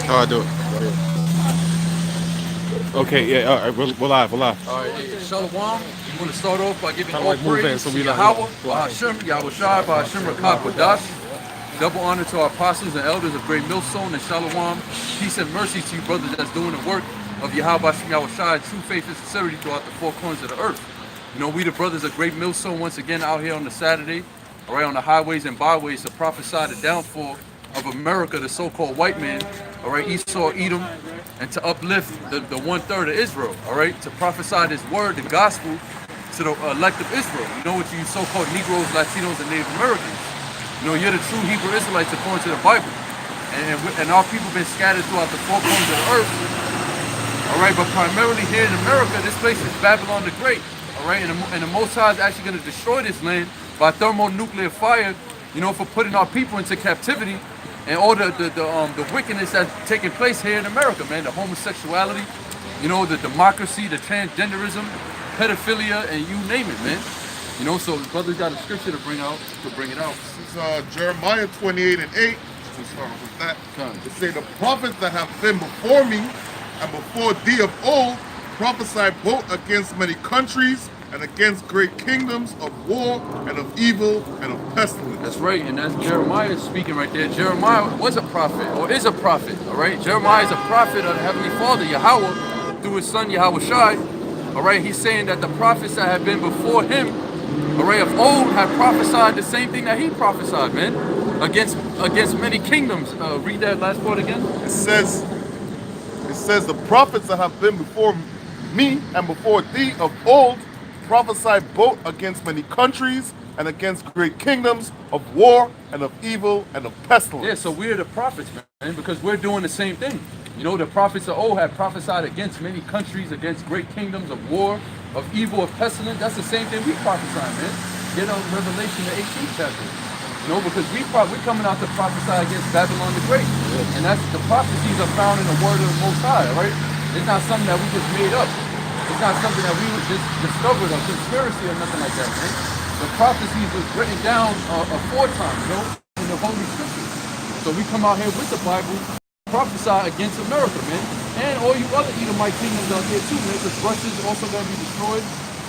How I do it? Okay, yeah, all right, we're live, we're live. All right, hey, Shalom. We want to start off by giving Kind of all like move in, praise so to we like, Yahweh, live. Bahashem, Yahweh Shai, Bahashem Rakah Kodash. Double honor to our apostles and elders of Great Millstone and Shalom. Peace and mercy to you, brothers that's doing the work of Yahweh Bahashem Yahweh Shai, true faith and sincerity throughout the four corners of the earth. You know, we the brothers of Great Millstone once again out here on the Saturday, all right, on the highways and byways to prophesy the downfall of America, the so-called white man, all right, Esau, Edom, and to uplift the one-third of Israel, all right, to prophesy this word, the gospel, to the elect of Israel. You know what you so-called Negroes, Latinos, and Native Americans. You know, you're the true Hebrew Israelites according to the Bible. And our people been scattered throughout the four corners of the earth, all right, but primarily here in America, this place is Babylon the Great, all right, and the Most High is actually going to destroy this land by thermonuclear fire, you know, for putting our people into captivity and all the wickedness that's taking place here in America, man, the homosexuality, you know, the democracy, the transgenderism, pedophilia, and you name it, man. You know, so brothers got a scripture to bring it out. This is Jeremiah 28 and 8. We'll start off with that. It say, the prophets that have been before me and before thee of old prophesied both against many countries and against great kingdoms of war and of evil and of pestilence. That's right, and that's Jeremiah speaking right there. Jeremiah was a prophet, or is a prophet, all right? Jeremiah is a prophet of the Heavenly Father, Yahweh, through his son, Yahweh Shai, all right? He's saying that the prophets that have been before him, all right, of old, have prophesied the same thing that he prophesied, man, against many kingdoms. Read that last part again. It says the prophets that have been before me and before thee of old prophesied both against many countries and against great kingdoms of war and of evil and of pestilence. Yeah, so we're the prophets, man, because we're doing the same thing. You know, the prophets of old have prophesied against many countries, against great kingdoms of war, of evil, of pestilence. That's the same thing we prophesy, man. You know, Revelation, the 18th chapter. You know, because we're coming out to prophesy against Babylon the Great. Yeah. And that's the prophecies are found in the word of the Most High, right? It's not something that we just made up. It's not something that we just discovered, a conspiracy or nothing like that, man. The prophecies was written down aforetime, you know, in the Holy Scriptures. So we come out here with the Bible, prophesy against America, man. And all you other Edomite kingdoms out there too, man, because Russia's also going to be destroyed.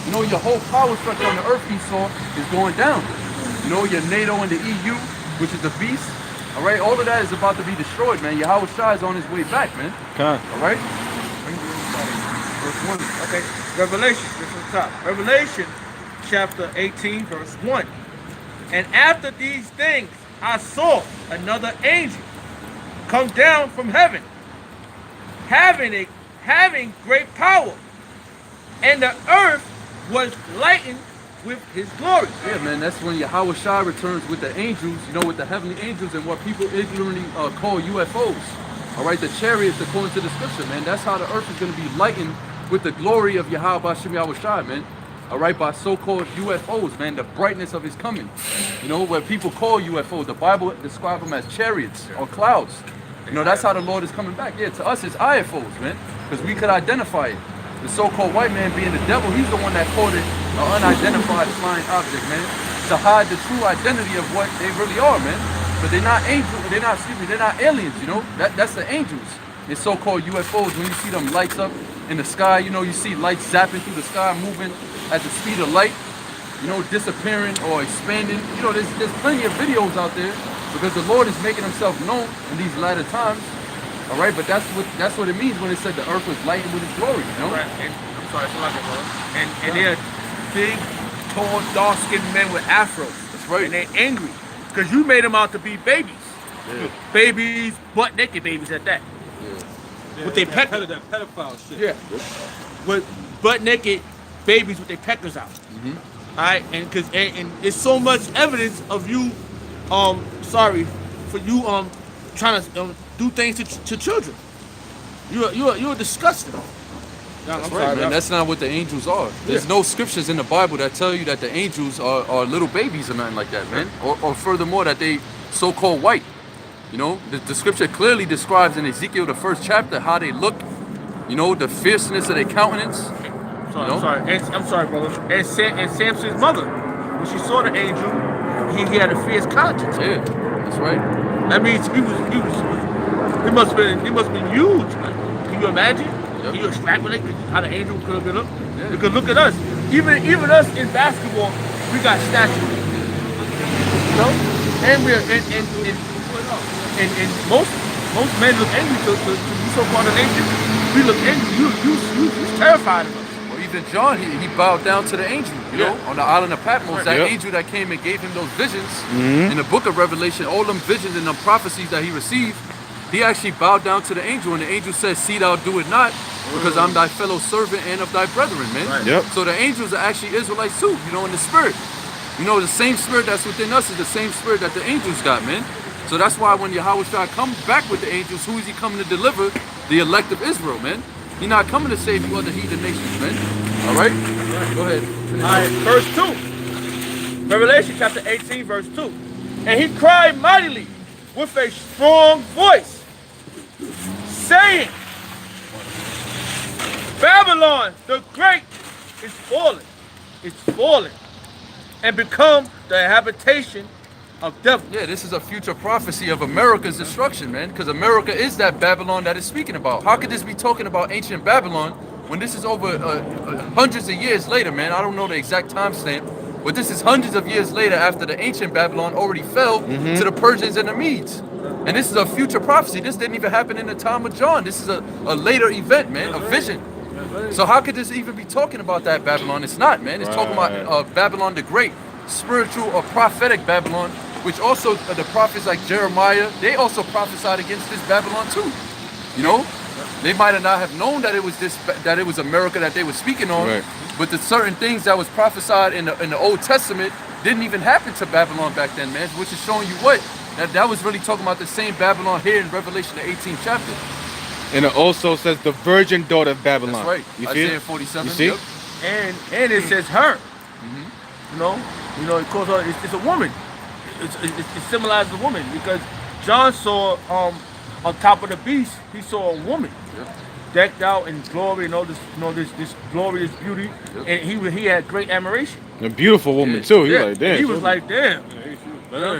You know, your whole power structure on the earth, Esau, is going down. You know, your NATO and the EU, which is the beast, all right, all of that is about to be destroyed, man. Yahweh Shai is on his way back, man. All right? Verse 1. Okay, Revelation, this is the top. Revelation chapter 18, verse 1. And after these things I saw another angel come down from heaven, having great power, and the earth was lightened with his glory. Yeah, man, that's when Yahweh Shai returns with the angels, you know, with the heavenly angels and what people ignorantly call UFOs. All right, the chariots according to the scripture, man. That's how the earth is going to be lightened with the glory of Yahweh Bashem Yahweh Shai, man. All right, by so-called UFOs, man, the brightness of his coming. You know, what people call UFOs, the Bible describes them as chariots or clouds. You know, that's how the Lord is coming back. Yeah, to us it's IFOs, man, because we could identify it. The so-called white man being the devil, he's the one that called it an unidentified flying object, man, to hide the true identity of what they really are, man. But they're not angels, they're not aliens, you know? That's the angels. It's so-called UFOs. When you see them lights up in the sky, you know, you see lights zapping through the sky, moving at the speed of light, you know, disappearing or expanding. You know, there's plenty of videos out there because the Lord is making himself known in these latter times. All right, but that's what it means when it said the earth was lightened with his glory, you know? Right, and I'm sorry, it's like it, and they're big, tall, dark-skinned men with afros. That's right. And they're angry because you made them out to be babies. Yeah. Babies, butt-naked babies at that. Yeah, With their that pedophile shit. Yeah. With butt-naked babies with their peckers out. Mm-hmm. All right, and there's so much evidence of you, sorry, for you trying to do things to children. You're disgusting. That's right, man. That's not what the angels are. There's no scriptures in the Bible that tell you that the angels are little babies or nothing like that, man. Or furthermore, that they so-called white. You know, the scripture clearly describes in Ezekiel, the 1st chapter, how they look. You know, the fierceness of their countenance. Sorry, No? I'm sorry, brother. And Samson's mother, when she saw the angel, he had a fierce conscience. Yeah, that's right. That means he was He must have been huge, man. Can you imagine? Yep. Can you extrapolate how the angel could have been up? Because look at us. Even us in basketball, we got statues. You know? And most men look angry to be so called an angel. We look angry. You terrified of us. Well, even John, he bowed down to the angel, you know, on the island of Patmos. That Yep. angel that came and gave him those visions in the book of Revelation, all them visions and them prophecies that he received, he actually bowed down to the angel, and the angel said, "See thou do it not, because I'm thy fellow servant and of thy brethren," man. Right. Yep. So the angels are actually Israelites too, you know, in the spirit. You know, the same spirit that's within us is the same spirit that the angels got, man. So that's why when Yahweh Shai comes back with the angels, who is he coming to deliver? The elect of Israel, man. He's not coming to save you other heathen nations, man. All right? Go ahead. All right, verse 2. Revelation chapter 18, verse 2. And he cried mightily with a strong voice, saying, Babylon the Great is fallen, and become the habitation of devils. Yeah, this is a future prophecy of America's destruction, man, because America is that Babylon that it's speaking about. How could this be talking about ancient Babylon when this is over hundreds of years later, man? I don't know the exact timestamp, but this is hundreds of years later after the ancient Babylon already fell to the Persians and the Medes. And this is a future prophecy. This didn't even happen in the time of John. This is a later event, man, a vision. So how could this even be talking about that Babylon? It's not, man. It's talking about Babylon the Great, spiritual or prophetic Babylon, which also the prophets like Jeremiah, they also prophesied against this Babylon too. You know, they might not have known that it was America that they were speaking on, Right. but the certain things that was prophesied in the Old Testament didn't even happen to Babylon back then, man. Which is showing you what that was really talking about the same Babylon here in Revelation, the 18th chapter. And it also says the virgin daughter of Babylon. That's right. You Isaiah see? 47. You see? Yep. And it says her. You know, it calls her. It's a woman. It symbolizes a woman because John saw on top of the beast, he saw a woman decked out in glory and all this, this glorious beauty, and he had great admiration. A beautiful woman too. He like, damn. He was like, damn.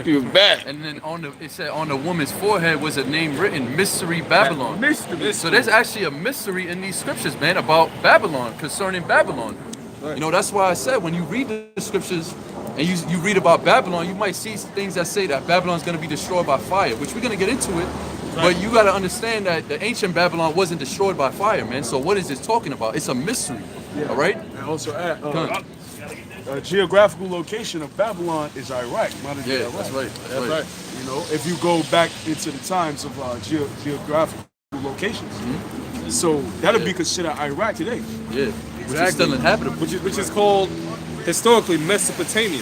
He was bad. And then it said on the woman's forehead was a name written, Mystery Babylon. Mystery. So there's actually a mystery in these scriptures, man, about Babylon, concerning Babylon. You know, that's why I said when you read the scriptures and you read about Babylon, you might see things that say that Babylon's going to be destroyed by fire, which we're going to get into it. But you got to understand that the ancient Babylon wasn't destroyed by fire, man. So what is this talking about? It's a mystery, all right? And also add, Done. geographical location of Babylon is Iraq. Modern day Yeah, Iraq. that's right. That's right. You know, if you go back into the times of geographical locations, so that'll be considered Iraq today. Yeah, which is still inhabitable. which is called historically Mesopotamia.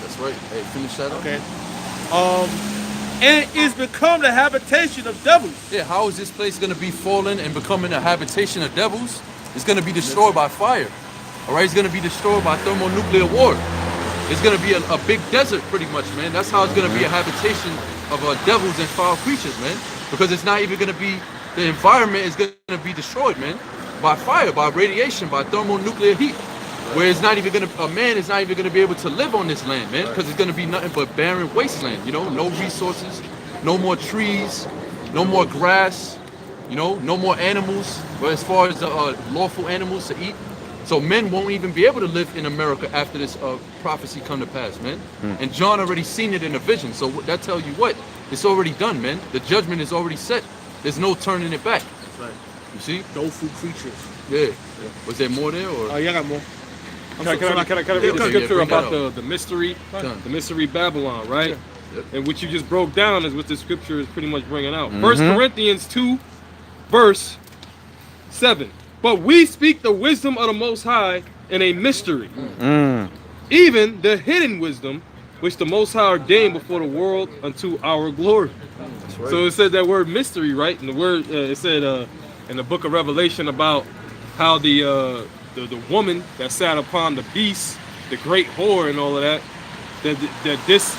That's right. Hey, finish that up. Okay. And is become the habitation of devils. Yeah, how is this place going to be fallen and becoming a habitation of devils? It's going to be destroyed by fire. All right, it's going to be destroyed by thermonuclear war. It's going to be a big desert, pretty much, man. That's how it's going to be a habitation of devils and foul creatures, man. Because it's not even going to be, the environment is going to be destroyed, man, by fire, by radiation, by thermonuclear heat. Where it's not even going to, a man is not even going to be able to live on this land, man, because it's going to be nothing but barren wasteland, you know, no resources, no more trees, no more grass, you know, no more animals, but as far as lawful animals to eat. So men won't even be able to live in America after this prophecy come to pass, man. And John already seen it in a vision, so that tells you what? It's already done, man. The judgment is already set. There's no turning it back. That's right. You see? Doleful creatures. Yeah. Was there more there, or? Oh, yeah, I got more. Can I read the Yeah, scripture bring that about the mystery, Done. the mystery Babylon, right? Yep. And what you just broke down is what the scripture is pretty much bringing out. 1 Corinthians 2, verse 7. But we speak the wisdom of the Most High in a mystery, even the hidden wisdom, which the Most High ordained before the world unto our glory. Right. So it said that word mystery, right? And the word it said in the book of Revelation about how the woman that sat upon the beast, the great whore, and all of that, that this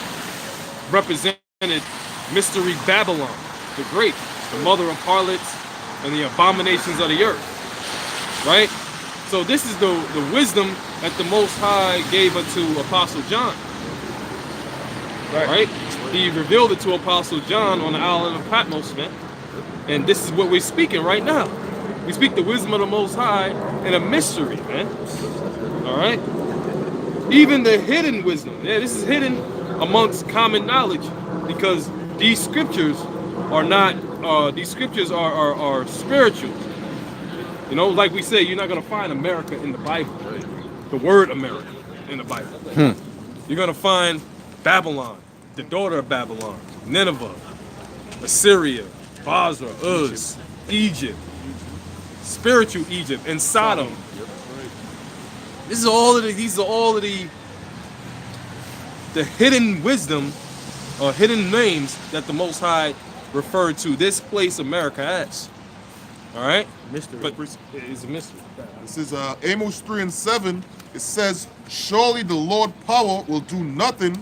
represented mystery Babylon, the great, the mother of harlots and the abominations of the earth, right? So this is the wisdom that the Most High gave unto Apostle John, right? he revealed it to Apostle John on the island of Patmos, man. And this is what we're speaking right now. We speak the wisdom of the Most High in a mystery, man. All right? Even the hidden wisdom. Yeah, this is hidden amongst common knowledge because these scriptures are not, these scriptures are spiritual. You know, like we say, you're not going to find America in the Bible. The word America in the Bible. You're going to find Babylon, the daughter of Babylon, Nineveh, Assyria, Basra, Uz, Egypt, spiritual Egypt, and Sodom. These are all of the hidden wisdom or hidden names that the Most High referred to this place America as. All right? Mystery. But it's a mystery. This is Amos 3 and 7. It says, surely the Lord power will do nothing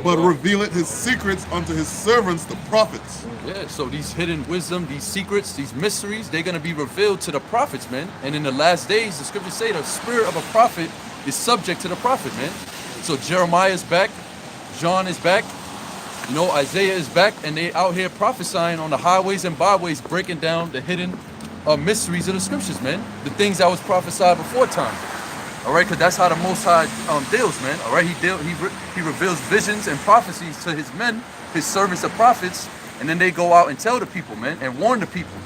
but reveal it his secrets unto his servants, the prophets. Yeah, so these hidden wisdom, these secrets, these mysteries, they're going to be revealed to the prophets, man. And in the last days, the scriptures say the spirit of a prophet is subject to the prophet, man. So Jeremiah is back, John is back, you know, Isaiah is back, and they out here prophesying on the highways and byways, breaking down the hidden mysteries of the scriptures, man. The things that was prophesied before time. All right, because that's how the Most High deals, man. All right, he reveals visions and prophecies to his men, his servants, the prophets, and then they go out and tell the people, man, and warn the people.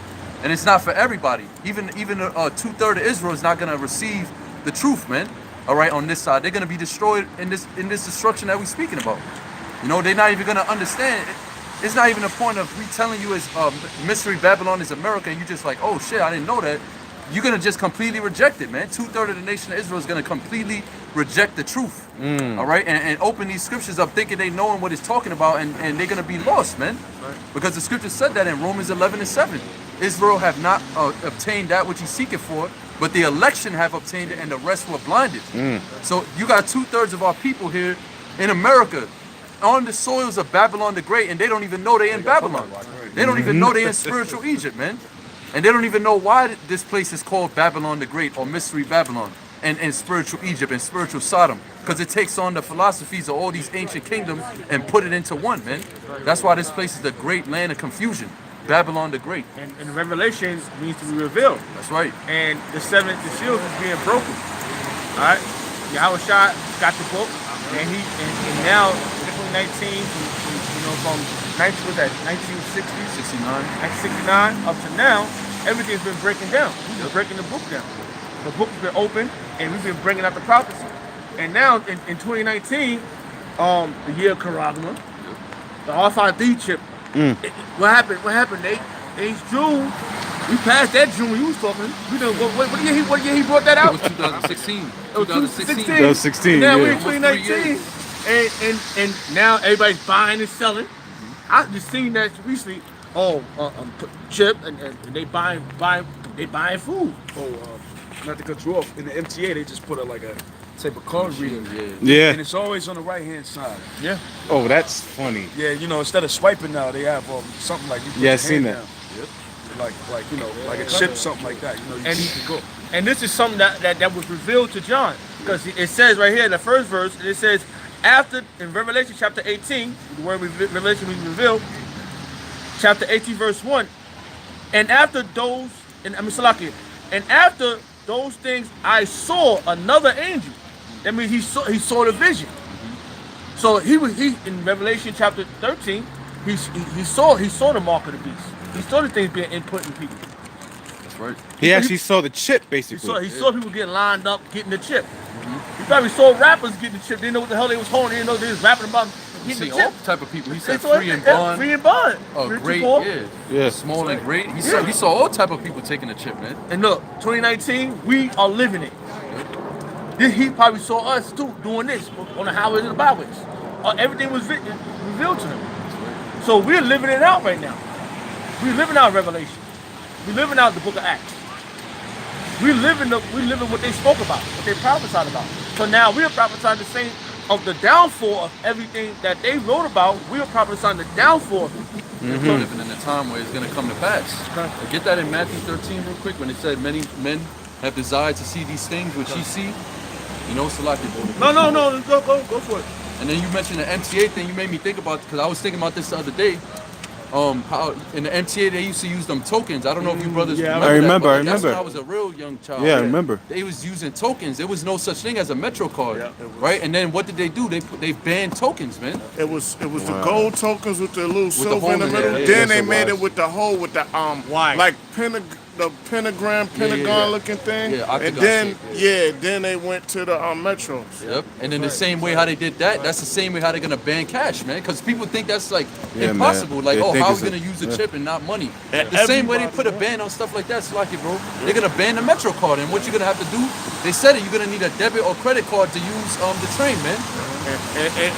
And it's not for everybody. Even 2/3 of Israel is not gonna receive the truth, man. All right, on this side, they're gonna be destroyed in this destruction that we're speaking about. You know, they're not even gonna understand. It's not even a point of me telling you is mystery Babylon is America, and you just like, oh shit, I didn't know that. You're gonna just completely reject it, man. 2/3 of the nation of Israel is gonna completely reject the truth. All right, and open these scriptures up thinking they knowing what it's talking about, and they're gonna be lost, man. Because the scripture said that in Romans 11 and 7. Israel have not obtained that which he seeketh for, but the election have obtained it, and the rest were blinded. So you got 2/3 of our people here in America on the soils of Babylon the Great, and they don't even know they're in Babylon. They don't even know they're in spiritual Egypt, man. And they don't even know why this place is called Babylon the Great or Mystery Babylon and spiritual Egypt and spiritual Sodom. Because it takes on the philosophies of all these ancient kingdoms and put it into one, man. That's why this place is the great land of confusion. Babylon the Great. And Revelation means to be revealed. That's right. And the seals is being broken. All right? Yahweh Shai got the book, and now 2019, you know, from 1969 up to now, everything's been breaking down. We've been breaking the book down. The book has been open, and we've been bringing out the prophecy. And now in 2019, the year of Karagma, the R5D chip. What happened? They June. We passed that June when you was talking. We done, what year he brought that out? It was 2016. It was 2016. 2016, Now we're yeah. in 2019, and now everybody's buying and selling. I just seen that recently. Chip and they buying food. Not to cut you off, in the MTA they just put a type of card reader. Yeah. And it's always on the right hand side. Yeah. Oh, that's funny. Yeah, you know, instead of swiping now, they have something like you put Yeah, your I seen hand that. down. Like you know, like a chip, something like that. You know, you And can go. And this is something that was revealed to John, because it says right here in the first verse, it says after in Revelation chapter 18, the word Revelation means revealed, chapter 18 verse 1, and after those, and after those things I saw another angel. That means he saw the vision. So he in Revelation chapter 13, he saw the mark of the beast. He saw the things being input in people. That's right. He actually saw the chip, basically. He saw people getting lined up, getting the chip. He probably saw rappers getting the chip. They didn't know what the hell they was holding. They didn't know they was rapping about He getting see the chip. all type of people. He said They saw free and yeah, bond. Free and bond. Rich and Great, poor. Yeah. Small and great. He saw all type of people taking the chip, man. And look, 2019, we are living it. He probably saw us too doing this on the highways and the byways. Everything was revealed to him. So we're living it out right now. We're living out Revelation. We're living out the book of Acts. We're living what they spoke about, what they prophesied about. So now we're prophesying the same of the downfall of everything that they wrote about. We're prophesying the downfall of it. We're living in a time where it's going to come to pass. Get that in Matthew 13 real quick when it said many men have desired to see these things which ye see. You know, Salaki. No. Go for it. And then you mentioned the MTA thing. You made me think about, because I was thinking about this the other day. How in the MTA they used to use them tokens. I don't know if you brothers yeah, remember. I remember, That, I but that's remember. when I was a real young child. Yeah, I remember. They was using tokens. There was no such thing as a Metro card, Yeah, it was. right? And then what did they do? They banned tokens, man. It was the gold tokens with the little the silver hole in the in it, middle. yeah, Then yes, they it made was. it with the hole with the Why? like the pentagon yeah. looking thing. Yeah, octagon and then shape, then they went to the metros. Yep. And then the same way how they did that, that's the same way how they're gonna ban cash, man. Because people think that's like Yeah, impossible. man. Like, They oh, think how are it's we a- gonna use a yeah. chip and not money? And The same way they everybody- put a ban on stuff like that, Slaki, bro. They're gonna ban the Metro card, and what you're gonna have to do? They said it. You're gonna need a debit or credit card to use the train, man.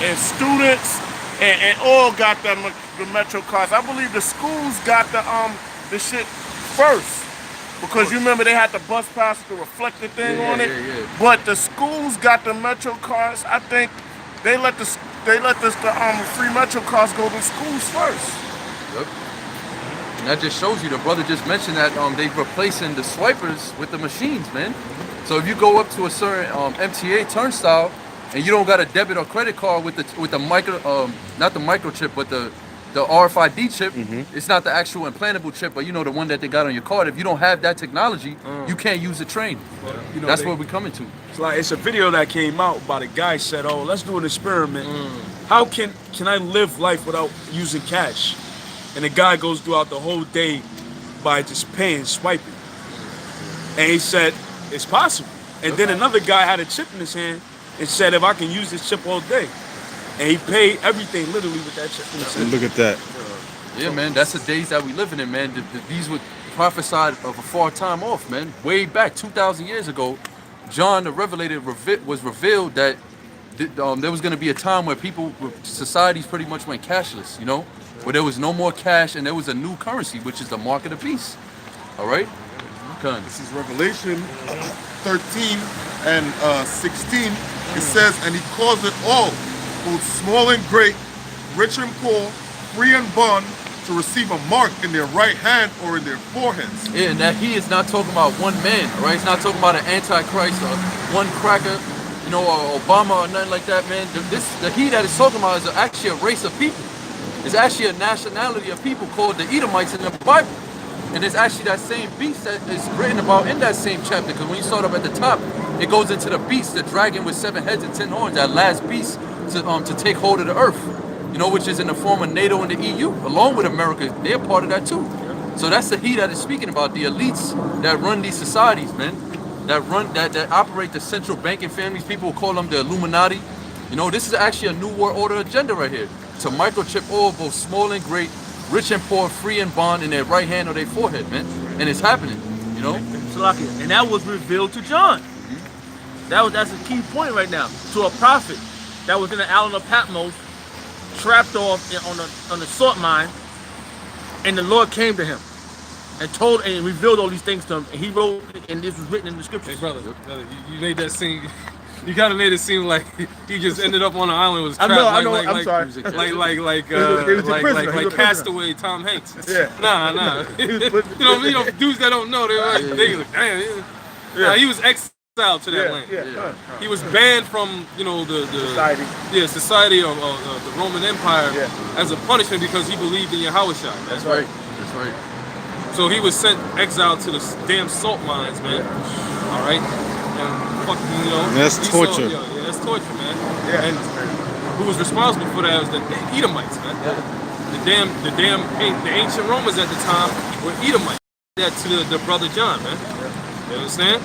And students and all got the metro cards. I believe the schools got the shit first. Because you remember they had the bus pass with the reflector thing Yeah, on it, yeah. but the schools got the metro cards. I think they let the free metro cards go to schools first. Yep. And that just shows you, the brother just mentioned that they replacing the swipers with the machines, man. So if you go up to a certain MTA turnstile and you don't got a debit or credit card with the micro, not the microchip, but the RFID chip, it's not the actual implantable chip, but you know, the one that they got on your card. If you don't have that technology, you can't use the train. You know, That's they- where we're coming to. it's a video that came out about a guy said, "Oh, let's do an experiment. How can I live life without using cash?" And the guy goes throughout the whole day by just paying, swiping. And he said, "It's possible." And then another guy had a chip in his hand and said, "If I can use this chip all day," and he paid everything literally with that chip in his hand. Look at that. Yeah, man, that's the days that we living in, man. These were prophesied of a far time off, man. Way back, 2,000 years ago, John the Revelator was revealed that there was going to be a time where societies pretty much went cashless, you know? Where there was no more cash and there was a new currency, which is the mark of the beast. All right? Con. This is Revelation 13 and 16. It says, and he calls it all, both small and great, rich and poor, free and bond, to receive a mark in their right hand or in their foreheads. Yeah, and that he is not talking about one man, all right? He's not talking about an antichrist or one cracker, you know, or Obama or nothing like that, man. The he that is talking about is actually a race of people. It's actually a nationality of people called the Edomites in the Bible. And it's actually that same beast that is written about in that same chapter. Because when you start up at the top, it goes into the beast, the dragon with 7 heads and 10 horns, that last beast to take hold of the earth. You know, which is in the form of NATO and the EU, along with America. They're part of that too. So that's the he that is speaking about, the elites that run these societies, man. That operate the central banking families. People call them the Illuminati. You know, this is actually a new world order agenda right here. To microchip all, both small and great, rich and poor, free and bond, in their right hand or their forehead, man. And it's happening, you know? Salakia. And that was revealed to John. That's a key point right now. To a prophet that was in the island of Patmos, trapped off on the salt mine, and the Lord came to him and revealed all these things to him, and he wrote, and this was written in the scriptures. Hey, brother, you made that seem. You kind of made it seem like he just ended up on an island and was I trapped. know, I'm sorry. Like He was a prisoner, he was a Castaway Tom Hanks. Yeah. Nah. you know, dudes that don't know, they like, damn. Nah, he was exiled to that land. He was banned from, you know, the society of the Roman Empire as a punishment because he believed in Yahushua. That's right. That's right. So he was sent exiled to the damn salt mines, man. All right, and fucking, you know, That's he saw- torture. yeah, that's torture, man. Yeah. And who was responsible for that was the Edomites, man. The ancient Romans at the time were Edomites. That to the brother John, man. You understand?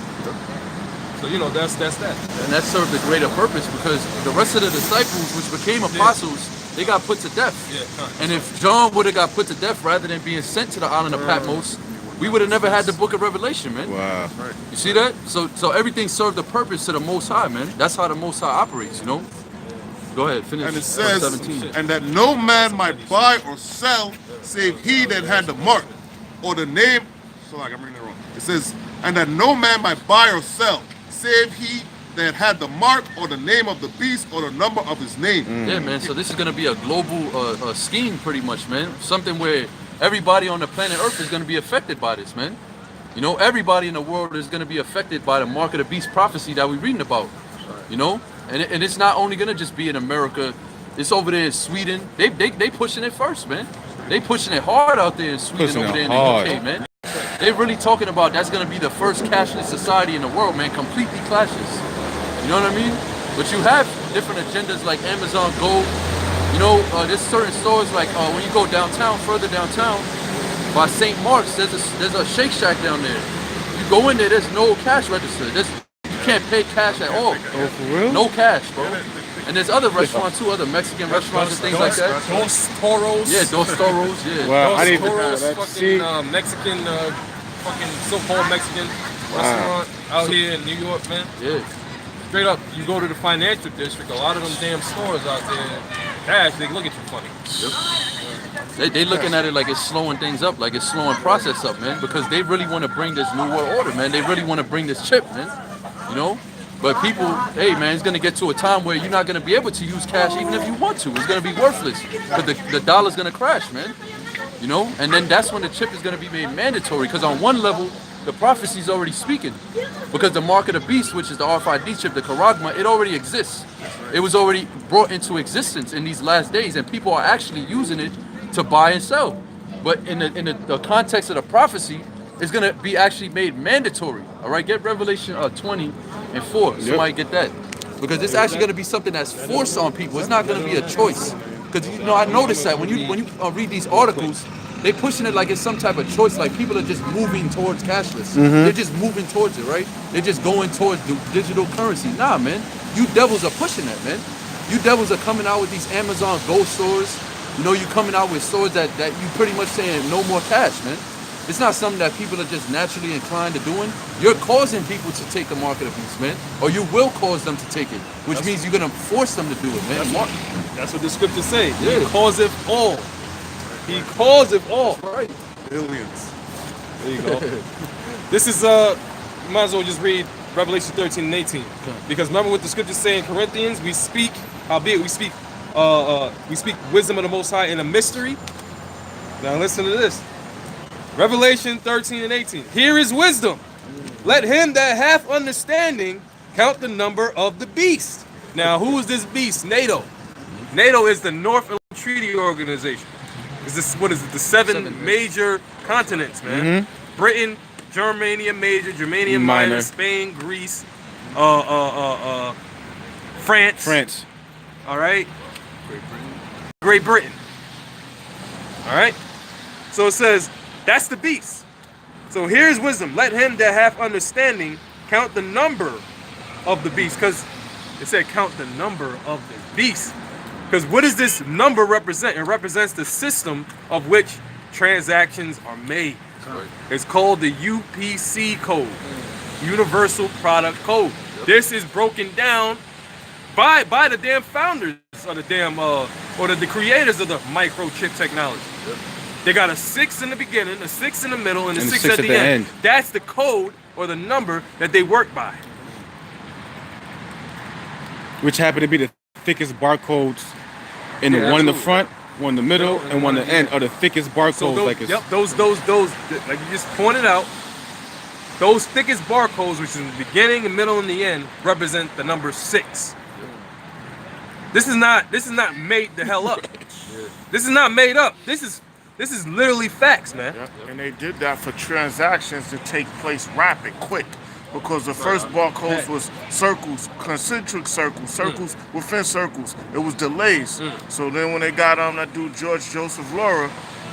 So you know that's that. And that served a greater purpose because the rest of the disciples, which became apostles, they got put to death. Yeah, And if John would have got put to death rather than being sent to the island of Patmos, we would have never had the book of Revelation, man. Wow. You see that? So everything served a purpose to the Most High, man. That's how the Most High operates, you know? Go ahead, finish. And it verse says, 17. and that no man might buy or sell save he that had the mark or the name. So like I'm reading it wrong. It says, and that no man might buy or sell save he that had the mark or the name of the beast or the number of his name. Yeah, man. So this is gonna be a global scheme, pretty much, man. Something where everybody on the planet Earth is gonna be affected by this, man. You know, everybody in the world is gonna be affected by the mark of the beast prophecy that we're reading about. You know, and it's not only gonna just be in America. It's over there in Sweden. They pushing it first, man. They pushing it hard out there in Sweden, Pushing over it there in hard. the UK, man. They really talking about that's gonna be the first cashless society in the world, man. Completely cashless. You know what I mean? But you have different agendas like Amazon Go. You know, there's certain stores like when you go downtown, further downtown, by St. Mark's, there's a Shake Shack down there. You go in there, there's no cash register. You can't pay cash at all. Oh, for real? No cash, bro. And there's other restaurants too, other Mexican restaurants and things like that. Dos Toros. Yeah, Dos Toros, yeah. Wow, I Dos didn't even know Toros, that. fucking See, Mexican, fucking so-called Mexican restaurant out here in New York, man. Yeah. Straight up, you go to the financial district, a lot of them damn stores out there, cash, they look at you funny. They looking at it like it's slowing things up, like it's slowing process up, man, because they really want to bring this new world order, man. They really want to bring this chip, man. You know? But people, hey, man, it's going to get to a time where you're not going to be able to use cash even if you want to. It's going to be worthless because the dollar's going to crash, man. You know? And then that's when the chip is going to be made mandatory because on one level, the prophecy's already speaking. Because the mark of the beast, which is the RFID chip, the Karagma, it already exists. It was already brought into existence in these last days, and people are actually using it to buy and sell. But in the context of the prophecy, it's going to be actually made mandatory. All right, get Revelation 20:4. Somebody get that. Because it's actually going to be something that's forced on people. It's not going to be a choice. Because, you know, I noticed that when you read these articles, they pushing it like it's some type of choice, like people are just moving towards cashless. They're just moving towards it, right? They're just going towards the digital currency. Nah, man. You devils are pushing that, man. You devils are coming out with these Amazon Go stores. You know, you coming out with stores that you pretty much saying no more cash, man. It's not something that people are just naturally inclined to doing. You're causing people to take the market of beast, man. Or you will cause them to take it, which means you're going to force them to do it, man. That's what the scriptures say. Yeah. He causeth all. He causeth all. Right. Billions. There you go. This is you might as well just read Revelation 13 and 18. Because remember what the scriptures say in Corinthians, we speak wisdom of the Most High in a mystery. Now listen to this. Revelation 13 and 18. Here is wisdom. Let him that hath understanding count the number of the beast. Now, who is this beast? NATO. NATO is the North Atlantic Treaty Organization. Is this what is it? The seven major continents, man. Britain, Germania Major, Germania Minor, Minor. Spain, Greece, France. All right. Great Britain. All right. So it says that's the beast. So here's wisdom. Let him that hath understanding count the number of the beast, because it said count the number of the beast. Because what does this number represent? It represents the system of which transactions are made. It's called the UPC code, Universal Product Code. This is broken down by the damn founders of the damn or the creators of the microchip technology. They got a 6 in the beginning, a 6 in the middle, and a 6 at the end. That's the code or the number that they work by. Which happen to be the thickest barcodes in the one in the front, one in the middle, and one in the end are the thickest barcodes. So those, like it's, yep, those, like you just pointed out, those thickest barcodes, which is in the beginning, the middle, and the end, represent the number 6. This is not made the hell up. This is not made up. This is literally facts, man. Yep. And they did that for transactions to take place rapid, quick. Because the first barcodes was circles, concentric circles within circles. It was delays. So then when they got that dude George Joseph Laura,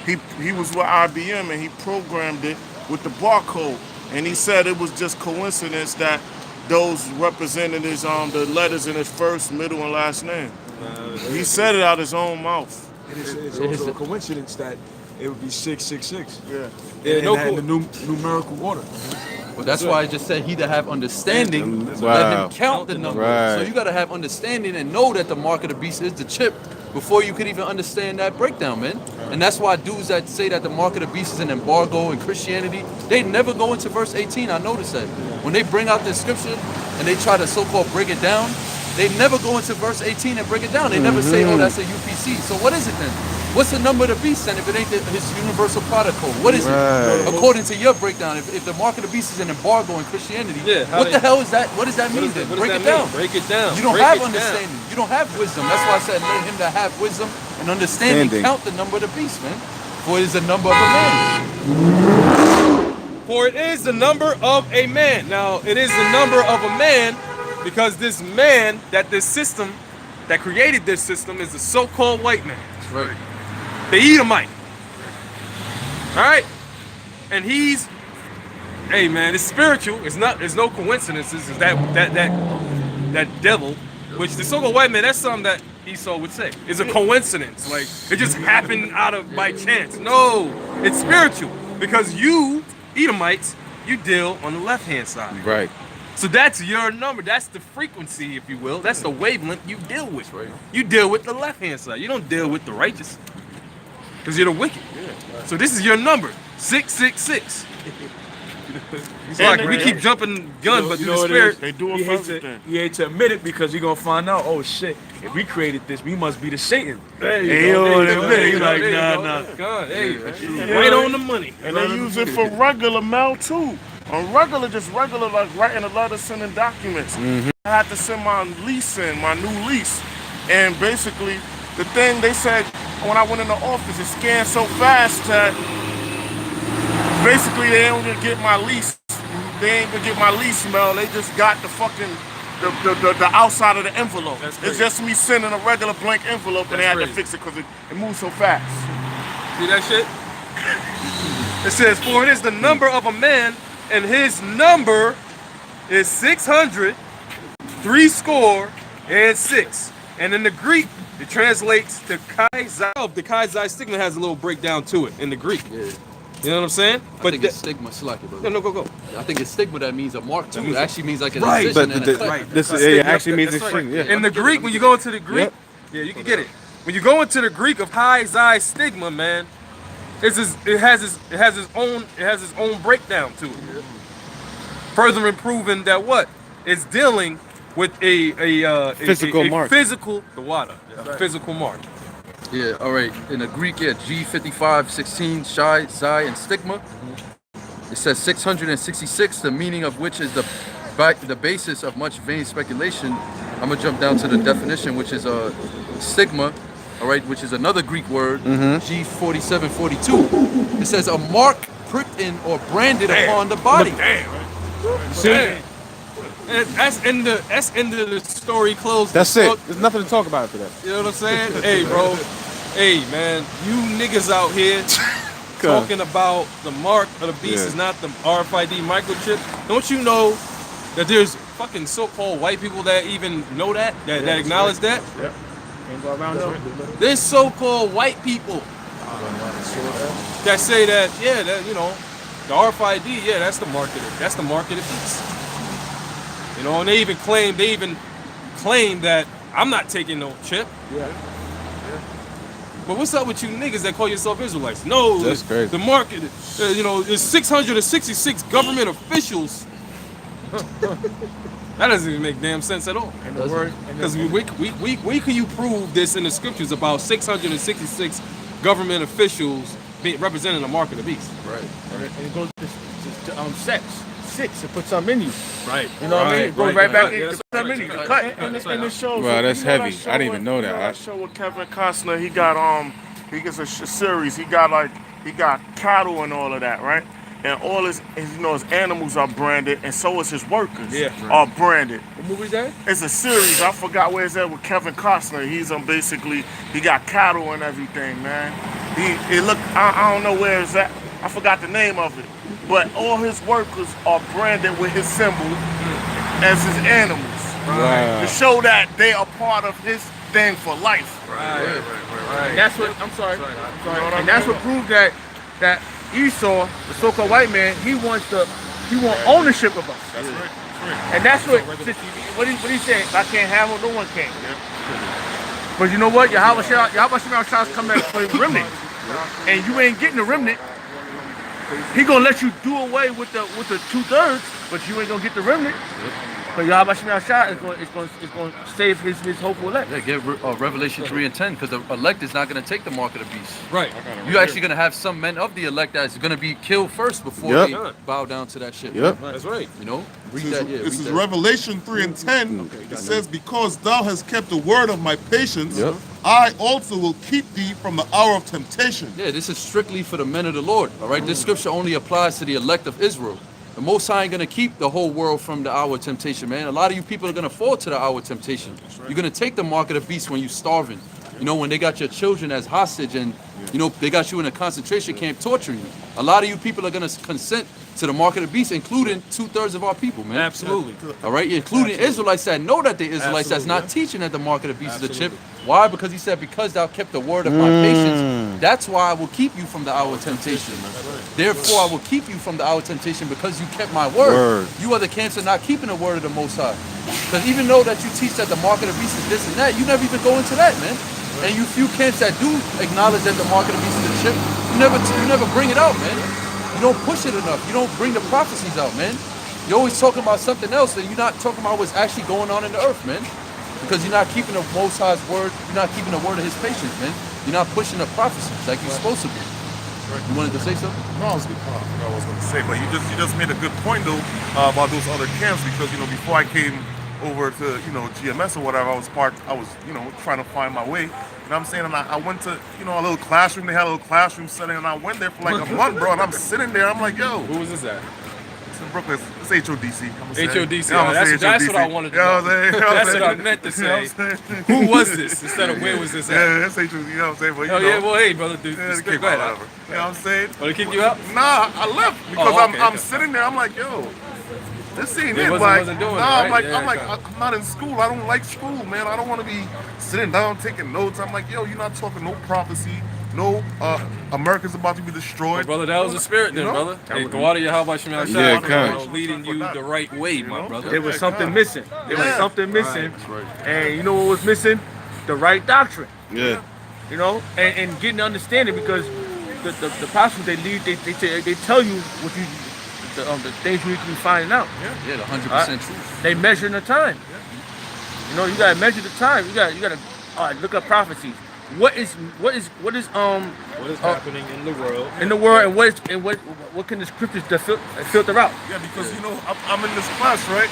he was with IBM and he programmed it with the barcode. And he said it was just coincidence that those represented his the letters in his first, middle, and last name. He said it out his own mouth. It's also a coincidence that it would be 666. Yeah. In the numerical order. Well, that's why I just said he that have understanding, let Wow. him count the number. Right. So you got to have understanding and know that the mark of the beast is the chip before you could even understand that breakdown, man. And that's why dudes that say that the mark of the beast is an embargo in Christianity, they never go into verse 18. I noticed that. When they bring out this scripture and they try to so-called break it down, They never go into verse 18 and break it down. They never say, oh, that's a UPC. So what is it then? What's the number of the beast then if it ain't his universal product code? What is it? According to your breakdown, if the mark of the beast is an embargo in Christianity, what the hell is that? What does that mean then? Break it down. Break it down. You don't have understanding. You don't have wisdom. That's why I said let him that have wisdom and understanding count the number of the beast, man. For it is the number of a man. For it is the number of a man. Now, it is the number of a man because this man, that created this system is the so-called white man. That's right. The Edomite. All right? And he's, hey man, it's spiritual. There's no coincidences. It's that devil, which the so-called white man, that's something that Esau would say. It's a coincidence. Like, it just happened by chance. No, it's spiritual. Because you, Edomites, you deal on the left-hand side. Right. So that's your number. That's the frequency, if you will. That's the wavelength you deal with. Right. You deal with the left-hand side. You don't deal with the righteous. Because you're the wicked. So this is your number, 666. It's like we keep jumping gun, but you through know the what it spirit. is? They do it He for hates everything. he hates to admit it because he's gonna find out. Oh shit! If we created this, we must be the Satan. There you Hey, go, yo, there you go, admit there it. you He's go, like, there you nah, go. nah. God, hey, right on the money. And they use it for regular mail too. On regular, just regular, like writing a letter, sending documents. I had to send my lease in, my new lease. And basically, the thing they said when I went in the office, it scanned so fast that basically they don't even get my lease. They ain't gonna get my lease mail. They just got the fucking the outside of the envelope. That's It's crazy. just me sending a regular blank envelope, and they had That's to crazy. fix it because it moves so fast. See that shit? It says, for it is the number of a man, and his number is 600, 66. And in the Greek, it translates to Chi Xi. The Chi Xi stigma has a little breakdown to it in the Greek. Yeah. You know what I'm saying? I think it's stigma. Slack it, brother. no, go. I think it's stigma that means a mark too. It actually means like a Right. decision But and a cut. this That's it right. actually means That's it's right. string. Yeah. In the Greek, when you go into the Greek, yeah, you can get it. When you go into the Greek of Chi Xi stigma, man, it has its own breakdown to it. Further improving that what? It's dealing with a Physical mark. Physical, the water. A physical mark. Yeah, all right. In the Greek, yeah, G5516, Shai, Xi, and Stigma. It says 666, the meaning of which is the basis of much vain speculation. I'm gonna jump down to the definition, which is stigma, all right, which is another Greek word, G4742. It says a mark pricked in or branded upon the body. See? And that's in the story closed. That's it. There's nothing to talk about after that. You know what I'm saying? Hey, bro. Hey, man. You niggas out here talking about the mark of the beast is not the RFID microchip. Don't you know that there's fucking so-called white people that even know that acknowledge that? Can't go around them. There's so-called white people that say that, that you know, the RFID, that's the mark of it. That's the mark of the beast. You know, and they even claim that I'm not taking no chip. Yeah. But what's up with you niggas that call yourself Israelites? No, That's crazy. The market, there's 666 government officials. That doesn't even make damn sense at all. And the word. Because where can you prove this in the scriptures about 666 government officials representing the mark of the beast? Right. And it goes to sex. 6, it puts something in you. Right. You know what I mean? It goes right back in. Yeah, It puts something in you. right. Cut. And it shows. Wow, that's you know that heavy. show I didn't even know you that. that show with Kevin Costner, he got he gets a series. He got cattle and all of that, right? And all his animals are branded, and so is his workers are branded. What movie is that? It's a series. I forgot where it's at with Kevin Costner. He's basically he got cattle and everything, man. He look. I don't know where it's at. I forgot the name of it. But all his workers are branded with his symbol as his animals. Wow. To show that they are part of his thing for life. Right. And that's what I'm sorry. And that's what proved that Esau, the so-called white man, he want ownership of us. That's right. And that's what he said. If I can't have them, no one can. But you know what? Yahweh Shah's come back for the remnant, and you ain't getting the remnant. He gonna let you do away with the 2/3, but you ain't gonna get the remnant. But Yahweh Shemel Shah is going to save his hopeful elect. Yeah, get Revelation 3 and 10, because the elect is not going to take the mark of the beast. Right. You're actually going to have some men of the elect that's going to be killed first before Yep. they bow down to that shit. Yep. That's right. You know? Read This that, yeah. this read is that. Revelation 3 and 10. It says, because thou hast kept the word of my patience, Yep. I also will keep thee from the hour of temptation. Yeah, this is strictly for the men of the Lord. All right, this scripture only applies to the elect of Israel. The Most High ain't gonna keep the whole world from the hour of temptation, man. A lot of you people are gonna fall to the hour of temptation. You're gonna take the mark of the beast when you're starving. You know, when they got your children as hostage and, you know, they got you in a concentration camp torturing you. A lot of you people are gonna consent to the mark of the beast, including 2/3 of our people, man. Absolutely. All right, including Israelites that know that they're Israelites that's not teaching that the mark of the beast is a chip. Why? Because he said, because thou kept the word of my patience, that's why I will keep you from the hour of temptation. Therefore, I will keep you from the hour of temptation because you kept my word. You are the cancer not keeping the word of the Most High. Because even though that you teach that the mark of the beast is this and that, you never even go into that, man. And you few camps that do acknowledge that the mark of the beast is a chip, you never bring it out, man. You don't push it enough. You don't bring the prophecies out, man. You're always talking about something else, and you're not talking about what's actually going on in the earth, man. Because you're not keeping the Most High's word. You're not keeping the word of his patience, man. You're not pushing the prophecies like you're supposed to be. You wanted to say something? No, I was good. I forgot what I was going to say, but you just made a good point though about those other camps, because before I came over to GMS or whatever, I was trying to find my way. You know what I'm saying? And I went to a little classroom. They had a little classroom setting, and I went there for like a month, bro. And I'm sitting there. I'm like, yo, Who was this at? it's in Brooklyn. It's HODC. HODC. That's what I wanted to know. That's what I meant to say. Who was this instead of where was this at? Yeah, that's HODC. You know what I'm saying? But, Oh yeah, well hey brother, dude. yeah, Go ahead. whatever. You know what I'm saying? Want to kick you out? Nah, I left because Oh, okay, I'm okay. sitting there. I'm like, yo, this ain't It it. wasn't doing it, I'm right? like, Yeah, I'm like, okay. I'm not in school. I don't like school, man. I don't want to be sitting down taking notes. I'm like, yo, you're not talking no prophecy. No, America's about to be destroyed. Brother, that was the spirit then, brother. Hey, go out of your how about Shemel Shah, Yeah, you kind. know, leading you the right way, my brother. There was something missing. There was Yeah. something missing. That's right. And you know what was missing? The right doctrine. Yeah. You know, and getting understanding, because the pastors they lead, they tell you what the things you need to be finding out. Yeah, the 100% truth. They measure the time. You know, you gotta measure the time. You gotta look up prophecies. What is What is happening in the world? in the world, and what can the scriptures filter out? Yeah, because I'm in this class, right?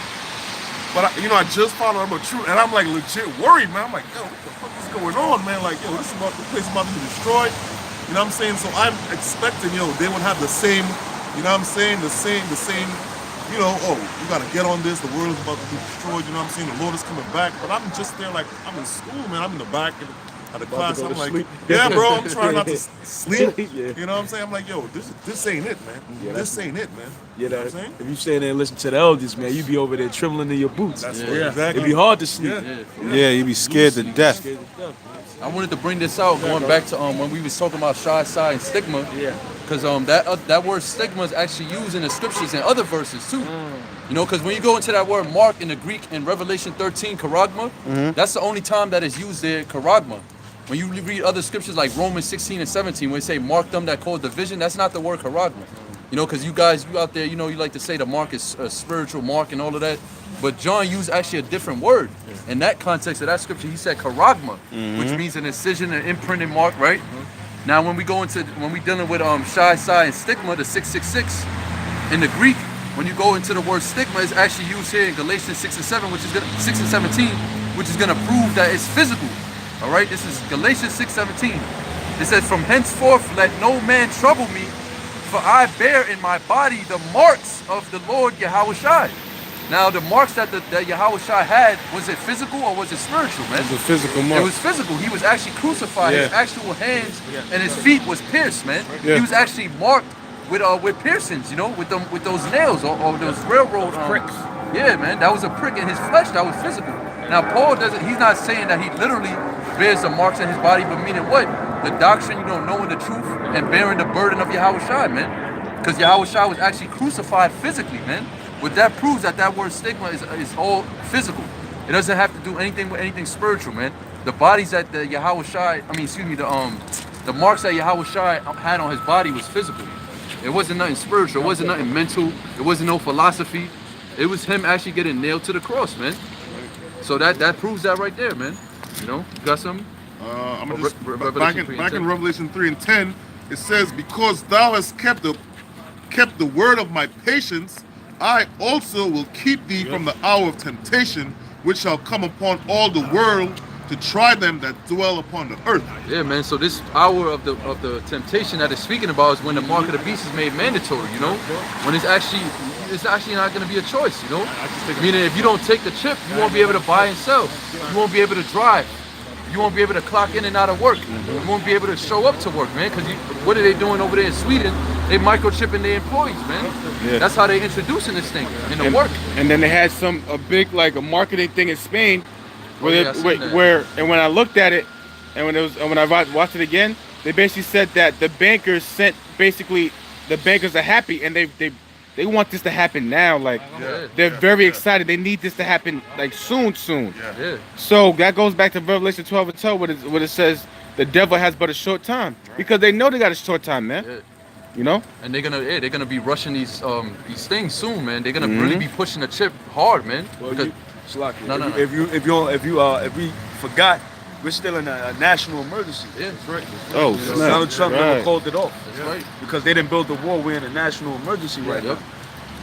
But I just found out about truth, and I'm like legit worried, man. I'm like, yo, what the fuck is going on, man? Like, yo, the place is about to be destroyed. You know what I'm saying? So I'm expecting, they would have the same, you know what I'm saying? The same, oh, you gotta get on this. The world is about to be destroyed. You know what I'm saying? The Lord is coming back. But I'm just there, like I'm in school, man. I'm in the back of the class. I'm like, yeah, bro. I'm trying not to sleep. You know what I'm saying? I'm like, yo, this ain't it, man. This ain't it, man. Yeah, You know what I'm saying? if you stay there and listen to the elders, man, you be over there trembling in your boots. That's Yeah. exactly. It'd be hard to sleep. Yeah, you be scared to death. I wanted to bring this out, going back to when we was talking about shy side and stigma. Yeah. Because that word stigma is actually used in the scriptures and other verses too. You know, because when you go into that word mark in the Greek in Revelation 13, charagma, that's the only time that is used there, charagma. When you read other scriptures like Romans 16 and 17, when they say mark them that cause division, that's not the word charagma. You know, because you out there, you like to say the mark is a spiritual mark and all of that. But John used actually a different word. In that context of that scripture, he said charagma, which means an incision, an imprinted mark, right? Now, when we dealing with shy side and stigma, the 666, in the Greek, when you go into the word stigma, it's actually used here in Galatians 6 and 7, 6 and 17, which is gonna prove that it's physical. All right, this is Galatians 6:17. It says, "From henceforth let no man trouble me, for I bear in my body the marks of the Lord Yahushua." Now, the marks that Yahushua had, was it physical or was it spiritual, man? It's a physical mark. It was physical. He was actually crucified. His Yeah. actual hands and his feet was pierced, man. Yeah. He was actually marked with piercings, with those nails or those railroad Pricks. Yeah, man, that was a prick in his flesh. That was physical. Now, Paul he's not saying that he literally bears the marks in his body, but meaning what? The doctrine, knowing the truth and bearing the burden of Yahushua, man. Because Yahushua was actually crucified physically, man. What that proves that word stigma is all physical. It doesn't have to do anything with anything spiritual, man. The bodies that the marks that Yahushua had on his body was physical. It wasn't nothing spiritual. It wasn't nothing mental. It wasn't no philosophy. It was him actually getting nailed to the cross, man. So that proves that right there, man. You know, you got something? I'm gonna just, Revelation back 3 and in 10. Revelation 3 and 10, it says, because thou hast kept the word of my patience, I also will keep thee from the hour of temptation, which shall come upon all the world to try them that dwell upon the earth. Yeah, man. So this hour of the temptation that it's speaking about is when the mark of the beast is made mandatory. You know, when it's actually not going to be a choice. You know, meaning if you don't take the chip, you won't be able to buy and sell. You won't be able to drive. You won't be able to clock in and out of work. You won't be able to show up to work, man. Because what are they doing over there in Sweden? They microchipping their employees, man. Yeah. That's how they introducing this thing in the work. And then they had a big a marketing thing in Spain where Oh, yeah, I seen that. and when I looked at it and when I watched it again, they basically said that the bankers are happy and they want this to happen now. Like they're very excited. They need this to happen like soon. Yeah. So that goes back to Revelation 12 and 12 where it says the devil has but a short time because they know they got a short time, man. Yeah. You know? And they're gonna be rushing these things soon, man. They're gonna really be pushing the chip hard, man. Well, Because Shalaki, No. if we forgot, we're still in a national emergency. yeah, that's right. Oh, Donald Trump never Right. called it off That's right. because they didn't build the wall. We're in a national emergency right Yep. now.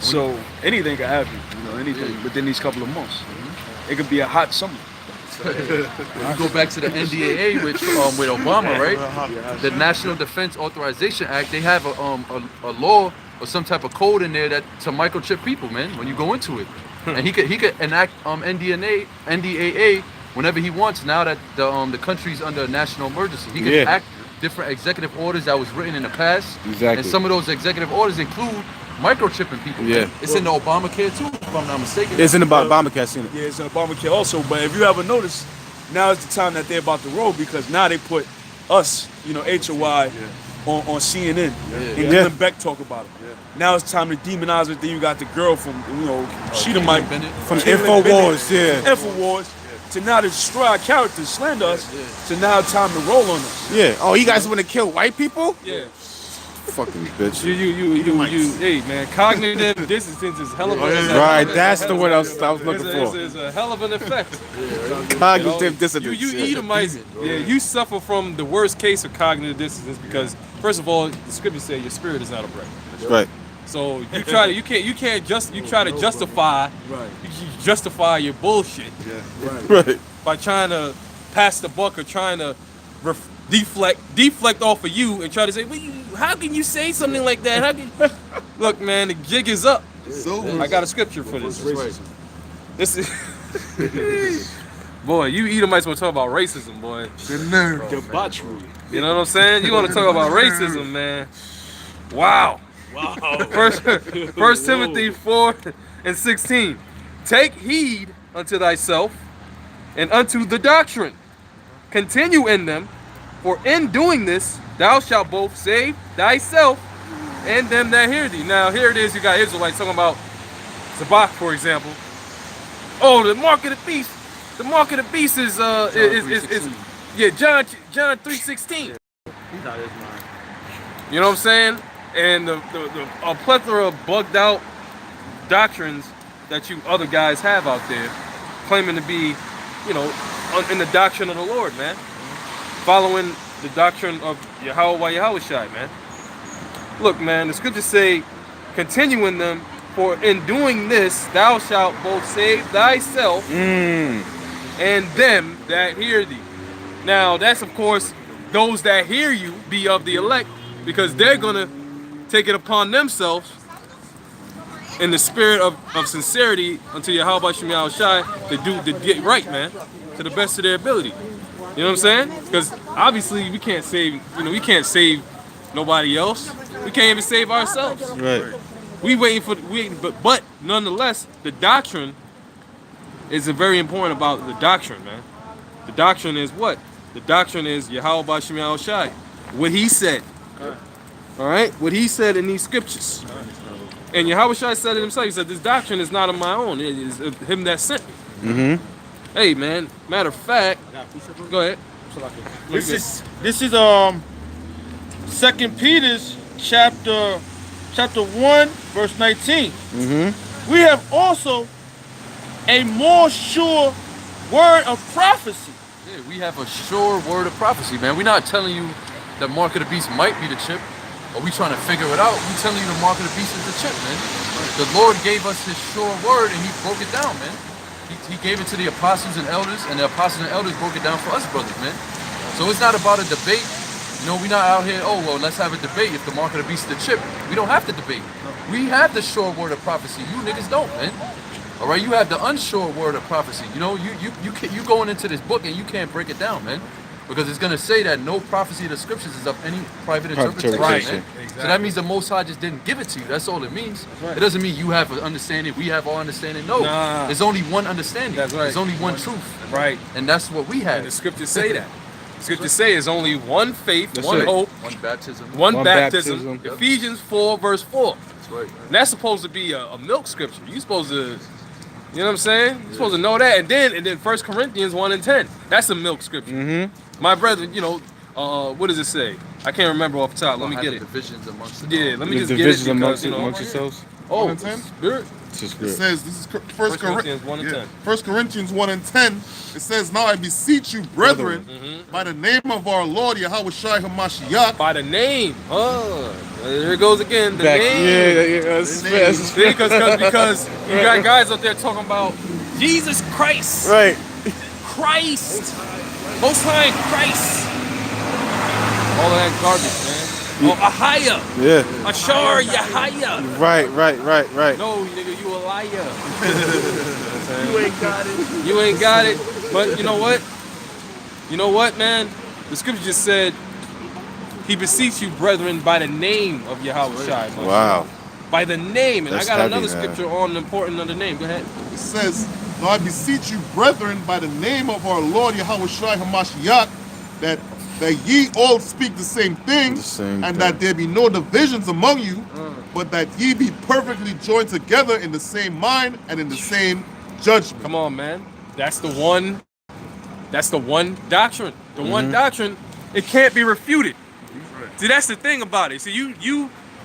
So anything can happen, anything within these couple of months. It could be a hot summer. When you go back to the NDAA with Obama, right? The National Defense Authorization Act, they have a law or some type of code in there that to microchip people, man. When you go into it, and he could enact NDAA whenever he wants. Now that the country's under a national emergency, he can act different executive orders that was written in the past. Exactly. And some of those executive orders include microchipping people. Yeah. Man. It's in the Obamacare too, if I'm not mistaken. It's in the Obamacare, seen it. Yeah, it's an Obamacare also. But if you ever notice, now is the time that they're about to roll because now they put us, HOY, on CNN. And Glenn Beck talk about it. Now it's time to demonize it. Then you got the girl from, Sheetamite Bennett. From Caitlin InfoWars, Bennett, yeah. InfoWars. To now to destroy our characters, slander us. To now time to roll on us. Yeah. Oh, you guys want to kill white people? Yeah. Fucking bitch. You, hey man, cognitive dissonance is hell of a Right, that's the word I was looking for. It's a hell of an effect. Cognitive dissonance. You Edomites, you suffer from the worst case of cognitive dissonance because first of all, the scriptures say your spirit is not upright. Right. So you try to justify justify your bullshit Right. by trying to pass the buck or trying to deflect off of you and try to say, well, how can you say something like that? How can look, man, the jig is up. So I got a scripture for this. Right. This is boy, you Edomites want to talk about racism, boy. the nerve. Debauchery. You know what I'm saying? You want to talk about racism, man? Wow. First Timothy 4:16. Take heed unto thyself and unto the doctrine. Continue in them, for in doing this thou shalt both save thyself and them that hear thee. Now here it is, you got Israelites talking about Zabak, for example. Oh, the mark of the beast. The mark of the beast is John 3:16. You know what I'm saying? And a plethora of bugged out doctrines that you other guys have out there, claiming to be, in the doctrine of the Lord, man. Following the doctrine of Yahushai, man. Look, man, the scriptures say, continue in them, for in doing this thou shalt both save thyself and them that hear thee. Now, that's of course those that hear you be of the elect, because they're gonna take it upon themselves in the spirit of sincerity unto Yahweh Shem Yahushai to get right, man, to the best of their ability. You know what I'm saying? Because obviously we can't save, nobody else. We can't even save ourselves. Right. But nonetheless, the doctrine is very important about the doctrine, man. The doctrine is what? The doctrine is Yahweh Shem Yahushai. What he said. All right? What he said in these scriptures. And Yahushua said it himself. He said, this doctrine is not of my own. It is of him that sent me. Mm-hmm. Hey, man. Matter of fact, go ahead. This is 2 Peter's chapter 1, verse 19. Mm-hmm. We have also a more sure word of prophecy. Yeah, we have a sure word of prophecy, man. We're not telling you that Mark of the Beast might be the chip, or we trying to figure it out. We telling you the Mark of the Beast is the chip, man. The Lord gave us his sure word and he broke it down, man. He gave it to the apostles and elders, and the apostles and elders broke it down for us brothers, man. So it's not about a debate. You know, we're not out here, oh, well, let's have a debate if the Mark of the Beast is the chip. We don't have to debate. We have the sure word of prophecy. You niggas don't, man. All right, you have the unsure word of prophecy. You know, you going into this book and you can't break it down, man. Because it's going to say that no prophecy of the scriptures is of any private interpretation, Right. man. So that means the Most High just didn't give it to you. That's all it means. It doesn't mean you have an understanding, we have our understanding. No, Nah. there's only one understanding. That's right. There's only one truth. Right. And that's what we have. And the scriptures say that. The scriptures say it's only one faith, That's one it. hope, One baptism. one One baptism. baptism. Ephesians 4 verse 4. That's right. And that's supposed to be a milk scripture. You supposed to, you know what I'm saying? You're supposed to know that. And then 1 Corinthians 1 and 10. That's a milk scripture. Mm-hmm. My brethren, you know, what does it say? I can't remember off the top. Let me Have get the it. divisions amongst Yeah, let me The just get it divisions because, amongst, you know. amongst yourselves. Oh, 1 and 10? Spirit. It's just It good. says, this is 1 Corinthians 1 and 10. 1 Corinthians 1 and 10. It says, now I beseech you, brethren, by the name of our Lord Yahweh Shai HaMashiach, By the name. There it goes again. The Back. name. Yeah, that's See, because you got guys out there talking about Jesus Christ. right. Christ. Most High Christ. All of that garbage, man. Oh, Ahaya. Yeah. Ashar Yahaya. Right. No, nigga, you a liar. You ain't got it. You ain't got it. But you know what? You know what, man? The scripture just said, he beseech you, brethren, by the name of Yahweh Shai. Wow. By the name. And That's I got heavy, another man. scripture on the importance of the name. Go ahead. it says, now I beseech you, brethren, by the name of our Lord Yahweh Shai HaMashiach, that ye all speak the same thing, The same and thing. that there be no divisions among you, but that ye be perfectly joined together in the same mind and in the same judgment. Come on, man. That's the one doctrine. The one doctrine, it can't be refuted. See, that's the thing about it. See, you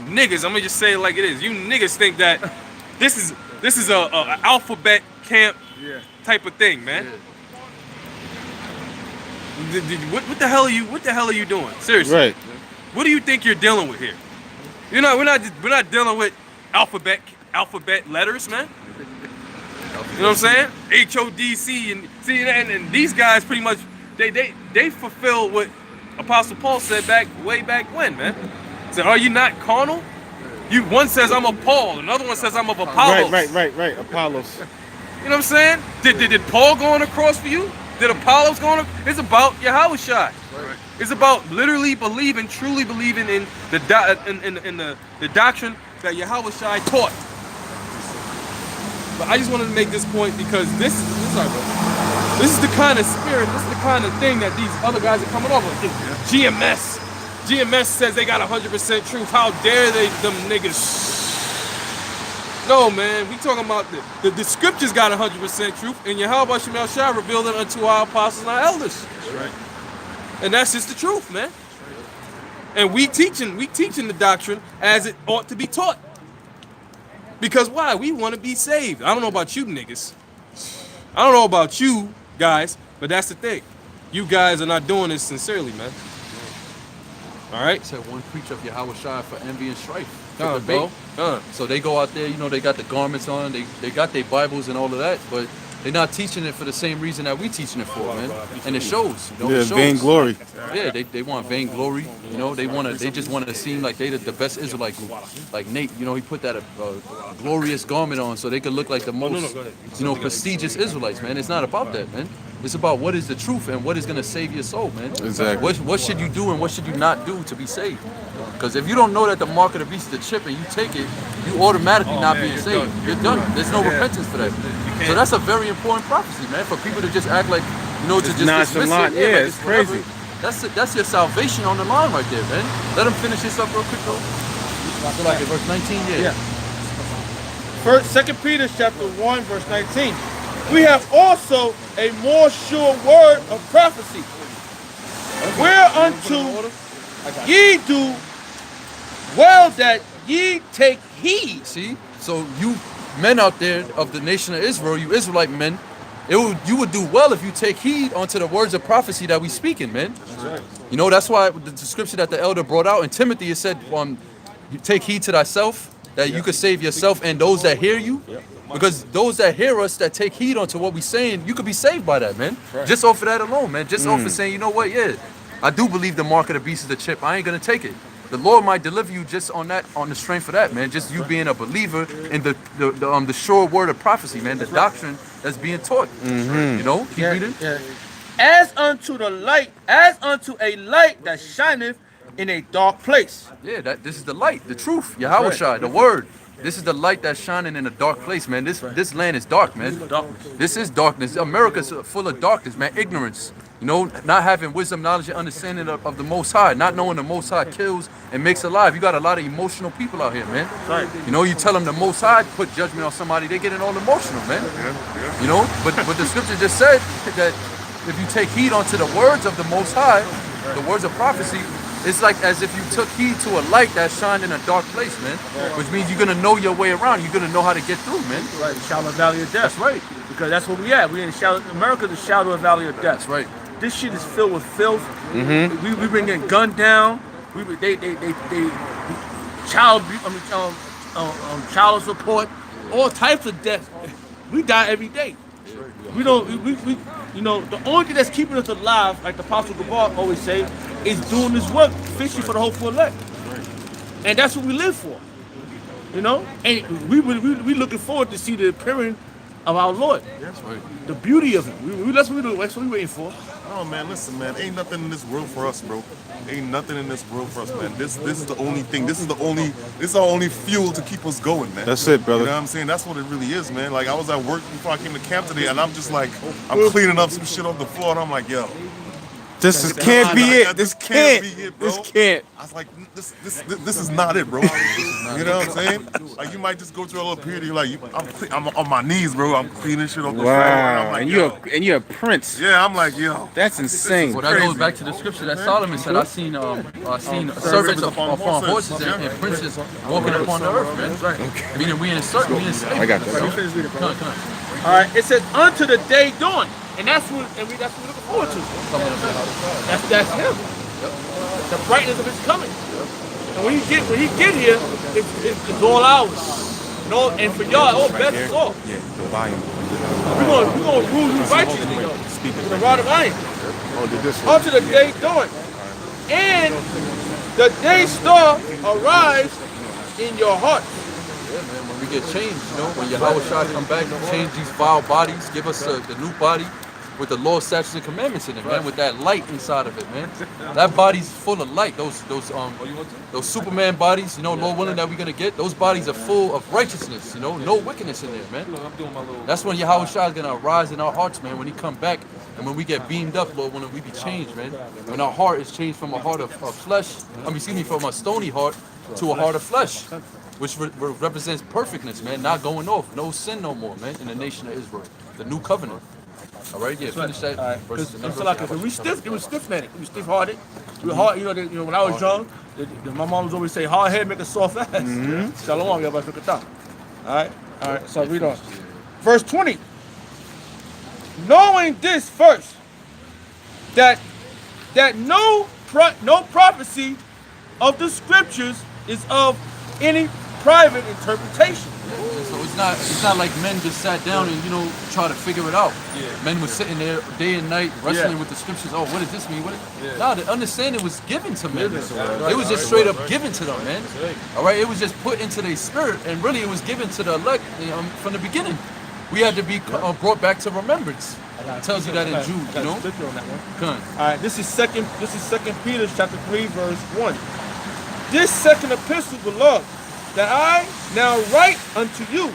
niggas, I'm gonna just say it like it is. You niggas think that this is a alphabet camp type of thing, man. What the hell are you doing? Seriously. Right. What do you think you're dealing with here? We're not dealing with alphabet letters, man. You know what I'm saying? HODC and see, and these guys pretty much they fulfill what Apostle Paul said way back when, man. Said, are you not carnal? One says I'm of Paul, another one says I'm of Apollos. Right. Apollos. You know what I'm saying? Did Paul go on the cross for you? Did Apollos go on? It's about Yahweh Shai. It's about literally truly believing in the doctrine that Yahweh Shai taught. But I just wanted to make this point because this is the kind of spirit, this is the kind of thing that these other guys are coming up with. GMS says they got 100% truth. How dare them niggas? No, man, we talking about the scriptures got 100% truth, and Yahweh Shemel Shai revealed it unto our apostles and our elders. That's right. And that's just the truth, man. And we teaching the doctrine as it ought to be taught. Because why? We want to be saved. I don't know about you niggas. I don't know about you guys, but that's the thing. You guys are not doing this sincerely, man. All right? It said one preach of Yahweh Shai for envy and strife. For Bro. debate. So they go out there, you know, they got the garments on, they got their Bibles and all of that, but they're not teaching it for the same reason that we teaching it for, man. And it shows. You know, Yeah, it shows. vainglory. Yeah, they want vainglory. You know, they just want to seem like they the best Israelite group. Like Nate, you know, he put that glorious garment on so they could look like the most, you know, prestigious Israelites, man. It's not about that, man. It's about what is the truth and what is gonna save your soul, man. Exactly. What should you do and what should you not do to be saved? Because if you don't know that the mark of the beast is the chip and you take it, you automatically not being saved. You're done. There's no repentance for that. So that's a very important prophecy, man. For people to just act like, you know, to just dismiss nonchalant. it. Yeah, like it's crazy. Whatever. That's your salvation on the line right there, man. Let him finish this up real quick, though. I feel like it, verse 19, yeah. First, 2 Peter chapter 1, verse 19. We have also a more sure word of prophecy. Whereunto ye do well that ye take heed. See? So you men out there of the nation of Israel, you Israelite men, you would do well if you take heed unto the words of prophecy that we speaking, man. You know, that's why the scripture that the elder brought out in Timothy, it said, you take heed to thyself, that you could save yourself and those that hear you. Because those that hear us, that take heed onto what we're saying, you could be saved by that, man. Just off of that alone, man. Just off of saying, you know what, yeah, I do believe the mark of the beast is the chip. I ain't gonna take it. The Lord might deliver you just on that, on the strength of that, man. Just you being a believer in the sure word of prophecy, man. The doctrine that's being taught. You know, keep reading. As unto a light that shineth in a dark place. Yeah, this is the light, the truth, Yahweh Shai, the word. This is the light that's shining in a dark place, man. This land is dark, man. This is darkness. America's full of darkness, man. Ignorance. You know, not having wisdom, knowledge, and understanding of the Most High. Not knowing the Most High kills and makes alive. You got a lot of emotional people out here, man. Right. You know, you tell them the Most High put judgment on somebody, they getting all emotional, man. You know, but the scripture just said that if you take heed unto the words of the Most High, the words of prophecy, it's like as if you took heed to a light that shined in a dark place, man. Which means you're gonna know your way around. You're gonna know how to get through, man. Right, the shadow of valley of death. That's right. Because that's what we at. We in the shadow. America's the shadow of valley of death. That's right. This shit is filled with filth. We bring in gun down. They child support, all types of death. We die every day. We don't. We you know, the only thing that's keeping us alive, like the Apostle Gabar always say, is doing this work, fishing for the hopeful elect. And that's what we live for. You know? And we looking forward to see the appearing of our Lord. That's right. The beauty of him. That's what we waiting for. Oh man, listen, man. Ain't nothing in this world for us, bro. Ain't nothing in this world for us, man. This is the only thing. This is our only fuel to keep us going, man. That's it, brother. You know what I'm saying? That's what it really is, man. Like I was at work before I came to camp today, and I'm just like, I'm cleaning up some shit off the floor, and I'm like, yo, This can't be it. This can't. be it, bro. This can't. I was like, this is not it, bro. You know what I'm saying? Like you might just go through a little period. You're like, I'm on my knees, bro. I'm cleaning shit off the floor. Wow. I'm like, And you're a prince. yeah, I'm like, yo. That's insane. Well, that goes back to the scripture that Solomon said. I seen servants upon horses and princes walking upon the earth, man. Meaning we in slavery. I got that. Come on. All right. It says unto the day dawn. And that's what we're looking forward to. That's him. The brightness of his coming. And when he get here, it's all ours. No, and for y'all, all bets is off. Yeah, the volume. We're gonna rule you righteously with a rod of iron. Unto the day dawn. And the day star arrives in your heart. Yeah, man, when we get changed, you know, when Yahweh Shai come back, change these vile bodies, give us the new body with the law, statutes, and commandments in it, man, with that light inside of it, man. That body's full of light. Those Superman bodies, you know, Lord willing that we're gonna get, those bodies are full of righteousness, you know, no wickedness in there, man. That's when Yahweh Shai is gonna arise in our hearts, man, when he come back and when we get beamed up, Lord, when we be changed, man. When our heart is changed from a heart of flesh, from a stony heart to a heart of flesh. Which represents perfectness, man, not going off, no sin no more, man, in the nation of Israel, the new covenant. All right, yeah, finish that. All right. We was stiff-necked, we stiff-hearted. We were hard, you know, when I was young, my mom was always say, hard head make a soft ass. Shalom, y'all about to All right, so read on. Verse 20. Knowing this first, that no prophecy of the scriptures is of any private interpretation. So it's not like men just sat down and, you know, try to figure it out. Men were sitting there day and night wrestling with the scriptures. Oh, what does this mean? No, the understanding was given to men. It was just straight up given to them, man. All right, it was just put into their spirit, and really it was given to the elect from the beginning. We had to be brought back to remembrance. It tells you that in Jude, you know. Come on. All right, this is second Peter chapter 3 verse 1. This second epistle, beloved, that I now write unto you,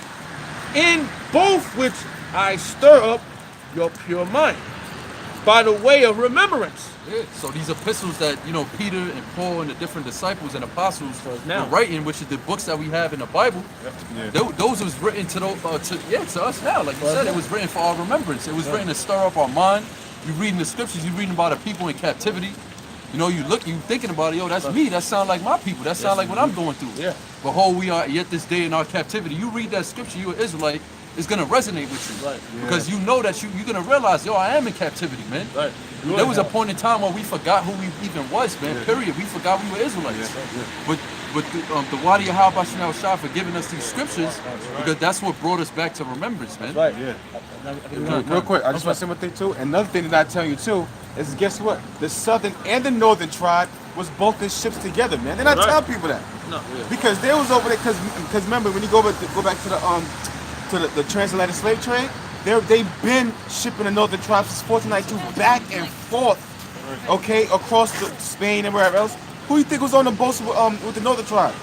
in both which I stir up your pure mind, by the way of remembrance. Yeah, so these epistles that, you know, Peter and Paul and the different disciples and apostles were writing, which is the books that we have in the Bible, those was written to us now. Like you said, it was written for our remembrance. It was written to stir up our mind. You're reading the scriptures, you're reading about the people in captivity. You know, you thinking about it, yo, that's me. That sound like my people. That sound like what I'm going through. Yeah. Behold, we are yet this day in our captivity. You read that scripture, you an Israelite, it's gonna resonate with you. Right. Because you know that you're gonna realize, yo, I am in captivity, man. Right. There was a point in time where we forgot who we even was, man. Period. We forgot we were Israelites. But the Wadi Yahweh Shemel Shah for giving us these scriptures, because that's what brought us back to remembrance, man. Right. Yeah. Real quick, I just want to say one thing too. Another thing that I tell you too is, guess what? The southern and the northern tribe was both in ships together, man. They're not telling people that. No. Because they was over there. Because remember when you go back to the transatlantic slave trade, they've been shipping the northern tribes since 1492 back and forth, okay, across Spain and wherever else. Who you think was on the boats with the northern tribe?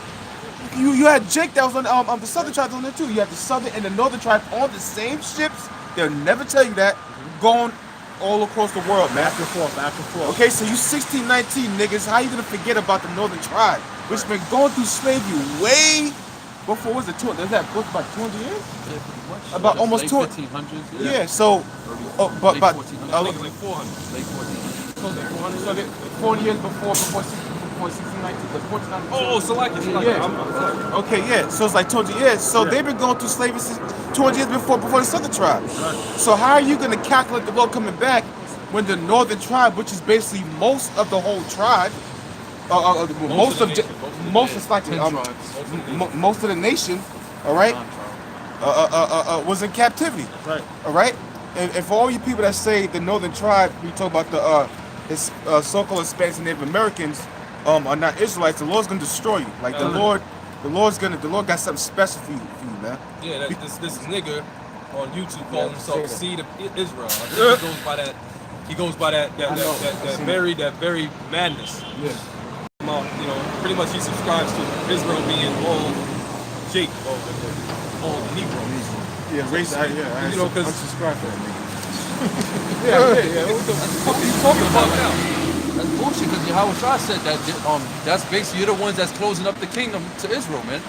You had Jake that was on the southern tribes on there too. You had the southern and the northern tribe on the same ships. They'll never tell you that, going all across the world, man. Back and forth. Okay, so you 1619 niggas, how you gonna forget about the northern tribe, which been going through slavery way before? Was it 200? Is that book about 200 years? Yeah, pretty much. About Just almost late 200. 1500s. Yeah. So, but Late 1400s. I think it's like 400. Late 1400s. so 40 years before 1619, the 1492. Oh, so like, Yeah. Okay, yeah. So it's like 200 years. So they've been going through slavery since 200 years before the southern tribe. So how are you going to calculate the Lord coming back when the northern tribe, which is basically most of the whole tribe, most of the nation, all right, was in captivity. Right. All right. And for all you people that say the northern tribe, we talk about the so-called Hispanics and Native Americans are not Israelites. The Lord's gonna destroy you. Like the Lord got something special for you, man. Yeah, this nigga on YouTube calling himself Seed of Israel. I think he goes by that very madness. Yeah. You know, pretty much he subscribes to Israel being all Jake, all Negro. Yeah, race. I You know, 'cause- unsubscribe to that nigga. What are you talking about now? That's bullshit, because Yahweh Shah said that that's basically you're the ones that's closing up the kingdom to Israel, man.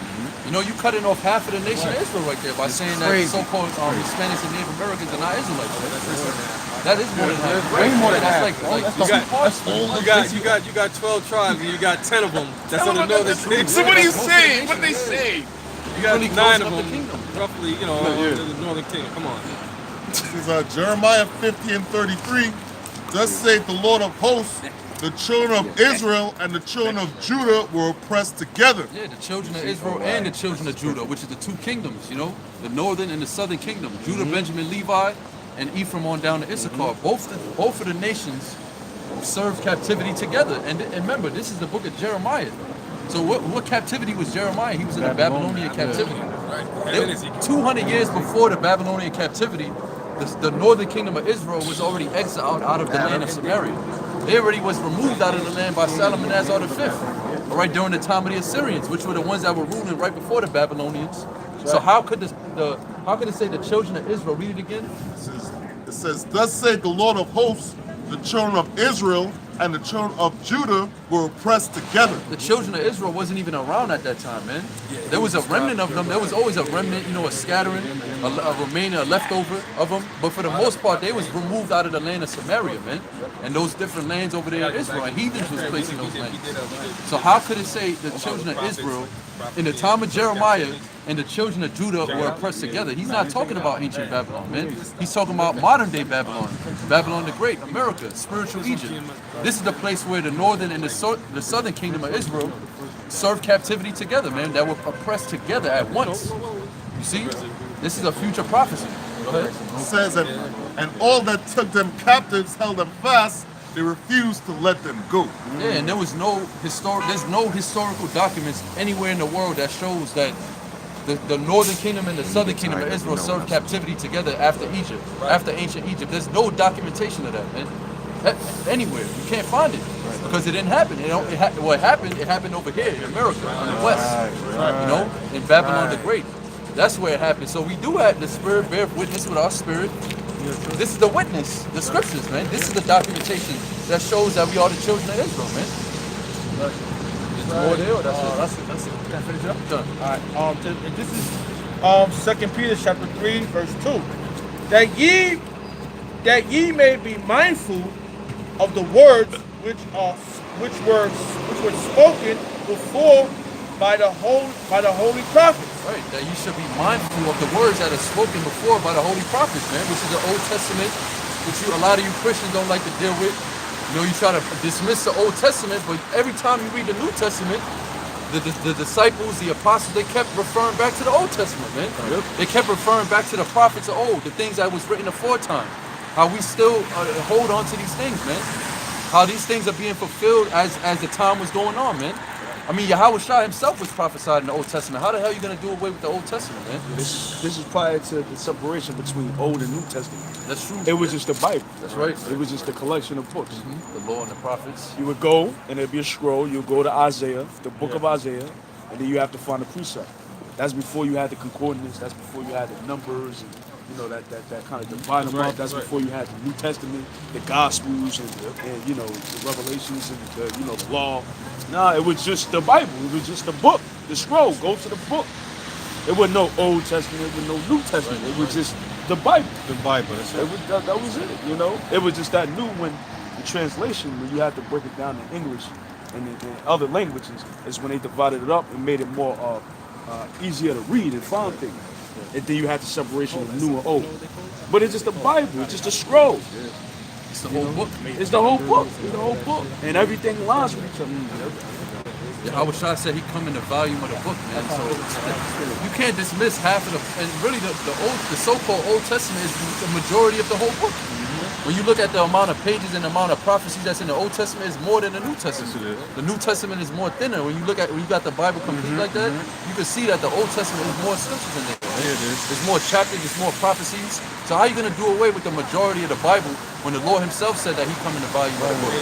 You know, you cutting off half of the nation of Israel right there by saying that crazy. so-called Hispanics and Native Americans are not Israelites. That is more than half. Way more than That's half. like You got 12 tribes and you got 10 of them. That's on the northern kingdom. So what are you saying? What are they saying? You got really 9 closing of up the them, kingdom. roughly, you know, the northern kingdom. Come on. This is Jeremiah 50:33. Thus saith the Lord of hosts, the children of Israel and the children of Judah were oppressed together. Yeah, the children of Israel and the children of Judah, which is the two kingdoms, you know, the northern and the southern kingdom. Judah, Benjamin, Levi, and Ephraim on down to Issachar. Both of the nations served captivity together. And remember, this is the book of Jeremiah. So what captivity was Jeremiah? He was in the Babylonian captivity. Right. 200 years before the Babylonian captivity, the northern kingdom of Israel was already exiled out of the land of Samaria. They already was removed out of the land by Shalmaneser V, all right, during the time of the Assyrians, which were the ones that were ruling right before the Babylonians. So how could it say the children of Israel? Read it again. It says, thus saith the Lord of hosts, the children of Israel and the children of Judah were oppressed together. The children of Israel wasn't even around at that time, man. There was a remnant of them. There was always a remnant, you know, a scattering, a remainder, a leftover of them. But for the most part, they was removed out of the land of Samaria, man. And those different lands over there in Israel, and heathens was placed in those lands. So how could it say the children of Israel in the time of Jeremiah and the children of Judah were oppressed together? He's not talking about ancient Babylon, man. He's talking about modern day Babylon, Babylon the Great, America, spiritual Egypt. This is the place where the northern and the southern kingdom of Israel served captivity together, man, that were oppressed together at once. You see? This is a future prophecy. Go ahead. It says, and all that took them captives held them fast, they refused to let them go. Yeah, and there's no historical documents anywhere in the world that shows that the northern kingdom and the southern kingdom of Israel served captivity together after Egypt, after ancient Egypt. There's no documentation of that, man. Anywhere. You can't find it because it didn't happen. It happened over here in America, in the West, you know, in Babylon the Great. That's where it happened. So we do have the Spirit bear witness with our spirit. This is the witness, the scriptures, man. This is the documentation that shows that we are the children of Israel, man. There's more there, or that's it? That's it. Can I finish it up? Done. All right. And this is 2 Peter chapter 3, verse 2. That ye may be mindful of the words which are which were spoken before by the holy prophets. Right, that you should be mindful of the words that are spoken before by the holy prophets, man, which is the Old Testament, which a lot of you Christians don't like to deal with. You know, you try to dismiss the Old Testament, but every time you read the New Testament, the disciples, the apostles, they kept referring back to the Old Testament, man. Yep. They kept referring back to the prophets of old, the things that was written aforetime. How we still hold on to these things, man. How these things are being fulfilled as the time was going on, man. I mean, Yahweh Shai himself was prophesied in the Old Testament. How the hell are you going to do away with the Old Testament, man? This is prior to the separation between Old and New Testament. That's true. It was just the Bible. That's right. It was just a collection of books. The law and the prophets. You would go, and there'd be a scroll. You would go to Isaiah, the book of Isaiah, and then you have to find a precept. That's before you had the concordance. That's before you had the numbers, and you know that kind of divide them up. That's before you had the New Testament, the Gospels, and you know the Revelations, and the law. Nah, it was just the Bible. It was just the book, the scroll. Go to the book. It wasn't no Old Testament. It was no New Testament. It was just the Bible. The Bible. That's right. That was it. You know, it was just that new when the translation, when you had to break it down in English and in other languages, is when they divided it up and made it more easier to read and find things. And then you had the separation of new and old. But it's just the Bible. It's just a scroll. It's the whole book. It's the whole book. It's the whole book. And everything aligns with each other. Yahweh Shai said he come in the volume of the book, man. So you can't dismiss half of the, and really the so-called Old Testament is the majority of the whole book. When you look at the amount of pages and the amount of prophecies that's in the Old Testament, it's more than the New Testament. The New Testament is more thinner. When you got the Bible complete like that, you can see that the Old Testament is more scriptures in there. Yeah, it is. There's more chapters, there's more prophecies. So how are you going to do away with the majority of the Bible when the Lord himself said that he come in the volume of the book?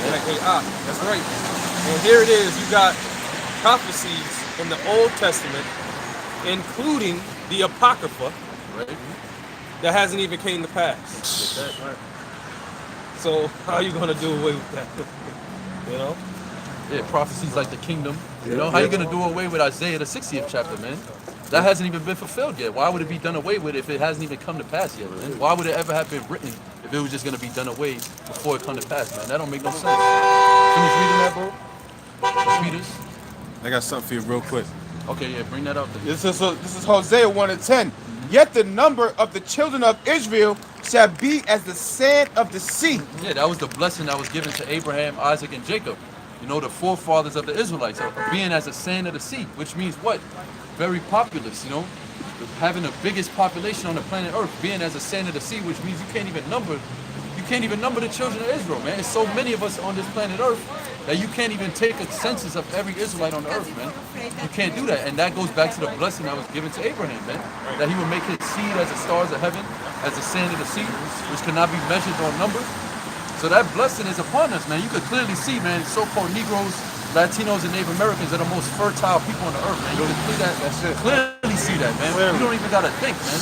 That's right. And here it is. You got prophecies in the Old Testament, including the Apocrypha, Right? that hasn't even came to pass. So how are you going to do away with that? You know? Yeah, prophecies like the kingdom. You know, how are you going to do away with Isaiah, the 60th chapter, man? That hasn't even been fulfilled yet. Why would it be done away with if it hasn't even come to pass yet, man? Why would it ever have been written if it was just going to be done away before it come to pass, man? That don't make no sense. Finish reading that, bro? Read us. I got something for you real quick. Okay, yeah, bring that out there. This is Hosea 1:10. Yet the number of the children of Israel shall be as the sand of the sea. Yeah, that was the blessing that was given to Abraham, Isaac, and Jacob. You know, the forefathers of the Israelites, being as the sand of the sea, which means what? Very populous, you know? Having the biggest population on the planet Earth, being as the sand of the sea, which means you can't even number the children of Israel, man. There's so many of us on this planet Earth that you can't even take a census of every Israelite on the earth, man. You can't do that. And that goes back to the blessing that was given to Abraham, man. That he would make his seed as the stars of heaven, as the sand of the sea, which cannot be measured or numbered. So that blessing is upon us, man. You could clearly see, man, so-called Negroes, Latinos, and Native Americans are the most fertile people on the earth, man. You can clearly see that, man. You don't even gotta think, man.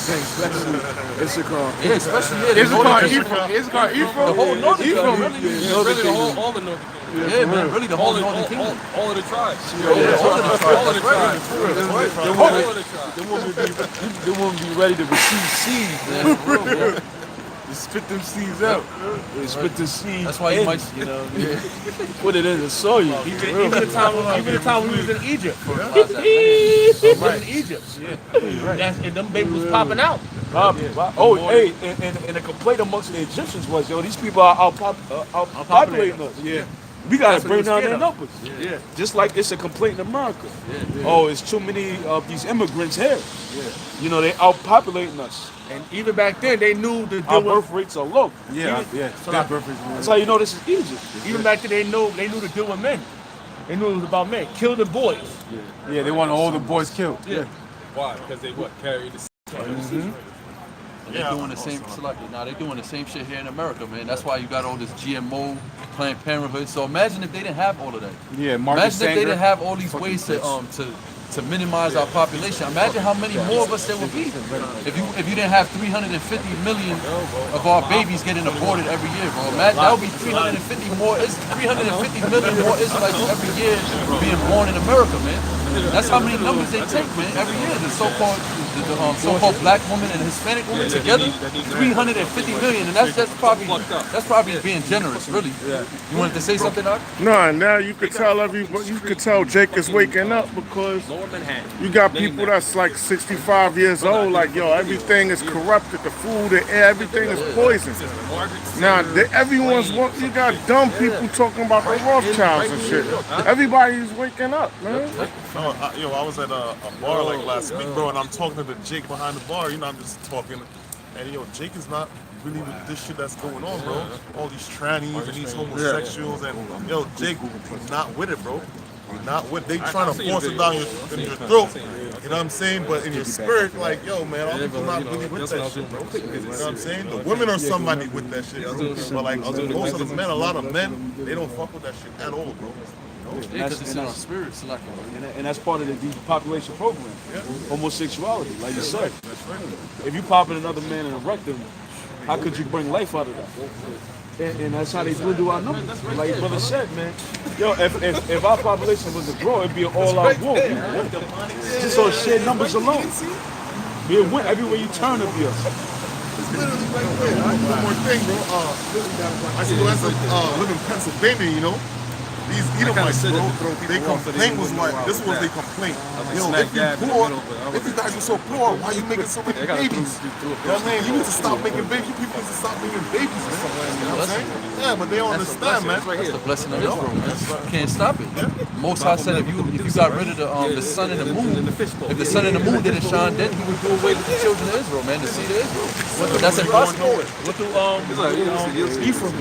Issachar. Yeah, especially here. Issachar, The whole northern kingdom, really. Really, all the northern kingdom. Yeah, man, really the whole northern kingdom. All of the tribes. Yeah, all of the tribes. All of the tribes. All of the tribes. They won't be ready to receive seed. Yeah, for real, bro. Just spit them seeds out. They spit the seed. That's why you in, might, you know, put it in the soil. Even the time when we was in Egypt. Right. In Egypt. And them babies was popping out. Hey, and the complaint amongst the Egyptians was, yo, these people are outpopulating us. Yeah. We gotta That's what bring they down scared their of. numbers. Yeah. Just like it's a complaint in America. Oh, it's too many of these immigrants here. You know, they outpopulating us. And even back then, they knew the Our deal birth rates are low. That's how you know this is Egypt. Even back then, they knew the deal with men. They knew it was about men. Kill the boys. Yeah, they want all the boys killed. Yeah. Why? Because they carry the They're doing the same. They're doing the same shit here in America, man. That's why you got all this GMO, Planned Parenthood. So imagine if they didn't have all of that. Yeah, Imagine if they didn't have all these ways to minimize our population. Imagine how many more of us there would be if you didn't have 350 million of our babies getting aborted every year, bro. Imagine that would be 350 million more Israelites every year being born in America, man. That's how many numbers they take, man, every year. The so-called so-called black woman and Hispanic woman together, 350 million, and that's probably being generous, really. You wanted to say something, Doc? No, now you could tell you could tell Jake is waking up because you got people that's like 65 years old, like, yo, everything is corrupted, the food, the air, everything is poison. Now, you got dumb people talking about the Rothschilds and shit. Everybody's waking up, man. I was at a bar like last week, bro, and I'm talking to the Jake behind the bar. You know, I'm just talking, and yo, Jake is not really with this shit that's going on, bro. All these trannies and these homosexuals, and yo, Jake, he's not with it, bro. He's not with. They trying to force it down your throat. You know what I'm saying? But in your spirit, like, yo, man, all people not really with that shit, bro. You know what I'm saying? The women are somebody with that shit, bro. But like most of the men, a lot of men, they don't fuck with that shit at all, bro. Because it's in our spirits, like, And that's part of the depopulation program. Homosexuality, like you said. If you pop in another man in a rectum, how could you bring life out of that? And that's how they dwindle our numbers. Like your brother said, man. Yo, if our population was to grow, it'd be an all-out war. Just on sheer numbers alone. Be a win everywhere you turn to be us. It's literally right there. One more thing, bro. I used to live in Pennsylvania, you know. These Edomites, bro, they complaint was like, this was their complaint. Yo, if you guys are so poor, why are you making so many babies? You know what I'm saying? You need to stop making babies. You people need to stop making babies, man. You know what I'm saying? Yeah, but they don't understand, man. That's the blessing of Israel, man. You can't stop it. Most High said if you got rid of the sun and the moon, if the sun and the moon didn't shine, then he would do away with the children of Israel, man, the seed of Israel. But that's impossible. What do Ephraim?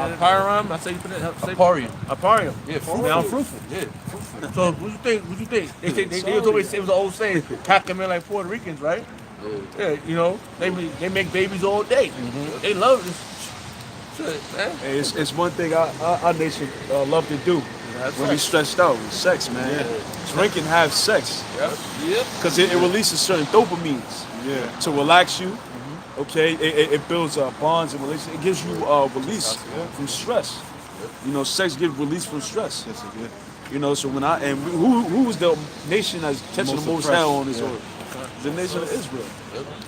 Apiram? I say Aparium. Aparium. Yeah, fruitful. Now fruitful. Yeah. So what you think? They always say it was an old saying, pack them in like Puerto Ricans, right? Yeah, you know, they make babies all day. They love this shit, man. Hey, it's one thing our nation love to do when we stressed out. Sex, man. Drink and have sex. Because it releases certain dopamines to relax you. Okay, it builds bonds and relationships. It gives you release from stress. You know, sex gives release from stress. Yes, it did. You know, so who was the nation that's catching the most hell on this earth? The nation of Israel.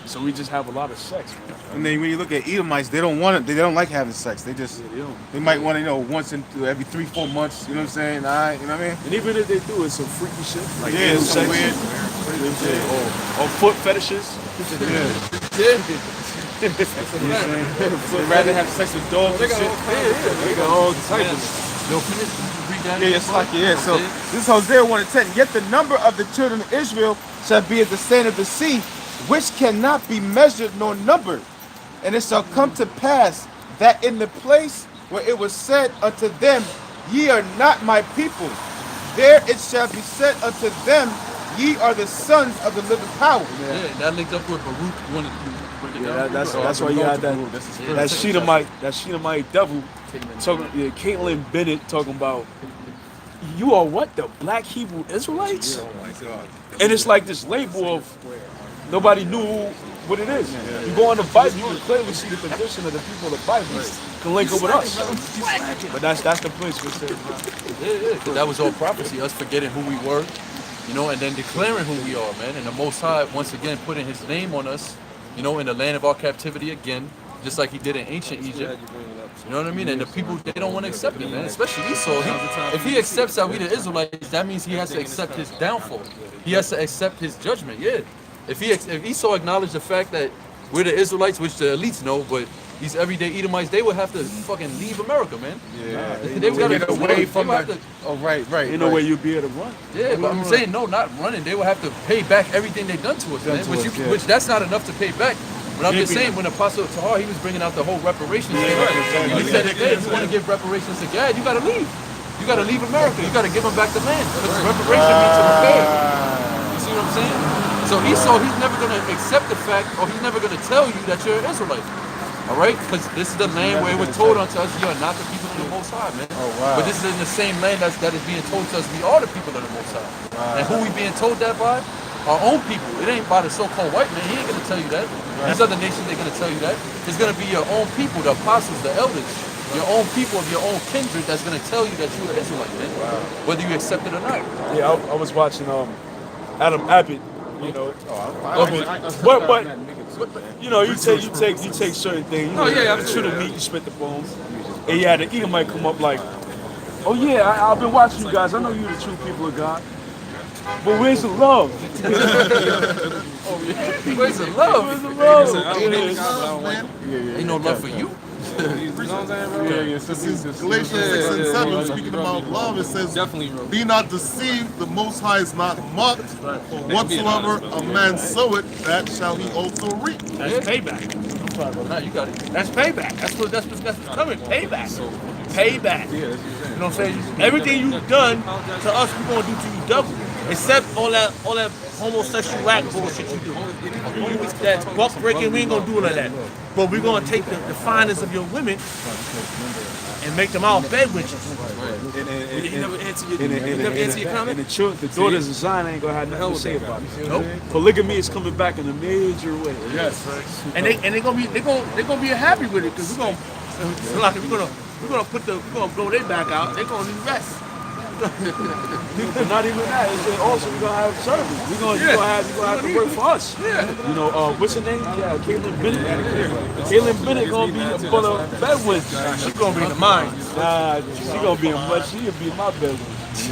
So we just have a lot of sex, man. And then when you look at Edomites, they don't want it. They don't like having sex. They just they might want to, once in every 3-4 months. You know what I'm saying? All right, you know what I mean? And even if they do, it's some freaky shit. Like It's some sex. weird. Or foot fetishes. They'd rather have sex with dogs and shit. They got all types of. It's like So this is Hosea 1:10. Yet the number of the children of Israel shall be as the sand of the sea, which cannot be measured nor numbered. And it shall come to pass that in the place where it was said unto them, Ye are not my people, there it shall be said unto them, Ye are the sons of the living power. Yeah, that linked up with Baruch. That's why you got that Shedemite devil talking. Caitlyn Bennett talking about you are what, the black Hebrew Israelites, and it's like this label of nobody knew what it is. You go on the Bible, you can clearly see the condition of the people of the Bible can link up with us. But that's the place we say. Yeah. That was all prophecy. Us forgetting who we were, and then declaring who we are, man. And the Most High once again putting His name on us. In the land of our captivity again, just like He did in ancient Egypt. You know what I mean? And the people, they don't want to accept it, man. Especially Esau. If he accepts that we the Israelites, that means he has to accept his downfall. He has to accept his judgment, If Esau acknowledged the fact that we're the Israelites, which the elites know, but these everyday Edomites, they would have to fucking leave America, man. Yeah. They would get away from that. Right. Ain't no way you'd be able to run. Yeah, but I'm saying, no, not running. They would have to pay back everything they've done to us, man. Which that's not enough to pay back. But I'm just saying, when Apostle Tahar, he was bringing out the whole reparations thing. He said, if you want to give reparations to Gad, you got to leave. You got to leave America. You got to give them back the land. Because reparation means to repair. You see what I'm saying? So Esau, he's never going to accept the fact, or he's never going to tell you that you're an Israelite. All right? Because this is the land where it was told unto us, you are not the people of the Most High, man. Oh, wow. But this is in the same land that is being told to us, we are the people of the Most High. Wow. And who we being told that by? Our own people. It ain't by the so-called white man. He ain't going to tell you that. Right. These other nations ain't going to tell you that. It's going to be your own people, the apostles, the elders, your own people of your own kindred that's going to tell you that you're an Israelite, man. Wow. Whether you accept it or not. Yeah, I was watching Adam Abbott You know, but you know, you take certain things. You know, you shoot a meat, you spit the bones, and yeah, the Edomite come up like, oh yeah, I've been watching you guys. I know you're the true people of God. But where's the love? Where's the love? Where's the love? Ain't no love for you. This is Galatians 6 and 7, speaking about love, it says, be not deceived, the Most High is not mocked, for whatsoever a man soweth, that shall he also reap. That's payback. Nah, you got it. That's payback. That's what's coming. Payback. Payback. You know what I'm saying? Everything you've done to us, we're gonna do to you double. Except all that homosexual act bullshit you do. That buck breaking, we ain't gonna do none of that. But we're gonna take the finest of your women and make them all bed witches. You never answer your comment? And the daughters of Zion ain't gonna have nothing to say about it. Nope. Polygamy is coming back in a major way. Yes. And they're gonna be happy with it because we're gonna blow their back out. They're gonna need rest. But not even that. It's also we're gonna have service. You're gonna have to work for us. Yeah. You know, what's her name? Yeah, Caitlin Bennett. Caitlin Bennett gonna be for the bedwin. She's gonna be in the mind. Nah, she gonna be in much. She'll be in my bedroom.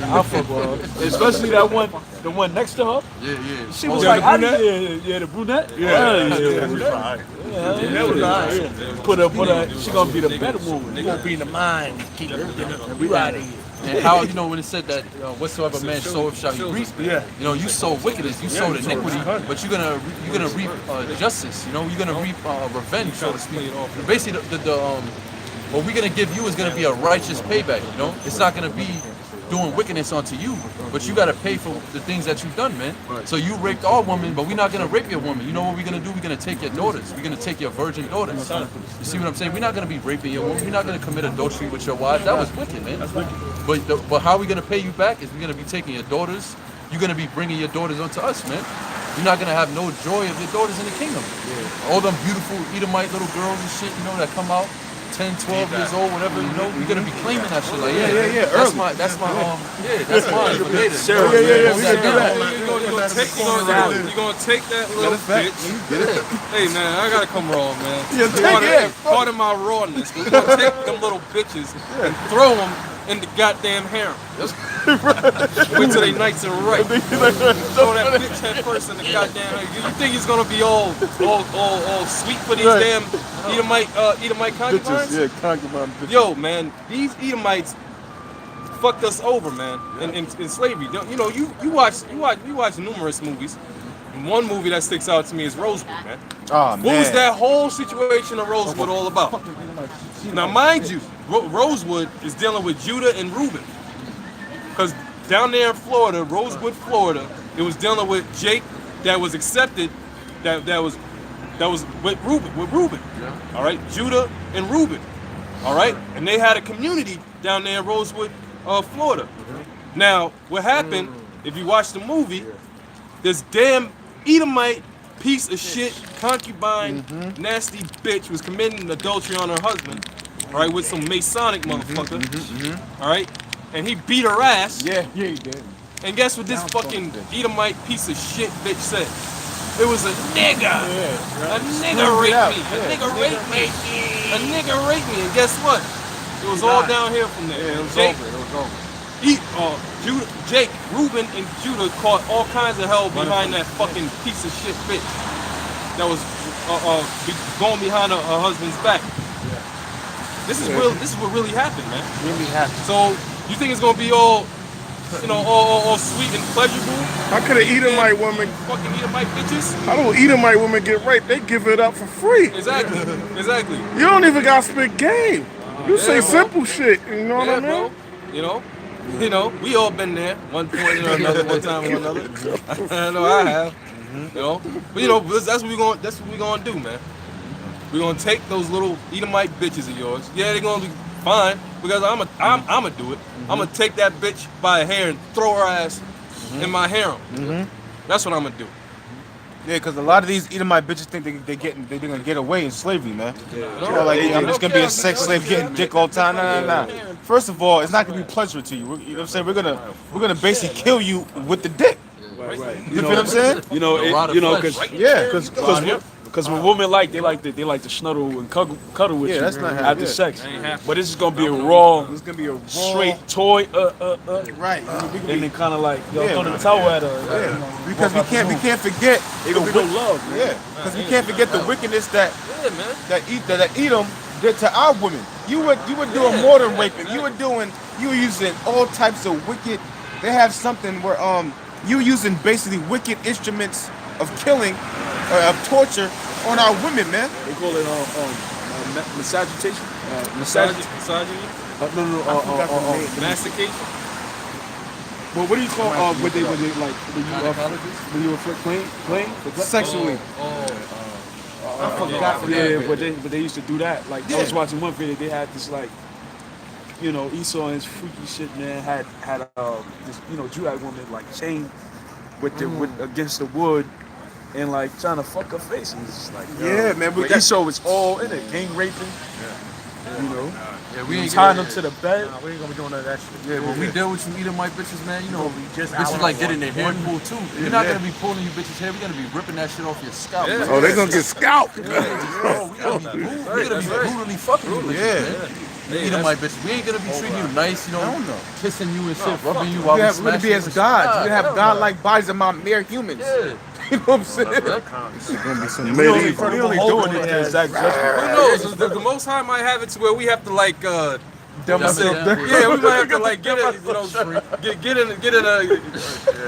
I fuck with her. Especially the one next to her. Yeah. She was like, the brunette. That was alright. Put her. She gonna be the better woman. They're gonna be in the mind. Keep it. We out of here. And how, you know, when it said that whatsoever man soweth shall he reap, you know, you sow wickedness, you sowed iniquity, but you're gonna reap justice. You know, you're gonna reap revenge, so to speak. Basically, what we're gonna give you is gonna be a righteous payback. You know, it's not gonna be doing wickedness onto you, but you gotta pay for the things that you've done, man. So you raped our woman, but we're not gonna rape your woman. You know what we're gonna do? We're gonna take your daughters. We're gonna take your virgin daughters. You see what I'm saying? We're not gonna be raping your woman. We're not gonna commit adultery with your wife. That was wicked, man. That's wicked. But how we gonna pay you back is we're gonna be taking your daughters. You're gonna be bringing your daughters onto us, man. You're not gonna have no joy of your daughters in the kingdom. All them beautiful Edomite little girls and shit, you know, that come out 10, 12 years old, whatever, you know, we're gonna be claiming that shit. Like, that's mine. That's mine. We gonna take that little bitch. Hey man, I gotta come raw, man. Part of my rawness. We're gonna take them little bitches and throw them in the goddamn harem. Wait till they nice and right. Throw that bitch head first in the goddamn harem. You think he's gonna be all sweet for these damn Edomite concubines? Yeah, concubine bitches. Yo, man, these Edomites fucked us over, man. In slavery, you know, you watch numerous movies. And one movie that sticks out to me is Rosewood, man. Oh, man. What was that whole situation of Rosewood all about? Now, mind you, Rosewood is dealing with Judah and Reuben, because down there in Florida, Rosewood, Florida, it was dealing with Jake that was accepted, that was with Reuben. Yeah. All right, Judah and Reuben. All right, and they had a community down there in Rosewood, Florida. Now, what happened? If you watch the movie, this damn Edomite piece of shit, concubine, nasty bitch was committing adultery on her husband, all right, with some Masonic motherfucker, all right, and he beat her ass. Yeah, he did. And guess what this fucking Edomite piece of shit bitch said? It was a nigga. A nigga raped me. A nigga raped me. A nigga raped me. And guess what? It was all downhill from there. It was Jake, over. It was over. Jake, Reuben, and Judah caught all kinds of hell behind that fucking piece of shit bitch that was going behind her husband's back. This is real. This is what really happened, man. Really happened. So you think it's gonna be all, you know, all sweet and pleasurable? How could an Edomite woman, Fucking Edomite bitches? how do Edomite women get raped? They give it up for free. Exactly. Exactly. You don't even got to spit game. You say simple shit, you know what I mean? bro. You know, we all been there, one point or another, one time or another. I know I have. You know, but you know, that's what we gonna do, man. We're gonna take those little Edomite bitches of yours. Yeah, they're gonna be fine because I'm gonna do it. I'm gonna take that bitch by her hair and throw her ass in my harem. That's what I'm gonna do. Yeah, because a lot of these Edomite bitches think they're gonna get away in slavery, man. I'm just gonna be a sex slave getting dick all the time. Nah. First of all, it's not gonna be pleasurable to you. You know what I'm saying? We're gonna basically kill you with the dick. Right. You feel what I'm saying? You know, A lot of because flesh. Yeah. because what women like, they like to snuggle and cuddle with Yeah, you that's not after happening. sex. Ain't happening. But this is gonna be a raw, It's gonna be a raw, straight toy, right? and then kind of like Yeah, throw the man. towel at her. Yeah, because we can't forget They gonna feel love, man. Yeah, because we can't forget the wickedness that Yeah, man. that Edom did to our women. You were doing more than raping. You were using all types of wicked. They have something where you were using basically wicked instruments of killing, of torture on our women, man. They call it misagitation. Misogyny? Mastication? Well, what do you call what they like when you inflict pain? Sexually. I forgot. Yeah, but they used to do that. Like I was watching one video, they had this like, Esau and his freaky shit, man, had this Judite woman like chained with against the wood and like trying to fuck her face, and it's just like Yeah, man, but Esau was all in it, gang raping, Yeah, we ain't tying gonna, them to the bed. We ain't gonna be doing none of that shit. yeah, when we deal with you Edomite bitches, man, just bitches like getting their hair pulled too. We're not gonna be pulling you bitches' hair. We're gonna be ripping that shit off your scalp. Yeah. Oh, they're gonna get scalped. We're gonna be brutally fucking you bitches, man. Edomite bitches. We ain't gonna be treating you nice, kissing you and shit, rubbing you while we We're gonna be smashing as and shit. gods. Nah, We have hell God-like bodies among mere humans. Yeah. You know what I'm saying? We only doing it as that judgment. Who knows? The Most High might have it to where we have to like, Dumb That's it it. down. yeah, we might have to like get it, get in a.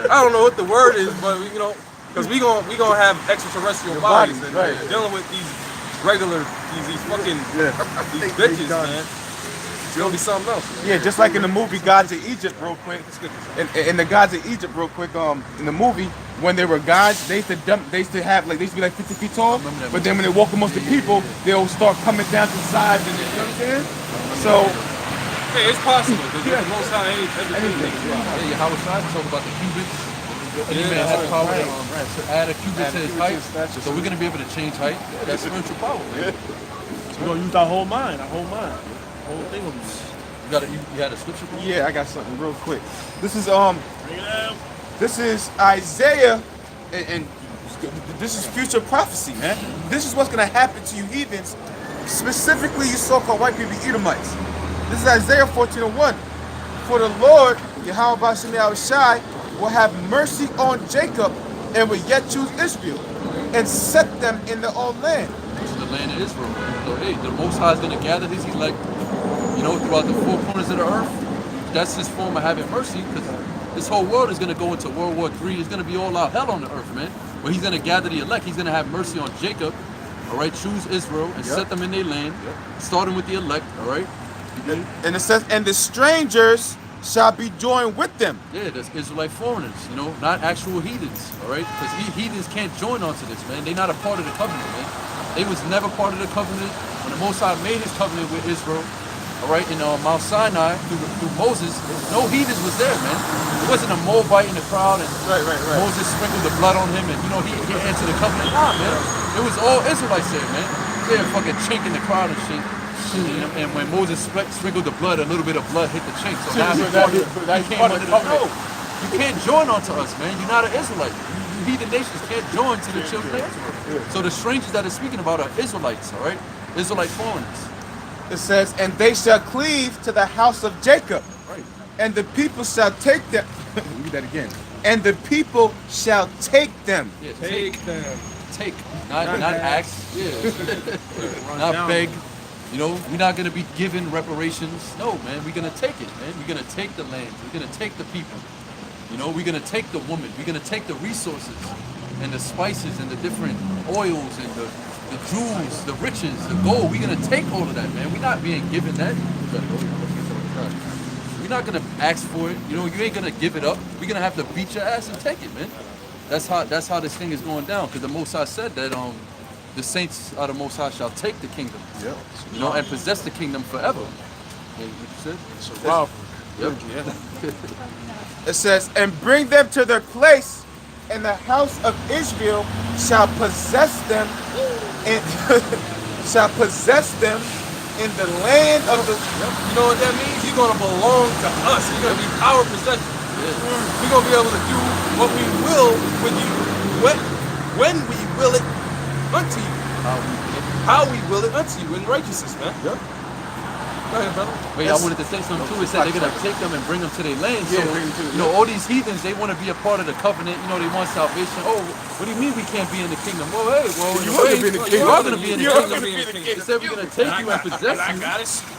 I don't know what the word is, but because we gonna have extraterrestrial bodies and dealing with these regular these fucking these bitches, man. It's gonna be something else. Yeah, just like in the movie Gods of Egypt, real quick. In the Gods of Egypt, real quick. In the movie, when they were gods, they used to be like 50 feet tall. But then when they walk amongst the people, they'll start coming down to the sides. And you know what I'm saying? So Hey, it's possible because the Most High ain't everything. Yeah, your Howard Shine talk about the cubits. Any man has power to add a cubit to his height. So we're gonna be able to change height. Yeah, that's spiritual power, man. We're gonna use our whole mind. Whole thing will be. You had a scripture for me? yeah, I got something real quick. This is Isaiah, and this is future prophecy, man. This is what's gonna happen to you heathens, specifically you so-called white people, Edomites. This is Isaiah 14:1. For the Lord, Yahweh Bashim Yahushai, will have mercy on Jacob and will yet choose Israel and set them in their own land. Which is the land of Israel. So hey, the Most High is gonna gather his elect, throughout the four corners of the earth. That's his form of having mercy, because this whole world is gonna go into World War III. It's gonna be all out hell on the earth, man. But he's gonna gather the elect. He's gonna have mercy on Jacob, all right, choose Israel and set them in their land, starting with the elect, all right. And it says, and the strangers shall be joined with them. Yeah, there's Israelite foreigners, not actual heathens, all right? Because heathens can't join onto this, man. They're not a part of the covenant, man. They was never part of the covenant. When the Most High made his covenant with Israel, all right, in Mount Sinai, through Moses, no heathens was there, man. There wasn't a Moabite in the crowd, and Moses sprinkled the blood on him, and, he entered the covenant. Nah, man. It was all Israelites there, man. They're fucking chink in the crowd and shit. And when Moses sprinkled the blood, a little bit of blood hit the chink. So now he came under the covenant. You can't join onto us, man. You're not an Israelite. You heathen nations can't join to the children of Israel. So the strangers that it's speaking about are Israelites, all right? Israelite foreigners. It says, and they shall cleave to the house of Jacob, and the people shall take them. Read that again. And the people shall take them. Yeah, Take them. take, not ask, yeah, not beg. We're not gonna be given reparations. No, man, we're gonna take it, man. We're gonna take the land. We're gonna take the people. We're gonna take the woman. We're gonna take the resources and the spices and the different oils and the jewels, the riches, the gold. We're gonna take all of that, man. We're not being given that. We're not gonna ask for it. You ain't gonna give it up. We're gonna have to beat your ass and take it, man. That's how this thing is going down. Because the Most High said that the saints of the Most High shall take the kingdom, and possess the kingdom forever. Yeah, what you said? So wow. Yep. It says, and bring them to their place, and the house of Israel shall possess them in shall possess them in the land of the. You know what that means? You're gonna belong to us. You're gonna be our possession. We're gonna be able to do what we will when we will it unto you. How we will it unto you in righteousness, man. Yep. Go ahead, brother. Wait, I wanted to say something too. It said they're gonna take them and bring them to their land. So, you know, all these heathens, they want to be a part of the covenant. You know, they want salvation. Oh, what do you mean we can't be in the kingdom? Well, hey, you are gonna be in the kingdom. You are gonna be in the You are kingdom. gonna be in the kingdom. It said we're gonna take you and possess you.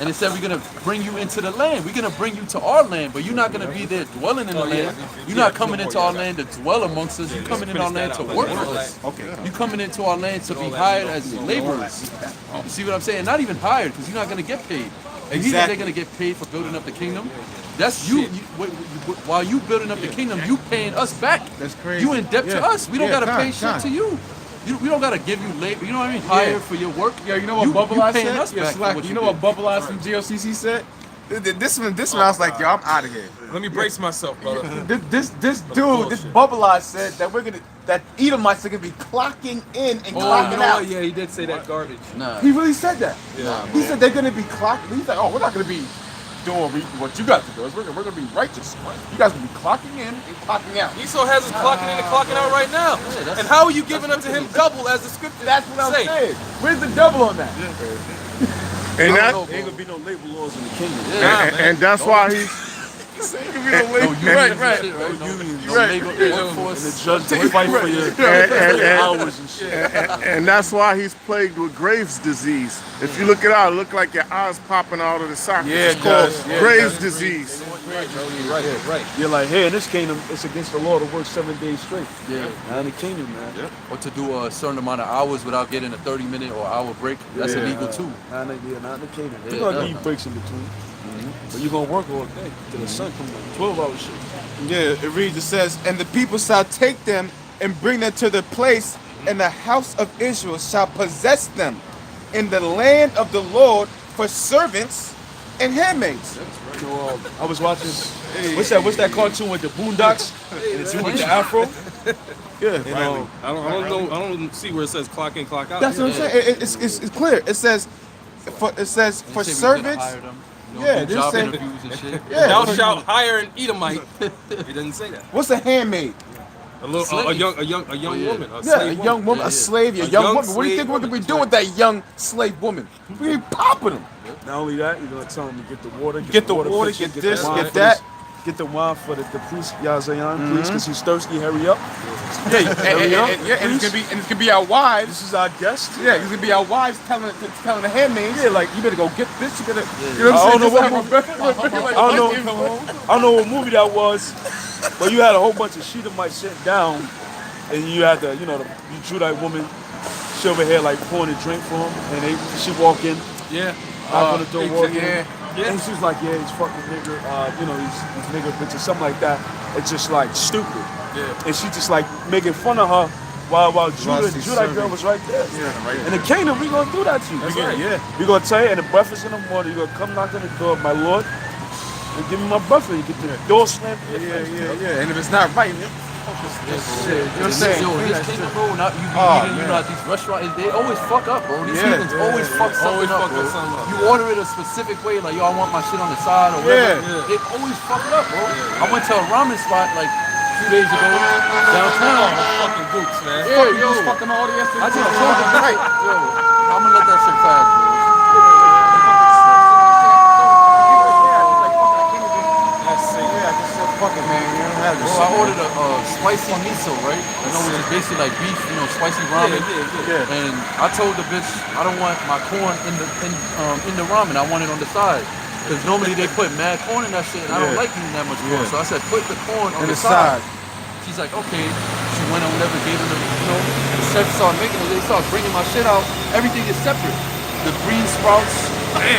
And it said we're gonna bring you into the land. We're gonna bring you to our land, but you're not gonna be there dwelling in the land. You're not coming into our land to dwell amongst us. You're coming in our land to work for us. You're coming into our land to be hired as laborers. You see what I'm saying? Not even hired, because you're not gonna get paid. Exactly. They're gonna get paid for building up the kingdom. That's you. While you building up the kingdom, you paying us back. That's crazy. You in debt to us. We don't gotta pay Con. shit to you. We don't gotta give you labor. You know what I mean? Hire for your work. Yeah, you know what Bubble Eyes paying said? us back for what You you know did. what Bubble Eyes from GLCC said? This one, I was like, yo, I'm out of here. Let me brace myself, brother. This dude, this Bubble Eyes said that Edomites are gonna be clocking in and clocking out. Yeah, he did say that garbage. Nah. He really said that. Yeah. He said they're gonna be clocking. He's like, oh, we're not gonna be doing what you guys are doing. We're gonna be righteous. You guys gonna be clocking in and clocking out. Esau has us clocking in and clocking out right now. that's- And how are you giving unto him double as the scripture That's what I'm say? saying. Where's the double on that? And that, Ain't gonna be no labor laws in the kingdom. and that's why he's. Right. unions, No right. labor And the workforce. judge they fight for your hours and shit. And that's why he's plagued with Graves' disease. If you look it out, it look like your eyes popping out of the socket. Yeah, It's it called does. Yeah, Graves' disease. Right. You're like, hey, in this kingdom, it's against the law to work 7 days straight. Yeah. Not in the kingdom, man. Or to do a certain amount of hours without getting a 30-minute or hour break. That's illegal too. Not in the kingdom. Yeah, They're gonna give yeah. you breaks in between. But you're gonna work all day till the sun comes up. 12-hour shift. Yeah, it reads, it says, and the people shall take them and bring them to the place, and the house of Israel shall possess them in the land of the Lord for servants and handmaids. So, I was watching, what's that cartoon with the Boondocks? And the dude with the afro? Yeah, you know, I don't know. I don't see where it says clock in, clock out. That's what I'm saying. It's clear. It says for They servants. say we gonna hire them, you know, Yeah, do they job say- interviews and shit. Yeah. Thou shalt hire an Edomite. He doesn't say that. What's a handmaid? A young woman. Yeah, A a slave young woman, Yeah, a slave, a A young young woman. What do you slave think we're gonna be woman. doing with that young slave woman? We be popping them. not only that, you're gonna tell them to get the water, Get the water, fixed, get this, the wine get for that. Get the wine for the priest Yazayan, please, because he's thirsty. Hurry up. Yeah, Hurry up, and it's please. gonna be our wives. This is our guest. Yeah, it's gonna be our wives telling the handmaids. Yeah, like you better go get this. You better. I You know don't know what what I'm saying? I don't know what movie that was, but you had a whole bunch of Shedemites sitting down, and you had the, the Judite woman, she over here like pouring a drink for him, and she walk in, Yeah. knock on the door, walk in, yeah. and she's like, yeah, he's fucking nigger, he's nigger bitch or something like that. It's just like stupid. Yeah. And she just like making fun of her while she's Judite girl serving. was right there. Yeah, right. In the kingdom, we gonna do that to you. That's right. Yeah. We gonna tell you, and the breakfast in the morning, you gonna come knock on the door, my lord, and give me my breakfast. You get the door slammed. in your face. Yeah. And if it's not right, shit. You know what I'm saying? Yo, this kingdom, bro, not you be Oh, eating, man. at these restaurants, they always fuck up, bro. These Yeah. heathens always fuck something Always up, fuck bro. up something up. You order it a specific way, like, yo, I want my shit on the side or whatever. Yeah. They always fuck it up, bro. I went to a ramen spot, like, 2 days ago, downtown. Fucking boots, man. Yeah, yo. fucking all the yesterday. I just told them, right, yo, I'm gonna let that shit pass, bro. Fuck it, man. You don't have this. Bro, I ordered a spicy miso, right? You know, which is basically like beef, spicy ramen. Yeah. And I told the bitch I don't want my corn in the ramen. I want it on the side. Because normally they put mad corn in that shit, and I don't like eating that much corn. So I said, put the corn on the side. She's like, okay. She went on whatever, gave them the chef started making it. They started bringing my shit out. Everything is separate. The green sprouts,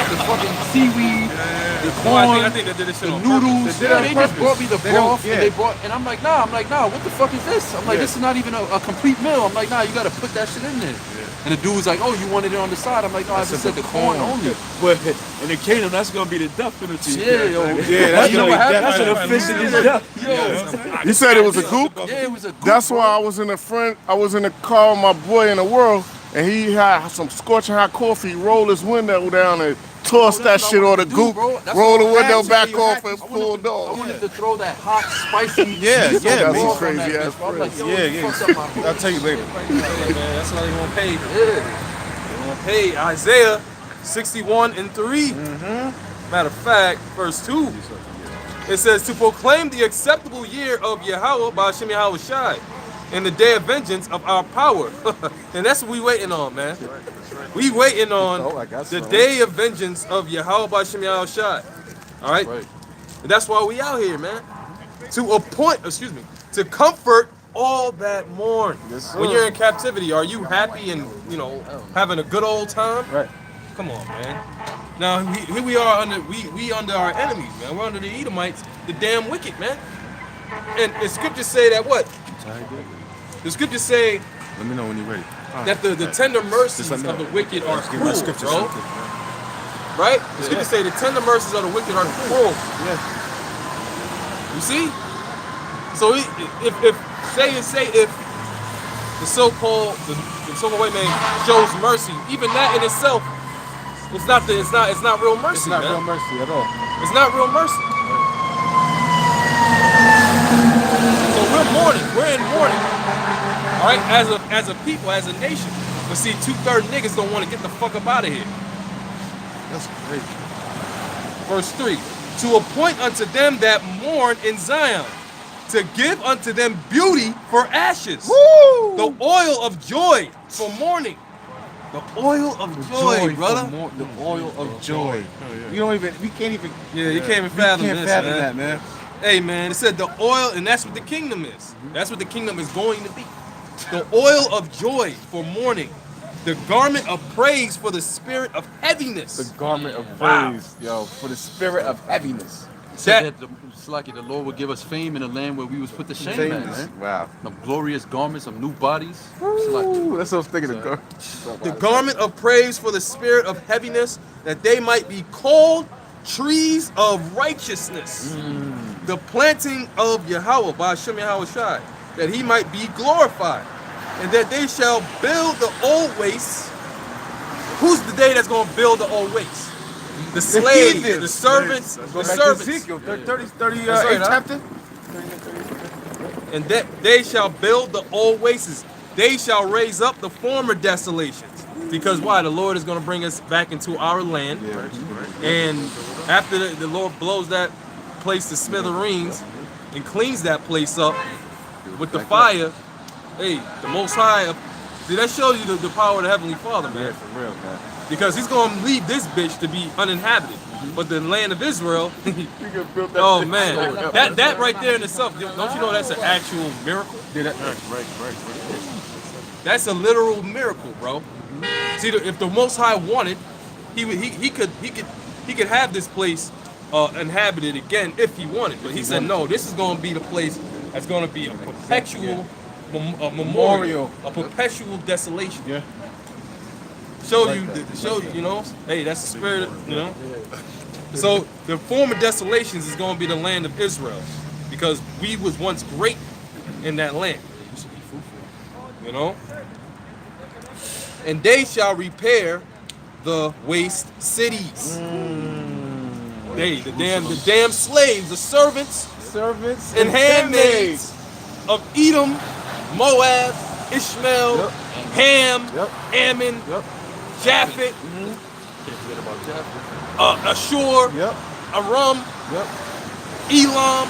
the fucking seaweed, the corn, I think they did this shit the on noodles. They did it on They just purpose. brought me the They don't- broth, and they brought, and I'm like, nah, what the fuck is this? I'm like, this is not even a complete meal. I'm like, nah, you gotta put that shit in there. And the dude was like, oh, you wanted it on the side. I'm like, no, I just said the corn only. But in the kingdom, that's gonna be the death penalty. Yeah, yo. Yeah, that's You know what happened? That's an offense against death. You said it was a goop? Yeah, it was a good That's why I was in the car with my boy in the world, and he had some scorching hot coffee, roll his window down and toss that shit on the goop, roll the window back off and pull I off. wanted to throw that hot, spicy. Yeah, cheese yeah, on man. the Crazy on that ass bitch, bro. I'm like, yo, friends. you Yeah, fucked up my I'll tell you later. Yeah, man, that's how they gonna pay. They gonna pay Isaiah 61:3. Matter of fact, verse 2. It says to proclaim the acceptable year of Yahweh by Hashem Yahweh Shai and the day of vengeance of our power. And that's what we waiting on, man. We waiting on the day of vengeance of Yahweh by Hashem Yahweh Shai. All right? And that's why we out here, man. To comfort all that mourn. When you're in captivity, are you happy and, having a good old time? Right. Come on, man. Now here we are under our enemies, man. We're under the Edomites, the damn wicked, man. And the scriptures say that what? The scriptures say Let me know when you're ready. that the tender mercies of the wicked are cruel, bro. Right? The scriptures say the tender mercies of the wicked are cruel. Yeah. You see? So if the so-called white man shows mercy, even that in itself, it's not real mercy. It's not man. real mercy at all. It's not real mercy. So we're mourning. We're in mourning. All right, as a people, as a nation. But see, 2/3 niggas don't want to get the fuck up out of here. That's great. Verse 3. To appoint unto them that mourn in Zion, to give unto them beauty for ashes. Woo! The oil of joy for mourning. The oil of joy, brother. The oil of joy. We can't even. Yeah, you can't even fathom can't this, fathom man. that, man. Hey, man, it said the oil, and that's what the kingdom is. That's what the kingdom is going to be. The oil of joy for mourning. The garment of praise for the spirit of heaviness. The garment of praise, yo, for the spirit of heaviness. Said that the Lord would give us fame in the land where we was put to shame at, man. Wow. Some glorious garments, some new bodies. Ooh, that's what I was thinking of. The garment of praise for the spirit of heaviness, that they might be called trees of righteousness. The planting of Yahweh by Hashem Yahweh Shai, that he might be glorified, and that they shall build the old wastes. Who's the day that's going to build the old wastes? The slaves, the servants, the servants. Ezekiel, 38th right, chapter. And that they shall build the old wastes. They shall raise up the former desolations. Because why? The Lord is going to bring us back into our land. And after the Lord blows that place to smithereens and cleans that place up with the fire, hey, the Most High, see, that shows you the power of the Heavenly Father, man. Yeah, for real, man. Because he's going to leave this bitch to be uninhabited. But the land of Israel, oh man, that right there in itself, don't you know that's an actual miracle? Yeah, right. That's a literal miracle, bro. See, if the Most High wanted, he could have this place inhabited again if he wanted. But he said no. This is going to be the place that's going to be a perpetual memorial, a perpetual desolation. Yeah. Show you, hey, that's the spirit, So the former desolations is going to be the land of Israel, because we was once great in that land. And they shall repair the waste cities. The damn slaves, the servants and handmaids of Edom, Moab, Ishmael, Ham, Ammon, Japheth, Ashur, Aram, Elam.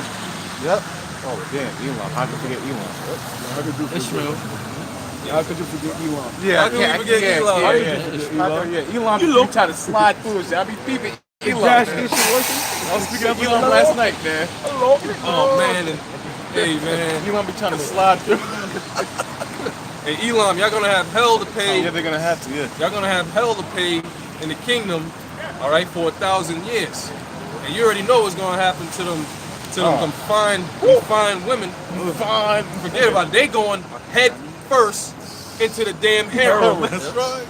Oh damn, Elam. How could you forget Elam? Ishmael. How could you forget Elam? Yeah, how can we forget Elam? Elam, you try to slide through it. I be peeping Elam. I was speaking of Elam last night, man. Oh man, hey man. Elam be trying to slide through. Hey Elam, y'all gonna have hell to pay. Yeah, they're gonna have to. Yeah. Y'all gonna have hell to pay in the kingdom, all right, for 1,000 years. And you already know what's gonna happen to them confined women. Forget about it. They going head first into the damn harem. That's right.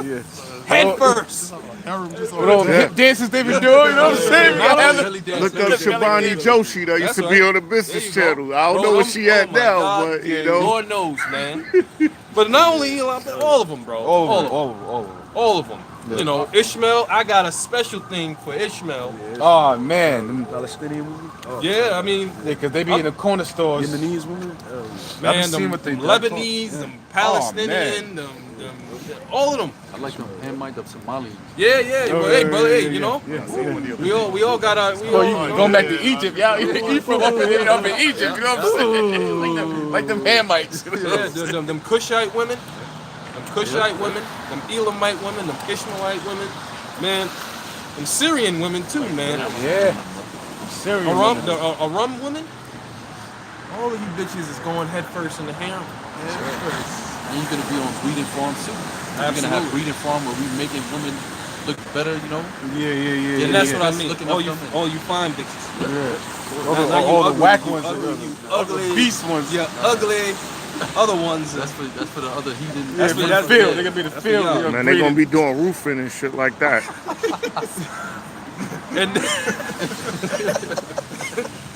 Yeah. Head first. With all the hip dances they been doing, you know what I'm saying? Look up Shabani Joshi that used to be on the business channel. I don't know where she at now, but you know. Lord knows, man. But not only Elam, but all of them, bro. All of them. Yeah. You know, Ishmael, I got a special thing for Ishmael. Oh man, Palestinian women, Yeah, I mean, because they be in the corner stores. Yemenese women. man, seen them, what they them done. Lebanese, Yeah. them Oh, Palestinian, them, all of them. I like them Hamite of Somali. Yeah, yeah. But hey, brother, hey, you know, Yeah. we all got our. We Oh, all, you you know, going back to Egypt, y'all? You from up in Egypt, you know what I'm saying? like them Hamites. Yeah, them Cushite women, them Elamite women, them Ishmaelite women, man, them Syrian women too, man. Yeah. Syrian. Aram women. All of you bitches is going head first in the harem. And you're gonna be on breeding farms too. You're gonna have breeding farm where we making women look better, you know. Yeah. And that's what I mean. Looking All up you, them. all you fine bitches. Yeah. All the whack ones, you the ugly beast ones. Yeah, ugly. Other ones. That's for the other heathen. That's for the field. They gonna be the field. y'all. Man, they gonna be doing roofing and shit like that.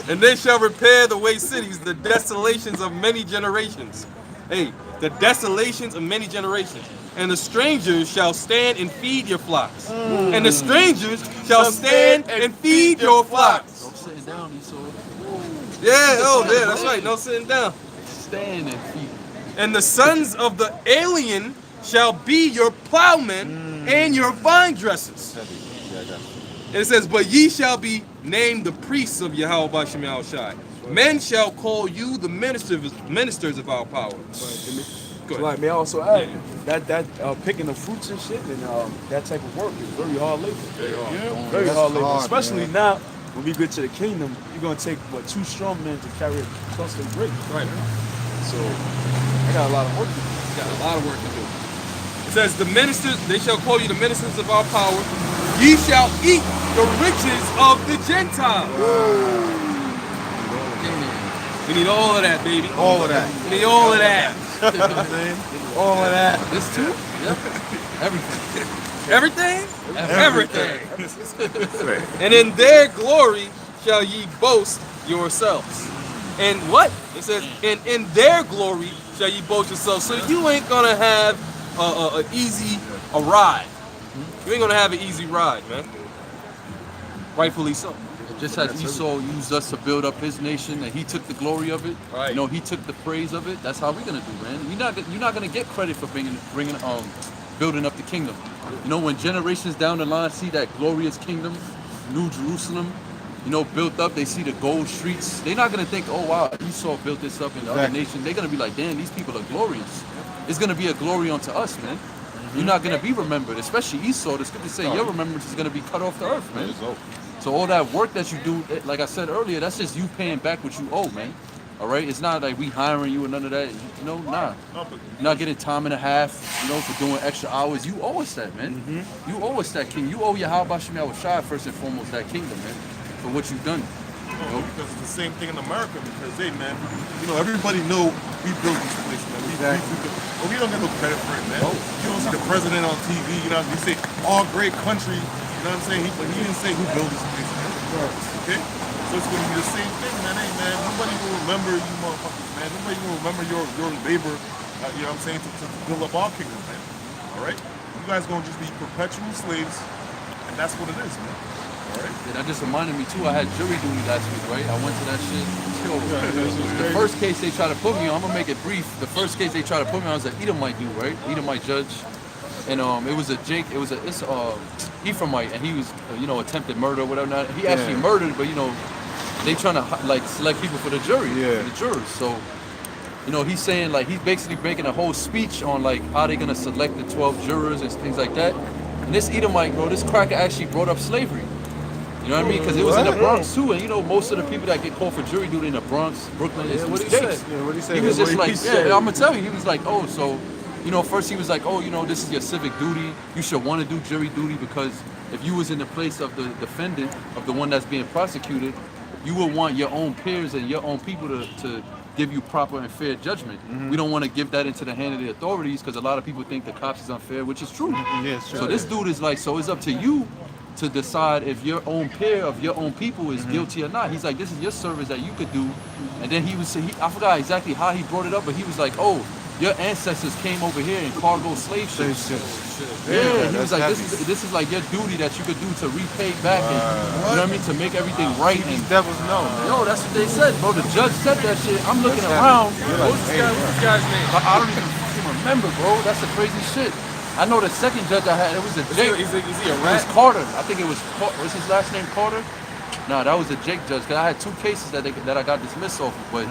And they shall repair the waste cities, the desolations of many generations. Hey, the desolations of many generations. And the strangers shall stand and feed your flocks. And the strangers shall stand and feed your flocks. I'm sitting down, Esau. Yeah, oh yeah, that's right. No sitting down. Stand and feed. And the sons of the alien shall be your plowmen and your vine dressers. And it says, but ye shall be named the priests of Yahweh Bashem Yahushai. Men shall call you the ministers of our power. Go ahead. Like, may I also add that picking the fruits and shit and that type of work is very hard labor. Very hard labor. Especially now when we get to the kingdom, you're gonna take two strong men to carry a cluster of grapes. Right. So I got a lot of work to do. Got a lot of work to do. It says, the ministers, they shall call you the ministers of our power. Ye shall eat the riches of the Gentiles. We need all of that, baby. All of that. We need all of that. All of that. This too? Yep. Everything? Everything. And in their glory shall ye boast yourselves. And what? It says, and in their glory shall ye boast yourselves. So you ain't gonna have a easy ride. You ain't gonna have an easy ride, man. Rightfully so. Just as Esau used us to build up his nation, and he took the glory of it. Right. You know, he took the praise of it. That's how we're gonna do, man. You're not gonna get credit for building up the kingdom. You know, when generations down the line see that glorious kingdom, New Jerusalem, you know, built up, they see the gold streets. They're not gonna think, oh wow, Esau built this up in the other nation. They're gonna be like, damn, these people are glorious. It's gonna be a glory unto us, man. You're not gonna be remembered, especially Esau. The scripture say your remembrance is gonna be cut off the earth, man. So all that work that you do, like I said earlier, that's just you paying back what you owe, man. All right, it's not like we hiring you and none of that. You know, nah. You're not getting time and a half, you know, for doing extra hours. You owe us that, man. You owe us that, king. You owe Yahweh Bashem Yahushai first and foremost that kingdom, man, for what you've done. No, because it's the same thing in America. Because hey, man, you know everybody know we built this place, man. But we don't get no credit for it, man. You don't see the president on TV. You know, you say all great country. You know what I'm saying? But he didn't say who built this place, man. Okay, so it's gonna be the same thing, man. Hey, man, nobody will remember you, motherfuckers, man. Nobody will remember your labor. You know what I'm saying? To build up our kingdom, man. All right, you guys gonna just be perpetual slaves, and that's what it is, man. Right. Yeah, that just reminded me too. I had jury duty last week, right? I went to that shit. Yo, the first case they tried to put me on, I'm gonna make it brief. The first case they tried to put me on was an Edomite dude, right? Edomite judge, and it was a Ephraimite, and he was, you know, attempted murder or whatever. Not he actually murdered, but you know, they trying to like select people for the jury, for the jurors. So, you know, he's saying like he's basically making a whole speech on like how they're gonna select the 12 jurors and things like that. And this Edomite, bro, this cracker actually brought up slavery. You know what I mean? Because it was in the Bronx too, and you know most of the people that get called for jury duty in the Bronx, Brooklyn, is What he Jakes. said? Yeah, what he said? He was just like, yeah, I'm gonna tell you. He was like, oh, so, you know, first he was like, oh, you know, this is your civic duty. You should want to do jury duty because if you was in the place of the defendant, of the one that's being prosecuted, you would want your own peers and your own people to give you proper and fair judgment. We don't want to give that into the hand of the authorities because a lot of people think the cops is unfair, which is true. Yes, So this dude is like, so it's up to you to decide if your own peer of your own people is guilty or not. He's like, this is your service that you could do. And then I forgot exactly how he brought it up, but he was like, oh, your ancestors came over here in cargo slave ships. Yeah, he was like, this is like your duty that you could do to repay back, and, you know what I mean, to make everything right. And Devils know, man. yo, that's what they said, bro. The judge said that shit. I'm looking around. What's this guy's name? I don't even fucking remember, bro. That's the crazy shit. I know the second judge I had, it was a Jake. Is he a It was rat? Carter. I think it was his last name Carter? Nah, that was a Jake judge. Cause I had 2 cases that I got dismissed off of. But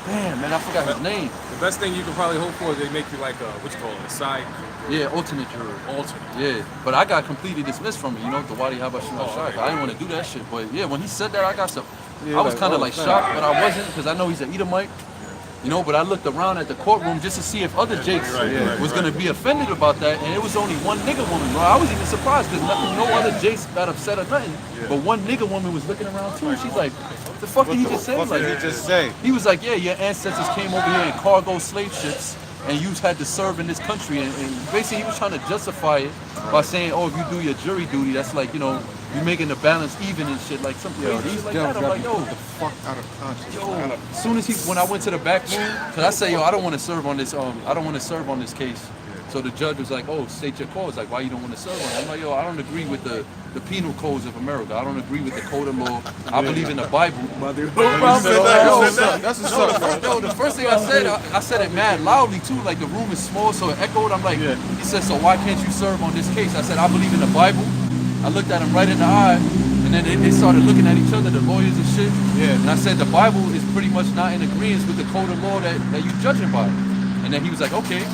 damn, man, I forgot his name. The best thing you can probably hope for is they make you like a, what you call it, a side Yeah, alternate juror. alternate. Yeah, but I got completely dismissed from it. You know, the Wadi Habashim Shak. I didn't want to do that shit. But yeah, when he said that, I got some. I was kind of like shocked, but I wasn't because I know he's an Edomite. You know, but I looked around at the courtroom just to see if other Jakes was gonna be offended about that, and it was only one nigga woman, bro. I was even surprised because no other Jakes got upset or nothing. But one nigga woman was looking around too. She's like, "The fuck did he just say?" What Like, did he just say? he was like, "Yeah, your ancestors came over here in cargo slave ships, and you had to serve in this country." And basically, he was trying to justify it by saying, "Oh, if you do your jury duty, that's like, you know, you making the balance even and shit, like some crazy shit like that." I'm like, yo, the fuck out of conscience. yo. As soon as when I went to the back room, cause I said, yo, I don't want to serve on this. I don't want to serve on this case. So the judge was like, oh, state your cause. Like, why you don't want to serve on it? I'm like, yo, I don't agree with the penal codes of America. I don't agree with the code of law. I believe in the Bible. That's what's up, bro. Yo, the first thing I said it mad loudly too. Like the room is small, so it echoed. I'm like, he said, so why can't you serve on this case? I said, I believe in the Bible. I looked at him right in the eye, and then they started looking at each other, the lawyers and shit. Yeah. And I said, the Bible is pretty much not in agreement with the code of law that you judging by. And then he was like, okay,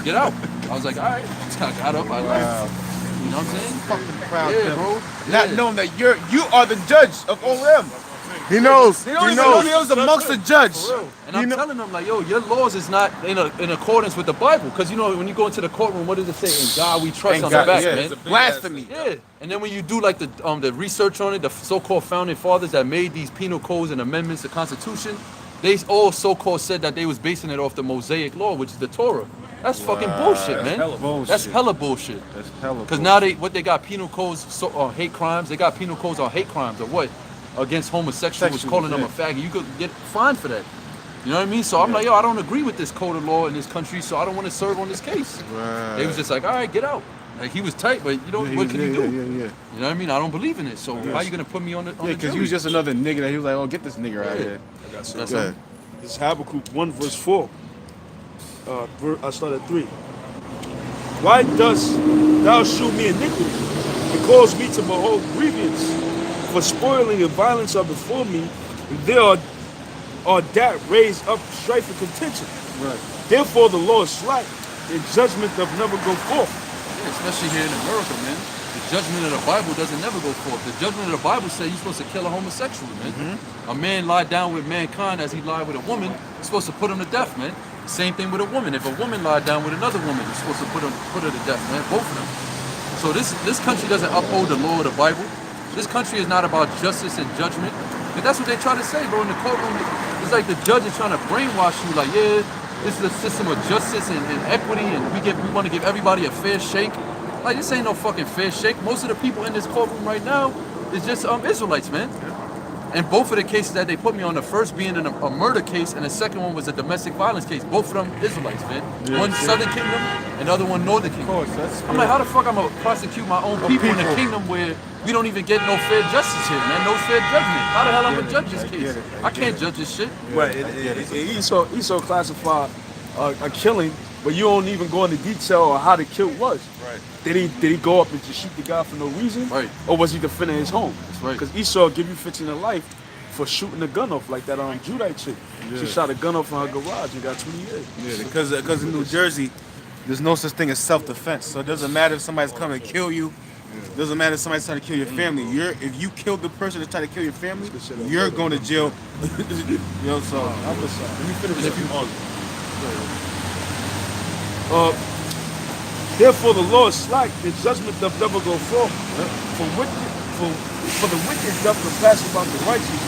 get out. I was like, all right. I got up. I left. You know what I'm saying? Fucking proud, Yeah, devil. bro. Not Yeah. knowing that you are the judge of OM. He knows. They don't even know he was amongst the judge. And I'm telling them, like, yo, your laws is not in accordance with the Bible. Because, you know, when you go into the courtroom, what does it say? In God we trust Thank on God, the back, yeah, man. it's a blasphemy. Yeah. And then when you do, like, the research on it, the so-called founding fathers that made these penal codes and amendments to the Constitution, they all so-called said that they was basing it off the Mosaic law, which is the Torah. That's fucking bullshit, man. hella bullshit. That's hella bullshit. That's hella. Because now they got penal codes on hate crimes. They got penal codes on hate crimes or what? Against homosexuals, calling them a faggot. You could get fined for that. You know what I mean? So I'm like, yo, I don't agree with this code of law in this country, so I don't want to serve on this case. Right. They was just like, all right, get out. Like he was tight, but you know what can you do? Yeah. You know what I mean? I don't believe in it. So how you gonna put me on the Yeah, because he was just another nigga that he was like, oh, get this nigga out of here. That's Go ahead. This is Habakkuk 1 verse 4. I start at 3. Why dost thou shew me iniquity, and cause me to behold grievance? For spoiling and violence are before me, and there are that raise up strife and contention. Right. Therefore the law is slack, and judgment doth never go forth. Yeah, especially here in America, man. The judgment of the Bible doesn't never go forth. The judgment of the Bible says you're supposed to kill a homosexual, man. A man lie down with mankind as he lied with a woman, you're supposed to put him to death, man. Same thing with a woman. If a woman lied down with another woman, you're supposed to put her to death, man. Both of them. So this country doesn't uphold the law of the Bible. This country is not about justice and judgment. And that's what they try to say, bro. In the courtroom, it's like the judge is trying to brainwash you, like, yeah, this is a system of justice and equity, and we want to give everybody a fair shake. Like, this ain't no fucking fair shake. Most of the people in this courtroom right now is just Israelites, man. And both of the cases that they put me on, the first being a murder case, and the second one was a domestic violence case. Both of them Israelites, man. One Southern Kingdom, and the other one Northern Kingdom. Of course, that's I'm like, how the fuck I'm gonna prosecute my own people in a kingdom where we don't even get no fair justice here, man? No fair judgment. How the hell I'm gonna judge this case? I can't judge this shit. Right. Esau classified a killing, but you don't even go into detail on how the kill was. Right. Did he go up and just shoot the guy for no reason? Right. Or was he defending his home? That's right. Because Esau give you 15 to life for shooting a gun off like that Judite chick. She shot a gun off in her garage and got 20 years. Yeah, because in New Jersey, there's no such thing as self-defense. So it doesn't matter if somebody's coming to kill you. It doesn't matter if somebody's trying to kill your family. If you killed the person that's trying to kill your family, you're going to jail. You know, so Let me finish And if you- Therefore the law is slack, the judgment doth never go forth. For the wicked doth compass about the righteous.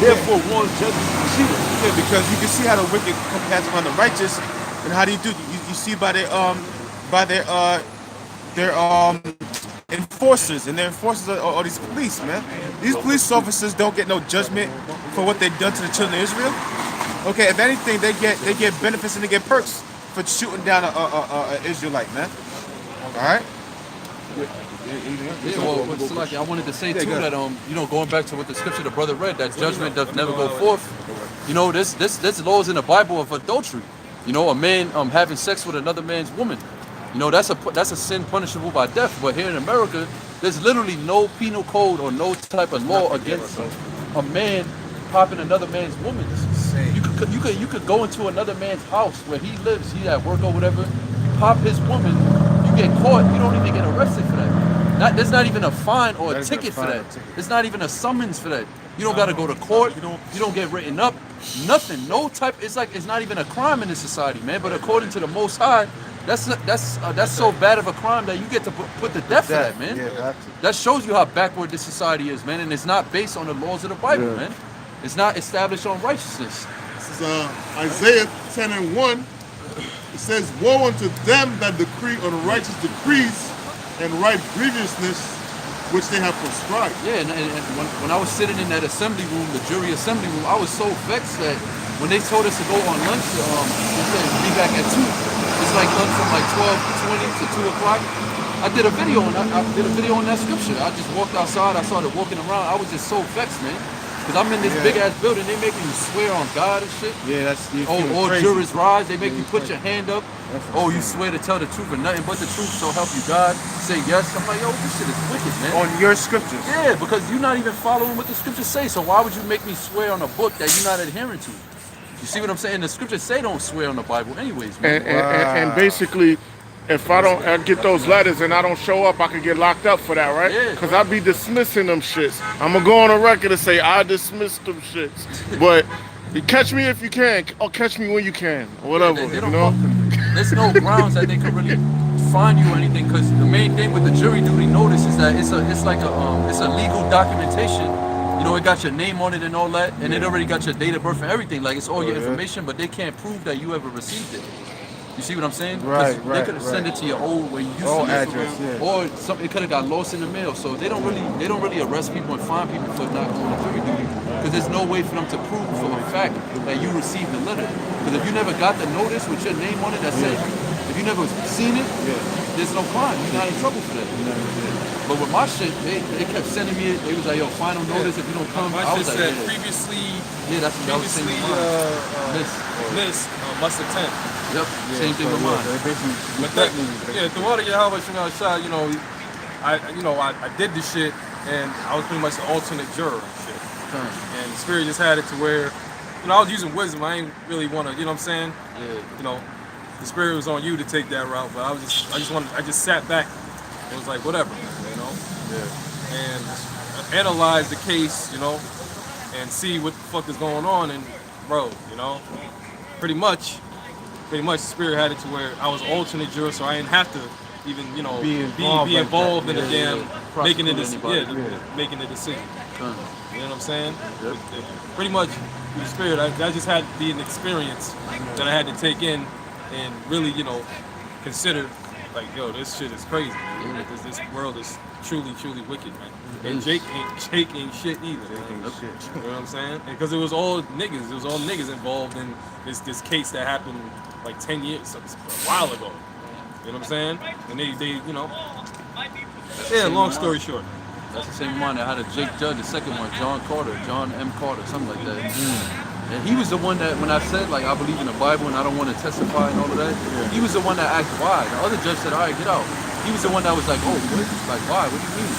Therefore warns judgment proceedeth. yeah, because you can see how the wicked compass upon the righteous, and how do you do? You see by their enforcers, and their enforcers are all these police, man. These police officers don't get no judgment for what they've done to the children of Israel. Okay, if anything, they get benefits and they get perks. for shooting down a Israelite, man. All right. Yeah, well, it's like I wanted to say too that going back to what the scripture the brother read, that judgment does never go forth. There's laws in the Bible of adultery. A man having sex with another man's woman. That's a sin punishable by death. But here in America, there's literally no penal code or no type of law against a man popping another man's woman. You could go into another man's house where he lives, he at work or whatever, you pop his woman, you get caught, you don't even get arrested for that. There's not even a fine or a ticket for that. There's not even a summons for that. You don't gotta go to court. You don't get written up. Nothing. No type. It's not even a crime in this society, man. But according to the Most High, that's so bad of a crime that you get to put to death for that, man. Yeah, that shows you how backward this society is, man. And it's not based on the laws of the Bible, man. It's not established on righteousness. This is Isaiah 10:1. It says, "Woe unto them that decree unrighteous decrees and write grievousness which they have prescribed." Yeah, and when I was sitting in that assembly room, the jury assembly room, I was so vexed that when they told us to go on lunch, they said be back at 2. It's like lunch from like 12:20 to 2 o'clock. I did a video on that scripture. I just walked outside. I started walking around. I was just so vexed, man. Because I'm in this big ass building, they making you swear on God and shit. Yeah, that's all jurors rise, they make you put your hand up. Oh, you swear to tell the truth and nothing but the truth, so help you God. Say yes. I'm like, yo, this shit is wicked, man. On your scriptures. Yeah, because you're not even following what the scriptures say. So why would you make me swear on a book that you're not adhering to? You see what I'm saying? The scriptures say don't swear on the Bible anyways, man. And basically, if I don't get those letters and I don't show up, I could get locked up for that, right? Yeah. Because I be dismissing them shits. I'm going to go on a record and say I dismissed them shits. But you catch me if you can, or catch me when you can, or whatever, They don't there's no grounds that they could really fine you or anything, because the main thing with the jury duty notice is that it's a legal documentation. It got your name on it and all that, and it already got your date of birth and everything. Like, it's all your information, but they can't prove that you ever received it. You see what I'm saying? Right. They could have sent it to your old where you used to live, address, or it could have got lost in the mail. So they don't really arrest people and fine people for not doing the jury duty, because there's no way for them to prove for a fact that you received the letter. Because if you never got the notice with your name on it that said, if you never seen it, there's no crime. You're not in trouble for that. But with my shit, they kept sending me it. They was like, yo, final notice if you don't come. My I shit was said like, previously must attend. Yep, same thing with mine. But the water get how much shot, I did this shit and I was pretty much the alternate juror and shit. And the spirit just had it to where, I was using wisdom. I ain't really want to, you know what I'm saying? Yeah. The spirit was on you to take that route, but I just sat back. It was like, whatever, and analyze the case, and see what the fuck is going on. And bro, pretty much the spirit had it to where I was alternate juror, so I didn't have to even, be involved in the damn making the decision. You know what I'm saying? Yep. Pretty much the spirit, that just had to be an experience that I had to take in and really, consider. Like, yo, this shit is crazy. This world is truly, truly wicked, man. And Jake ain't shit either. You know what I'm saying? Because it was all niggas. It was all niggas involved in this case that happened like 10 years, a while ago. You know what I'm saying? And they long story short. That's the same one that had a Jake Judge, the second one, John M. Carter, something like that. And he was the one that, when I said, like, I believe in the Bible and I don't want to testify and all of that, he was the one that asked why. The other judge said, all right, get out. He was the one that was like, oh, what? Like, why? What do you mean?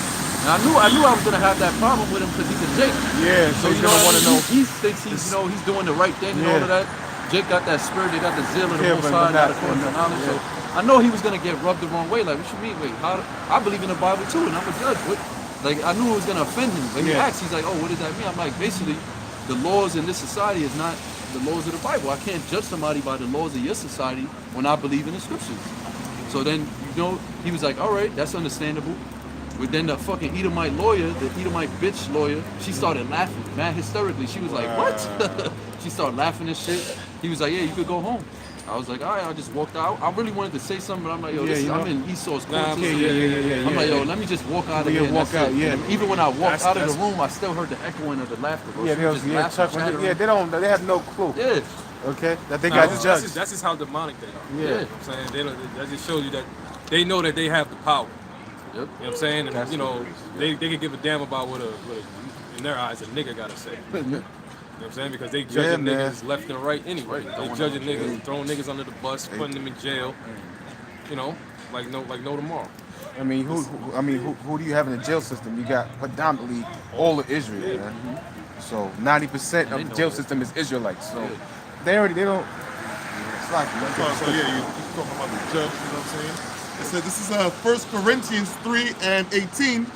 And I knew I was going to have that problem with him because he's a Jake. Yeah, so he's going to want to know. He thinks he's doing the right thing and all of that. Jake got that spirit, they got the zeal of the Most High, not according to knowledge. So I know he was going to get rubbed the wrong way. Like, what you mean? Wait, I believe in the Bible too, and I'm a judge. What? Like, I knew it was going to offend him. But he asked, he's like, oh, what does that mean? I'm like, basically, the laws in this society is not the laws of the Bible. I can't judge somebody by the laws of your society when I believe in the scriptures. So then, he was like, all right, that's understandable. But then the fucking Edomite lawyer, the Edomite bitch lawyer, she started laughing, mad hysterically. She was like, what? She started laughing and shit. He was like, yeah, you could go home. I was like, all right, I just walked out. I really wanted to say something, but I'm like, yo, I'm in Esau's court. I'm like, yo, let me just walk out of here. Even when I walked out of the room, I still heard the echoing of the laughter. Bro. They have no clue. Yeah. Okay, that they Nah, got that's, the that's, judge. just, that's just how demonic they are. Yeah. You know what I'm saying? They don't, that just shows you that they know that they have the power. Yep. You know what I'm saying? And That's you know, crazy. they can give a damn about what a in their eyes a nigga gotta say. You know what I'm saying? Because they judging man. niggas left and right anyway. They judging niggas, throwing niggas under the bus, putting them in jail. You know, like no tomorrow. I mean, who do you have in the jail system? You got predominantly all of Israel, man. So 90% of the jail system is Israelites. So they don't. It's like So yeah, you talking about the judge, you know what I'm saying? It says this is 1 Corinthians 3 and 18.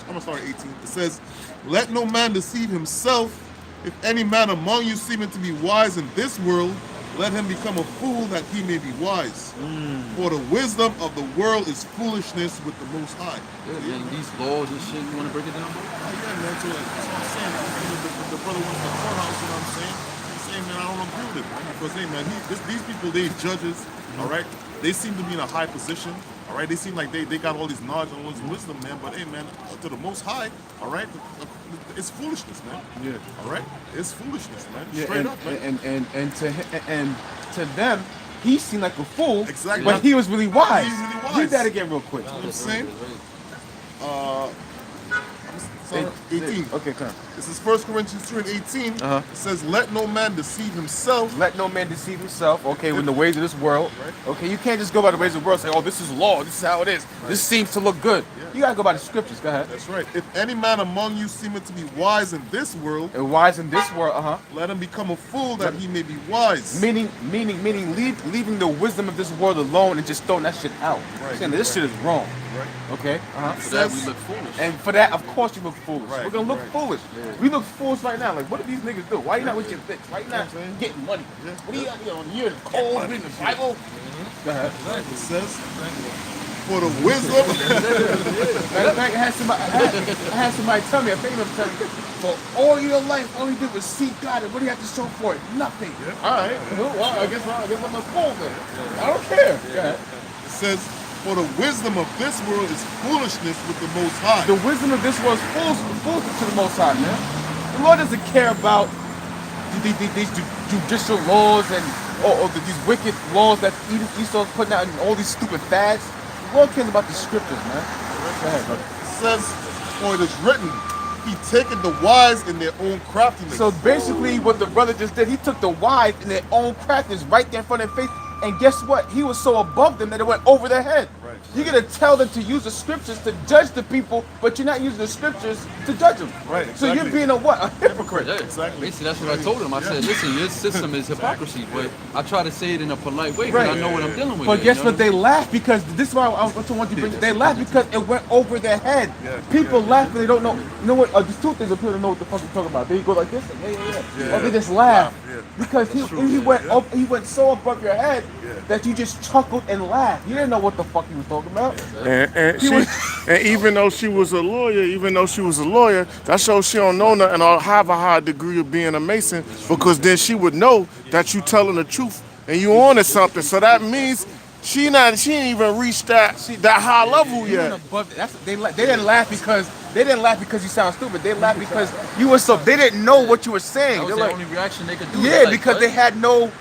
I'm sorry, 18. It says, "Let no man deceive himself. If any man among you seeming to be wise in this world, let him become a fool that he may be wise. For the wisdom of the world is foolishness with the Most High." Yeah, and these laws and shit, you want to break it down, bro? Yeah, man. So that's what I'm saying. The brother went to the courthouse, you know what I'm saying? He's saying, man, I don't agree with it, man. Because, hey, man, these people, they judges, all right? They seem to be in a high position, all right? They seem like they got all this knowledge and all this wisdom, man. But, hey, man, to the Most High, all right, it's foolishness, man. Yeah. All right? It's foolishness, man. Yeah, Straight up, man. and to them, he seemed like a fool. Exactly. But he was really wise. He's really wise. Read that again real quick. You know what I'm saying? Sorry, 18. Okay, come on. This is 1 Corinthians 3 and 18. Uh-huh. It says, "Let no man deceive himself." Let no man deceive himself. Okay, in the ways of this world. Okay, you can't just go by the ways of the world and say, oh, this is law. This is how it is. This seems to look good. You gotta go by the scriptures. Go ahead. That's right. "If any man among you seemeth to be wise in this world, And wise in this world, let him become a fool that he may be wise." Meaning, leaving the wisdom of this world alone and just throwing that shit out. Right, Saying that this shit is wrong. Right. Okay. For that, we look foolish. And for that, of course, you look foolish. Right, We're gonna look right. foolish. We look foolish right now. Like, what do these niggas do? Why you not with your bitch? Why you not getting money? What are you on? You're cold, reading the Bible. Go ahead. It says, "For the wisdom." Matter of fact, I had somebody tell me, I think tell me, for all your life, all you did was seek God, and what do you have to show for it? Nothing. All right. Well, I guess I'm a fool then. I don't care. Go ahead. It says, "For the wisdom of this world is foolishness with the Most High." The wisdom of this world is foolishness to the Most High, man. The Lord doesn't care about these judicial laws and or these wicked laws that Esau's putting out and all these stupid fads. The Lord cares about the scriptures, man. Go ahead, brother. It says, "For it is written, He taketh the wise in their own craftiness." So basically, what the brother just did, he took the wise in their own craftiness right there in front of their face, and guess what? He was so above them that it went over their head. Right. You're gonna tell them to use the scriptures to judge the people, but you're not using the scriptures to judge them. Right, So you're exactly. being a what? A hypocrite. Yeah, Exactly. Basically, that's what I told him. I said, listen, your system is hypocrisy, but I try to say it in a polite way because Right. I know what I'm dealing with. But here, guess you know what? They laugh because this is why I want you to bring. They laugh because it went over their head. People laugh because they don't know. You know what? There's two things that people don't know what the fuck you're talking about. They go like this, and yeah. Or they just laugh because he went so above your head that you just chuckled and laughed. You didn't know what the fuck he was talking about. And even though she was a lawyer, that shows she don't know nothing or have a high degree of being a Mason, because then she would know that you telling the truth and you on to something. So that means she ain't even reached that high level yet. They didn't laugh because you sound stupid. They laughed because you were so. They didn't know what you were saying. That was They're the like, only reaction they could do. yeah, They're like, because what? they had no.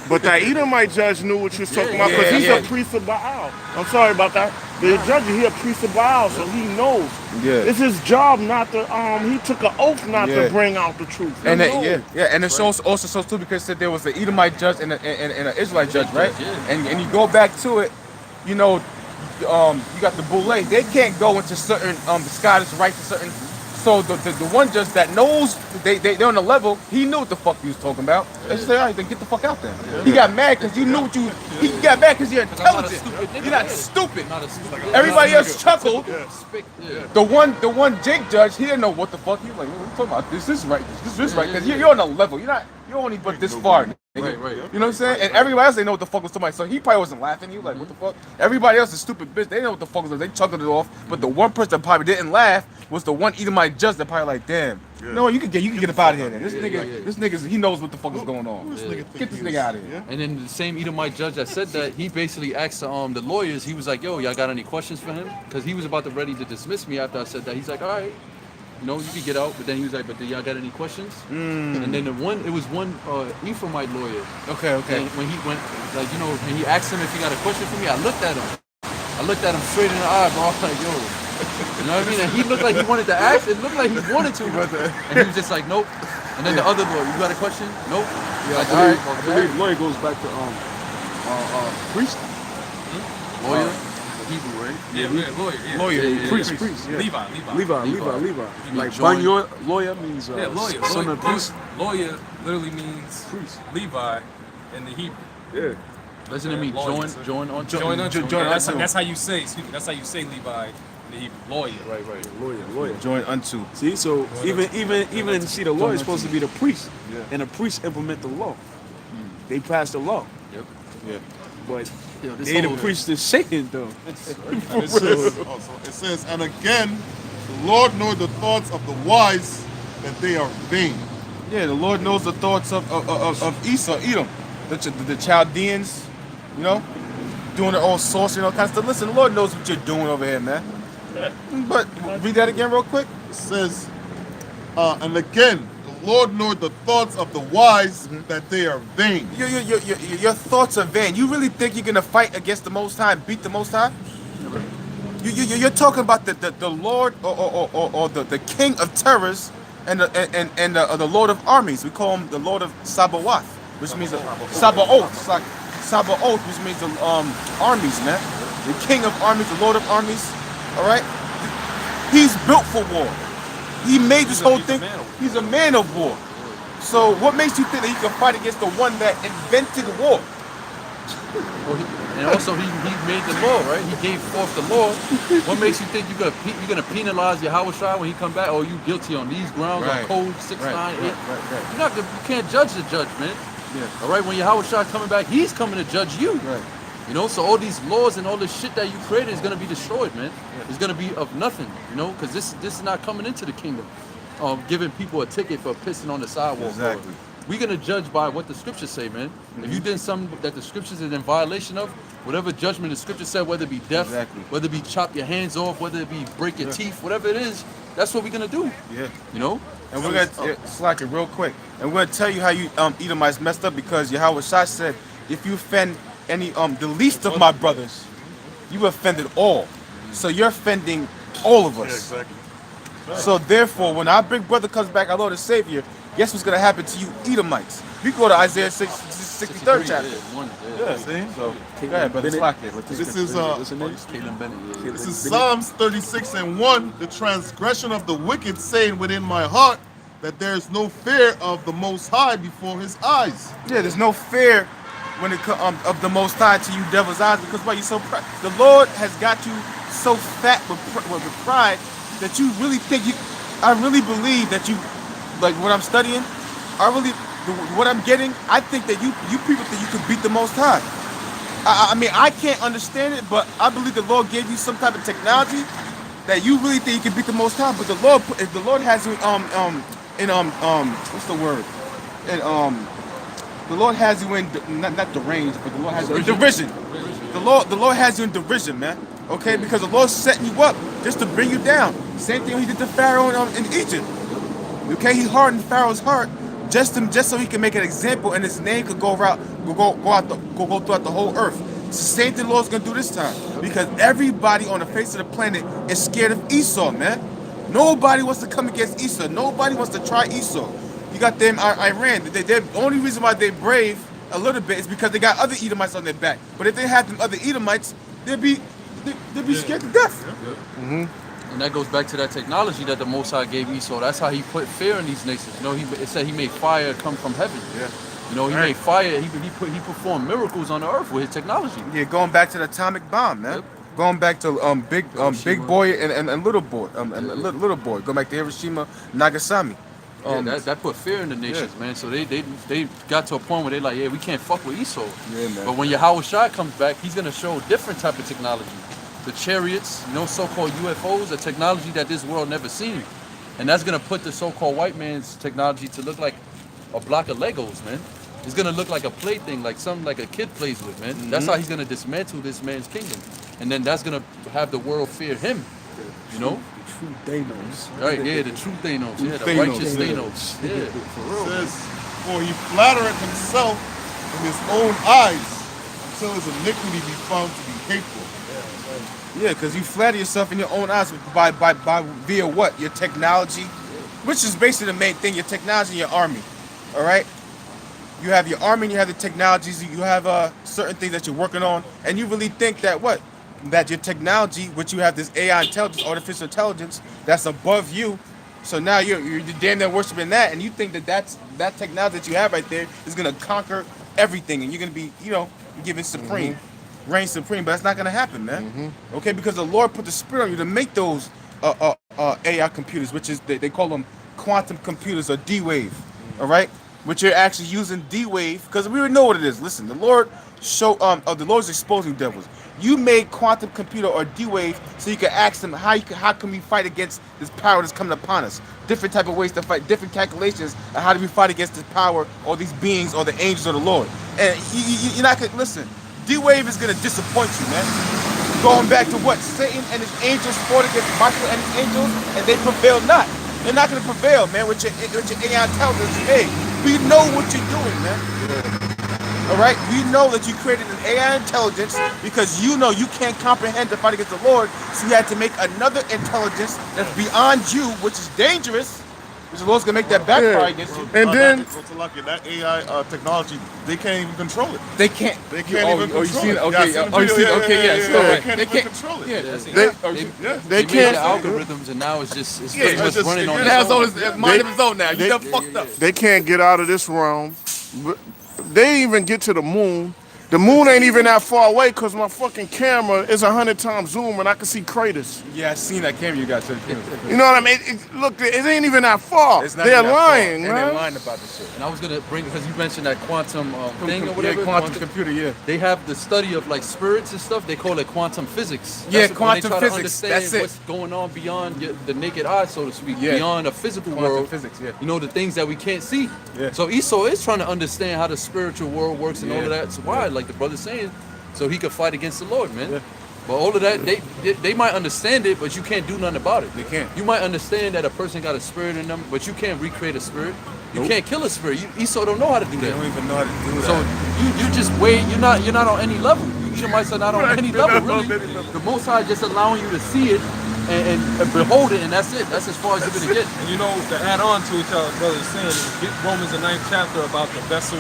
But that Edomite judge knew what you was talking about, because he's yeah. a priest of Baal. I'm sorry about that. The judge, he a priest of Baal, so he knows. Yeah. It's his job not to. He took an oath not Yeah. to bring out the truth. He And knows. and it shows too because it said there was an Edomite judge and an Israelite judge, right? Yeah. And you go back to it, you know, you got the Boule. They can't go into certain the Scottish rights to certain. So the one judge that knows they're on the level, he knew what the fuck he was talking about. They just say, all right, then get the fuck out there. He got mad because you knew what you. He got mad because you're intelligent. You're not stupid. Not a stupid. Everybody else chuckled. Yeah. The one Jake judge, he didn't know what the fuck. He was like, what are you talking about? This is right. This is right. Because you're on a level. You're only but this far. Nigga. Right. You know what I'm saying? And everybody else, they know what the fuck was somebody. So he probably wasn't laughing. He was like, what the fuck? Everybody else is stupid bitch. They didn't know what the fuck was. They chuckled it off. But the one person that probably didn't laugh was the one Edomite judge that probably like, damn. No, you can get up out of here. Then. This nigga, he knows what the fuck is going on. Get this nigga out of here. And then the same Edomite judge that said that, he basically asked the lawyers, he was like, yo, y'all got any questions for him? Because he was about to ready to dismiss me after I said that. He's like, all right. you know, you could get out. But then he was like, but do y'all got any questions? And then it was one Ephraimite lawyer. Okay. And when he went, like, you know, and he asked him if he got a question for me, I looked at him straight in the eye, bro. I was like, yo, you know what I mean? And he looked like he wanted to ask. It looked like he wanted to, and he was just like, nope. And then the other lawyer, you got a question? Nope. Yeah, Like, I all right, believe lawyer goes back to priest. lawyer, Hebrew, right? Lawyer. Priest. Yeah. Levi. Like Banyo, lawyer means Lawyer. son of priest. Lawyer literally means Priest. Levi in the Hebrew. Yeah. Doesn't it mean join on? Join unto. Join That's unto. how you say. Excuse me. That's how you say Levi in the Hebrew. Lawyer. Right. Lawyer. Join unto. See, so even see, the lawyer is supposed to be the priest, and the priest implement the law. They pass the law. Yep. Yeah. But Yo, this they the whole- priest is Satan though. And it says, and again, the Lord knows the thoughts of the wise, that they are vain. Yeah, the Lord knows the thoughts of Esau, Edom, the Chaldeans, you know, doing their own sorcery and all kinds of stuff. Listen, the Lord knows what you're doing over here, man. But read that again real quick. It says, and again, the Lord knows the thoughts of the wise, that they are vain. Your thoughts are vain. You really think you're gonna fight against the Most High and beat the Most High? You're talking about the Lord or the King of Terrors and the Lord of Armies. We call him the Lord of Sabaoth, which means Sabaoth. It's like Sabaoth, which means the armies, man. The King of Armies, the Lord of Armies. All right. He's built for war. He made this whole thing. He's a man of war. So what makes you think that he can fight against the one that invented war? And also he made the law, right? He gave forth the law. What makes you think you're gonna penalize Yahweh Shai when he come back? Oh, you guilty on these grounds, Right. on code 698? Right. You can't judge the judge, man. Yeah. All right, when Yahweh Shai coming back, he's coming to judge you. Right. You know, so all these laws and all this shit that you created is gonna be destroyed, man. It's gonna be of nothing, you know, because this is not coming into the kingdom. Giving people a ticket for pissing on the sidewalk. Exactly. We're gonna judge by what the scriptures say, man. If you did something that the scriptures is in violation of, whatever judgment the scripture said, whether it be death, Exactly. whether it be chop your hands off, whether it be break your teeth, whatever it is, that's what we're gonna do. Yeah. You know? And we're gonna slack it real quick. And we're gonna tell you how you Edomites messed up, because Yahweh Shai said, if you offend any the least of my brothers, you offended all. So you're offending all of us. exactly. So therefore, when our big brother comes back, our Lord and Savior, guess what's gonna happen to you Edomites? We go to Isaiah 63rd chapter. Yeah, see? So go ahead, brother. Slack it. This is Caleb Bennett, yeah. This is Psalms 36:1. The transgression of the wicked, saying within my heart that there is no fear of the Most High before His eyes. Yeah, there's no fear when it comes of the Most High to you, devil's eyes, because why you so proud? The Lord has got you so fat with pride that you really think you. I really believe that you, like what I'm studying. What I'm getting. I think that you people think you could beat the Most High. I mean, I can't understand it, but I believe the Lord gave you some type of technology that you really think you can beat the Most High. But if the Lord has you what's the word? The Lord has you in not deranged, but the Lord has you in derision. The Lord has you in derision, man. Okay, because the Lord's setting you up just to bring you down. Same thing He did to Pharaoh in Egypt. Okay, He hardened Pharaoh's heart just so he can make an example, and his name could go throughout the whole earth. It's the same thing the Lord's gonna do this time, because everybody on the face of the planet is scared of Esau, man. Nobody wants to come against Esau. Nobody wants to try Esau. You got them Iran. The only reason why they're brave a little bit is because they got other Edomites on their back. But if they had them other Edomites, they'd be scared to death. And that goes back to that technology that the Most High gave Esau. That's how he put fear in these nations. You know, it said he made fire come from heaven. Yeah. You know, he made fire. He performed miracles on the earth with his technology. Yeah, going back to the atomic bomb, man. Yep. Going back to big boy and little boy, little boy. Going back to Hiroshima, Nagasaki. That put fear in the nations, man. So they got to a point where they like, yeah, we can't fuck with Esau. Yeah, man. But when Yahweh Shai comes back, he's gonna show a different type of technology. The chariots, you know, so-called UFOs, a technology that this world never seen. And that's gonna put the so-called white man's technology to look like a block of Legos, man. It's gonna look like a plaything, like something like a kid plays with, man. That's how he's gonna dismantle this man's kingdom. And then that's gonna have the world fear him. You know? True Thanos. Right, yeah, the true Thanos. Yeah, the Thanos. righteous Thanos. Yeah, for real. It says, for he flattereth himself in his own eyes until his iniquity be found to be hateful. Yeah, because you flatter yourself in your own eyes by via what? Your technology, which is basically the main thing. Your technology and your army. All right. You have your army and you have the technologies. You have certain things that you're working on, and you really think that what? That your technology, which you have this AI intelligence, artificial intelligence, that's above you. So now you're damn near worshiping that, and you think that technology that you have right there is gonna conquer everything, and you're gonna be, given supreme, reign supreme. But that's not gonna happen, man. Okay, because the Lord put the spirit on you to make those AI computers, which is they call them quantum computers or D-Wave. All right, which you're actually using D-Wave because we already know what it is. Listen, the Lord the Lord's exposing devils. You made quantum computer or D-Wave so you can ask them how can we fight against this power that's coming upon us? Different type of ways to fight, different calculations of how do we fight against this power or these beings or the angels of the Lord. And you're not gonna listen. D-Wave is gonna disappoint you, man. Going back to what Satan and his angels fought against Michael and his angels, and they prevailed not. They're not gonna prevail, man. With your AI intelligence, hey, we know what you're doing, man. All right, we know that you created an AI intelligence because you know you can't comprehend the fight against the Lord, so you had to make another intelligence that's beyond you, which is dangerous, which the Lord's gonna make that backfire against you. And then that AI technology, they can't even control it. They can't. they can't even control you seen it? it. Okay, Yeah, you seen it? Okay, yeah, still They right. can't They even can't control it. Yeah, That's it. They They made can't. the algorithms, and now it's just Yeah, pretty much it's just- running on it its has own. on his mind of his own now. You done fucked up. They can't get out of this realm. They even get to the moon. The moon ain't even that far away because my fucking camera is 100 times zoom and I can see craters. Yeah, I seen that camera you got. You know what I mean? Look, it ain't even that far. It's not They're even that far, lying, and they're man. lying about this shit. And I was gonna bring, because you mentioned that quantum thing or whatever. Yeah, quantum computer, yeah. They have the study of like spirits and stuff. They call it quantum physics. Yeah, That's when quantum they try to physics, understand that's it. what's going on beyond the naked eye, so to speak, Yeah. beyond a physical Quantum world. physics, yeah. You know, the things that we can't see. Yeah. So Esau is trying to understand how the spiritual world works and all Yeah. of that. So why, like the brother's saying, so he could fight against the Lord, man. Yeah. But all of that, they might understand it, but you can't do nothing about it. They can't. You might understand that a person got a spirit in them, but you can't recreate a spirit. You can't kill a spirit. Esau don't know how to do They that. don't even know how to do that. So you just wait. You're not on any level. You might say not on any level, really. The Most High just allowing you to see it and behold it, and that's it. That's as far as you're gonna get. And you know, to add on to what y'all brothers saying, is get Romans the 9th chapter about the vessel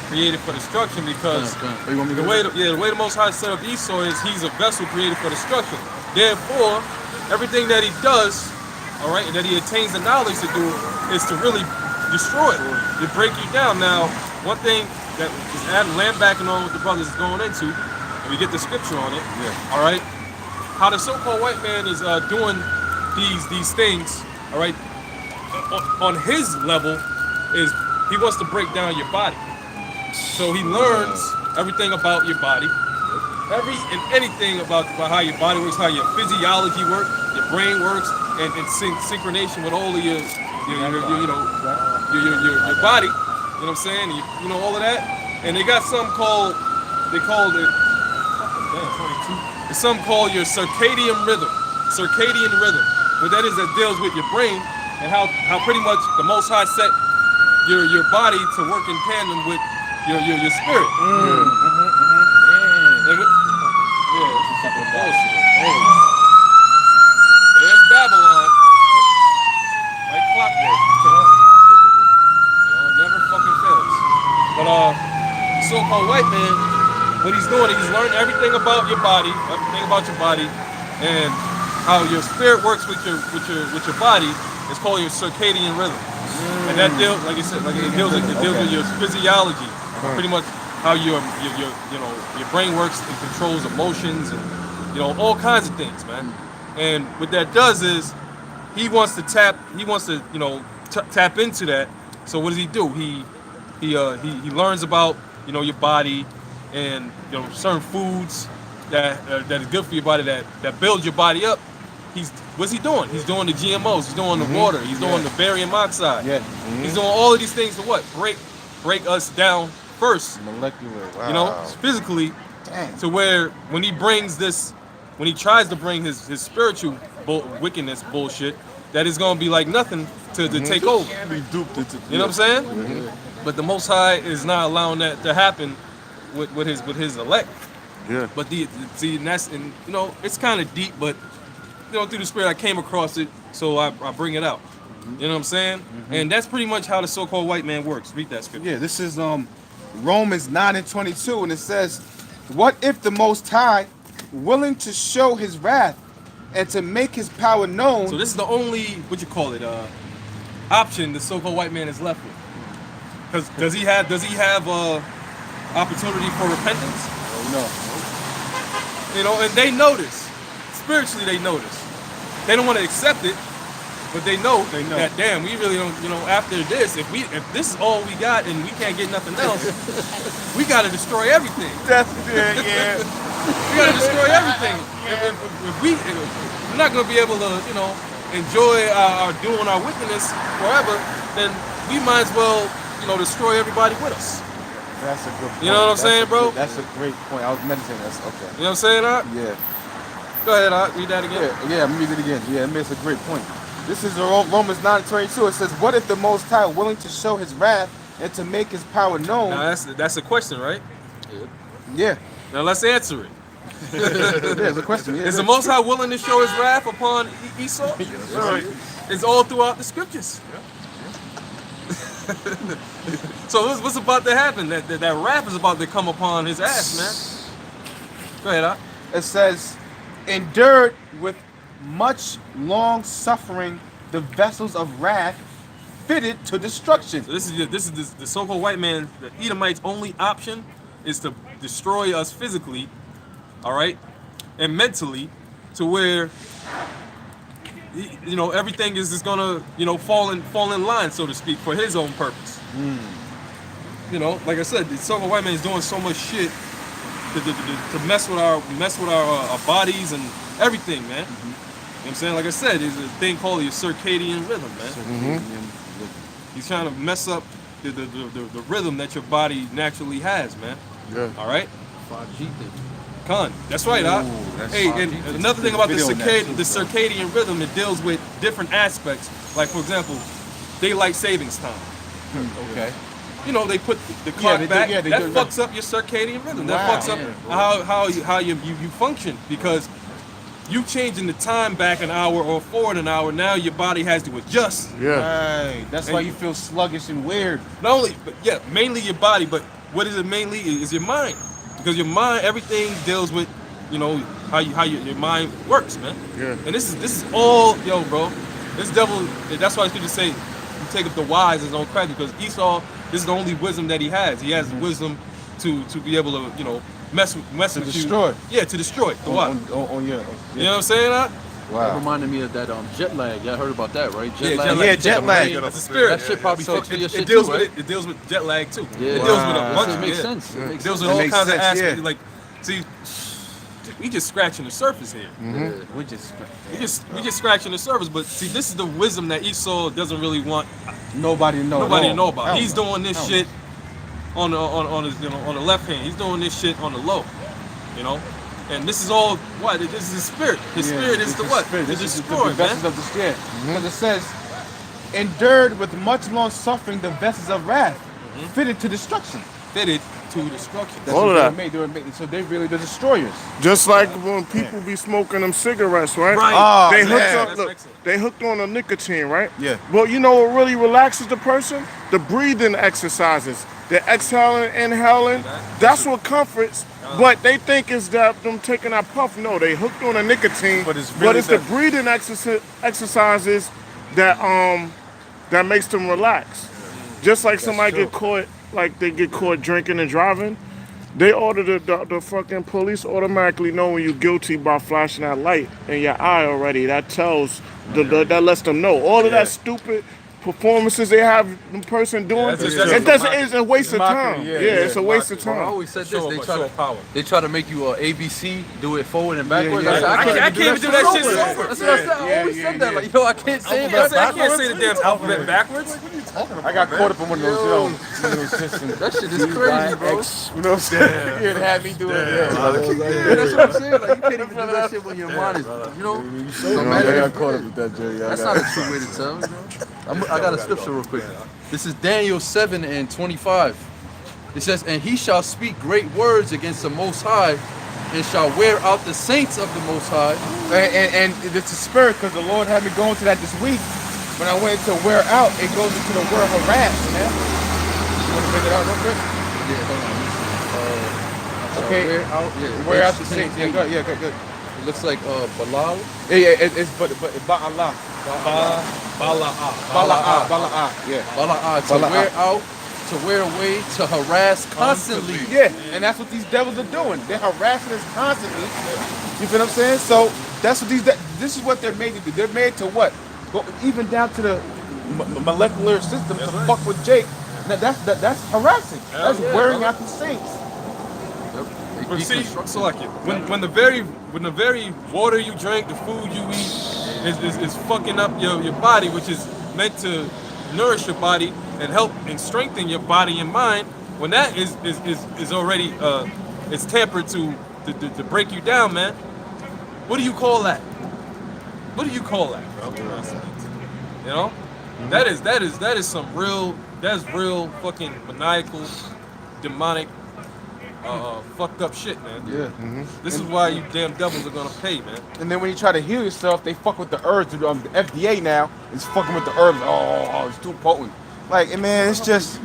created for destruction, because You want me to the way the Most High set up Esau is he's a vessel created for destruction. Therefore, everything that he does, all right, and that he attains the knowledge to do is to really destroy it, to break you down. Now, one thing that is adding land backing on what the brothers is going into, and we get the scripture on it. Yeah. All right, how the so-called white man is doing these things. All right, on his level is he wants to break down your body. So he learns everything about your body, anything about how your body works, how your physiology works, your brain works, and synchronization with all of your body. You know what I'm saying? You know all of that. And they got something called it's something called your circadian rhythm. Circadian rhythm. What that is, that deals with your brain and how pretty much the Most High set your body to work in tandem with your spirit. Bullshit. There's Babylon. Like clockwork. Never fucking fails. But so-called white man, what he's doing, he's learned everything about your body, and how your spirit works with your body. It's called your circadian rhythm. And that deals, like I said, it deals with your physiology, pretty much how your brain works and controls emotions and all kinds of things, man. And what that does is he wants to tap into that. So what does he do? He learns about your body and certain foods that is good for your body that build your body up. What's he doing? He's doing the GMOs. He's doing the water. He's doing the barium oxide. Yeah. He's doing all of these things to what? Break us down first. Molecular. Wow. Physically, Dang. to where when he tries to bring his spiritual wickedness bullshit, that is gonna be like nothing to take over. Be duped into. You know what I'm saying? But the Most High is not allowing that to happen with his elect. Yeah. But and you know, it's kind of deep, but you know, through the Spirit I came across it, so I bring it out. You know what I'm saying? And that's pretty much how the so-called white man works. Read that scripture. Yeah, this is Romans 9:22, and it says, "What if the Most High, willing to show His wrath and to make His power known?" So this is the only option the so-called white man is left with. Because does he have opportunity for repentance? No. You know, and they know this. Spiritually, they know this. They don't want to accept it, but they know that, damn, we really don't, you know, after this, if this is all we got and we can't get nothing else, we got to destroy everything. That's it, yeah. We got to destroy everything. If we're not going to be able to, you know, enjoy our doing our wickedness forever, then we might as well, you know, destroy everybody with us. That's a good point. You know what I'm saying, bro? That's a great point. I was meditating. That's okay. You know what I'm saying, Art? Yeah. Go ahead, Art. Read that again. Yeah, I'm read it again. Yeah, I mean, it's a great point. This is Romans 9:22. It says, "What if the Most High, willing to show His wrath and to make His power known?" Now that's a question, right? Yeah. Now let's answer it. Yeah, it's a question. Yeah, Is the Most High willing to show His wrath upon Esau? It's all throughout the scriptures. So what's about to happen? That wrath is about to come upon his ass, man. Go ahead, Art. It says, "Endured with much long suffering the vessels of wrath fitted to destruction." So this is the so-called white man. The Edomites' only option is to destroy us physically, all right, and mentally, to where you know everything is just gonna fall in line, so to speak, for his own purpose. You know, like I said, the so-called white man is doing so much shit to mess with our bodies and everything, man. You know what I'm saying? Like I said, there's a thing called the circadian rhythm, man. He's trying to mess up the rhythm that your body naturally has, man. Yeah. All right? 5G thing. Con. That's right, Doc. Hey, and another thing about the video on that too, circadian rhythm, it deals with different aspects. Like, for example, daylight savings time. Okay. You know, they put the clock they do, back. yeah, they that do, fucks up your circadian rhythm. That Wow. fucks up how you function, because you changing the time back an hour or forward an hour. Now your body has to adjust. Yeah. Right. That's why you feel sluggish and weird. Not only, but yeah, mainly your body, but what is it mainly is your mind, because your mind, everything deals with, you know, how your mind works, man. Yeah. And this is all, yo, bro. This devil. That's why people say, you take up the wise as own credit, because Esau, this is the only wisdom that he has. He has the wisdom to be able to, you know, mess with destroy. you. Yeah, to destroy the what? Yeah. You know what I'm saying, Doc? That Wow. reminded me of that jet lag. Y'all heard about that, right? Yeah, jet lag. That's the spirit. That shit probably So fucks with your it shit deals too, with right? it deals with jet lag too. Yeah. It deals with a Wow. bunch It of makes yeah. sense. It It makes deals sense. with all makes kinds of sense, aspects. yeah. Like, see, we just scratching the surface here. We just We just scratching the surface. But see, this is the wisdom that Esau doesn't really want nobody to know. nobody to know about. Hell He's no. doing this Hell shit on his, you know, on the left hand. He's doing this shit on the low, you know. And this is all what? This is his spirit. His Yeah, spirit is it's the the what? spirit. To This is destroy, the vessels man. of the spirit. Because it says, "Endured with much long suffering the vessels of wrath, fitted to destruction." Fitted to destruction. That's All what of they that. made. They were made. So they really the destroyers. Just like when people be smoking them cigarettes, right? Right. Oh, They man. hooked That's up. Look, excellent. they hooked on the nicotine, right? Yeah. Well, you know what really relaxes the person? The breathing exercises, the exhaling, inhaling. That's what comforts. But they think it's that them taking that puff. No, they hooked on the nicotine. But it's really the the- breathing exercises that that makes them relax. Just like somebody true. get caught, like they get caught drinking and driving. They order the fucking police automatically know when you're guilty by flashing that light in your eye already. That tells that lets them know. All of that stupid performances they have the person doing, that's exactly it doesn't. what It's a waste of mockery, time. yeah, Yeah, yeah. it's a waste of I time. always said this. Show They of try to power. They try to make you ABC, do it forward and backwards. yeah. I said, I can't even do that shit sober. sober. That's what I said. I always said that. Like, yo, I can't say I that can't say the damn alphabet backwards. I got caught up in one of those. little system. That shit is crazy, bro. You know what I'm saying? It had me doing it. Yeah, that's what I'm saying. Like, you can't even do that shit when your mind is, you know. So imagine I if- got caught up with that, Jerry. That's not a true way to tell, you know. I got a scripture real quick. This is Daniel 7:25. It says, "And he shall speak great words against the Most High, and shall wear out the saints of the Most High." And it's a spirit because the Lord had me go into that this week. When I went to wear out, it goes into the word harass, man. You want to bring it out real quick? Yeah, hold on. Okay. Wear out, Wear out the saints. Yeah, good. Yeah, good, good. It looks like Balal. Yeah, it's but Allah. Bala'ah. Yeah. Bala'ah, to Bala'ah. wear out, to wear away, to harass constantly. Yeah, and that's what these devils are doing. They're harassing us constantly. You feel what I'm saying? So that's what this is what they're made to do. They're made to what? Go even down to the molecular system to fuck with Jake. Now that's harassing. That's wearing out the saints. But see, so like it, when the very water you drink, the food you eat is fucking up your body, which is meant to nourish your body and help and strengthen your body and mind. When that is already it's tampered to break you down, man. What do you call that? What do you call that, bro? You know, that is some real fucking maniacal, demonic. Fucked up shit, man. Yeah. This is why you damn devils are gonna pay, man. And then when you try to heal yourself, they fuck with the herbs. The FDA now is fucking with the herbs. Oh, it's too potent. Like, and man, it's just,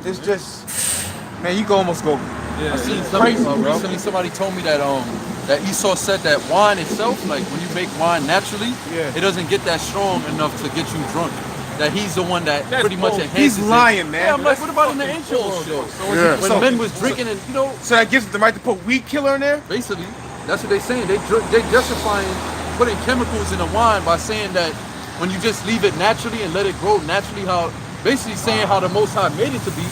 man, you can almost go. I seen crazy, bro. recently somebody told me that that Esau said that wine itself, like when you make wine naturally, Yeah. it doesn't get that strong enough to get you drunk. That he's the one that That's pretty much bull. enhances He's it. lying, man. Yeah, I'm like, what about in the ancient world though? Yeah. When men was drinking and, you know, So that gives them the right to put weed killer in there? basically, that's what they saying. They justifying putting chemicals in the wine by saying that when you just leave it naturally and let it grow naturally, how basically saying how the Most High made it to be,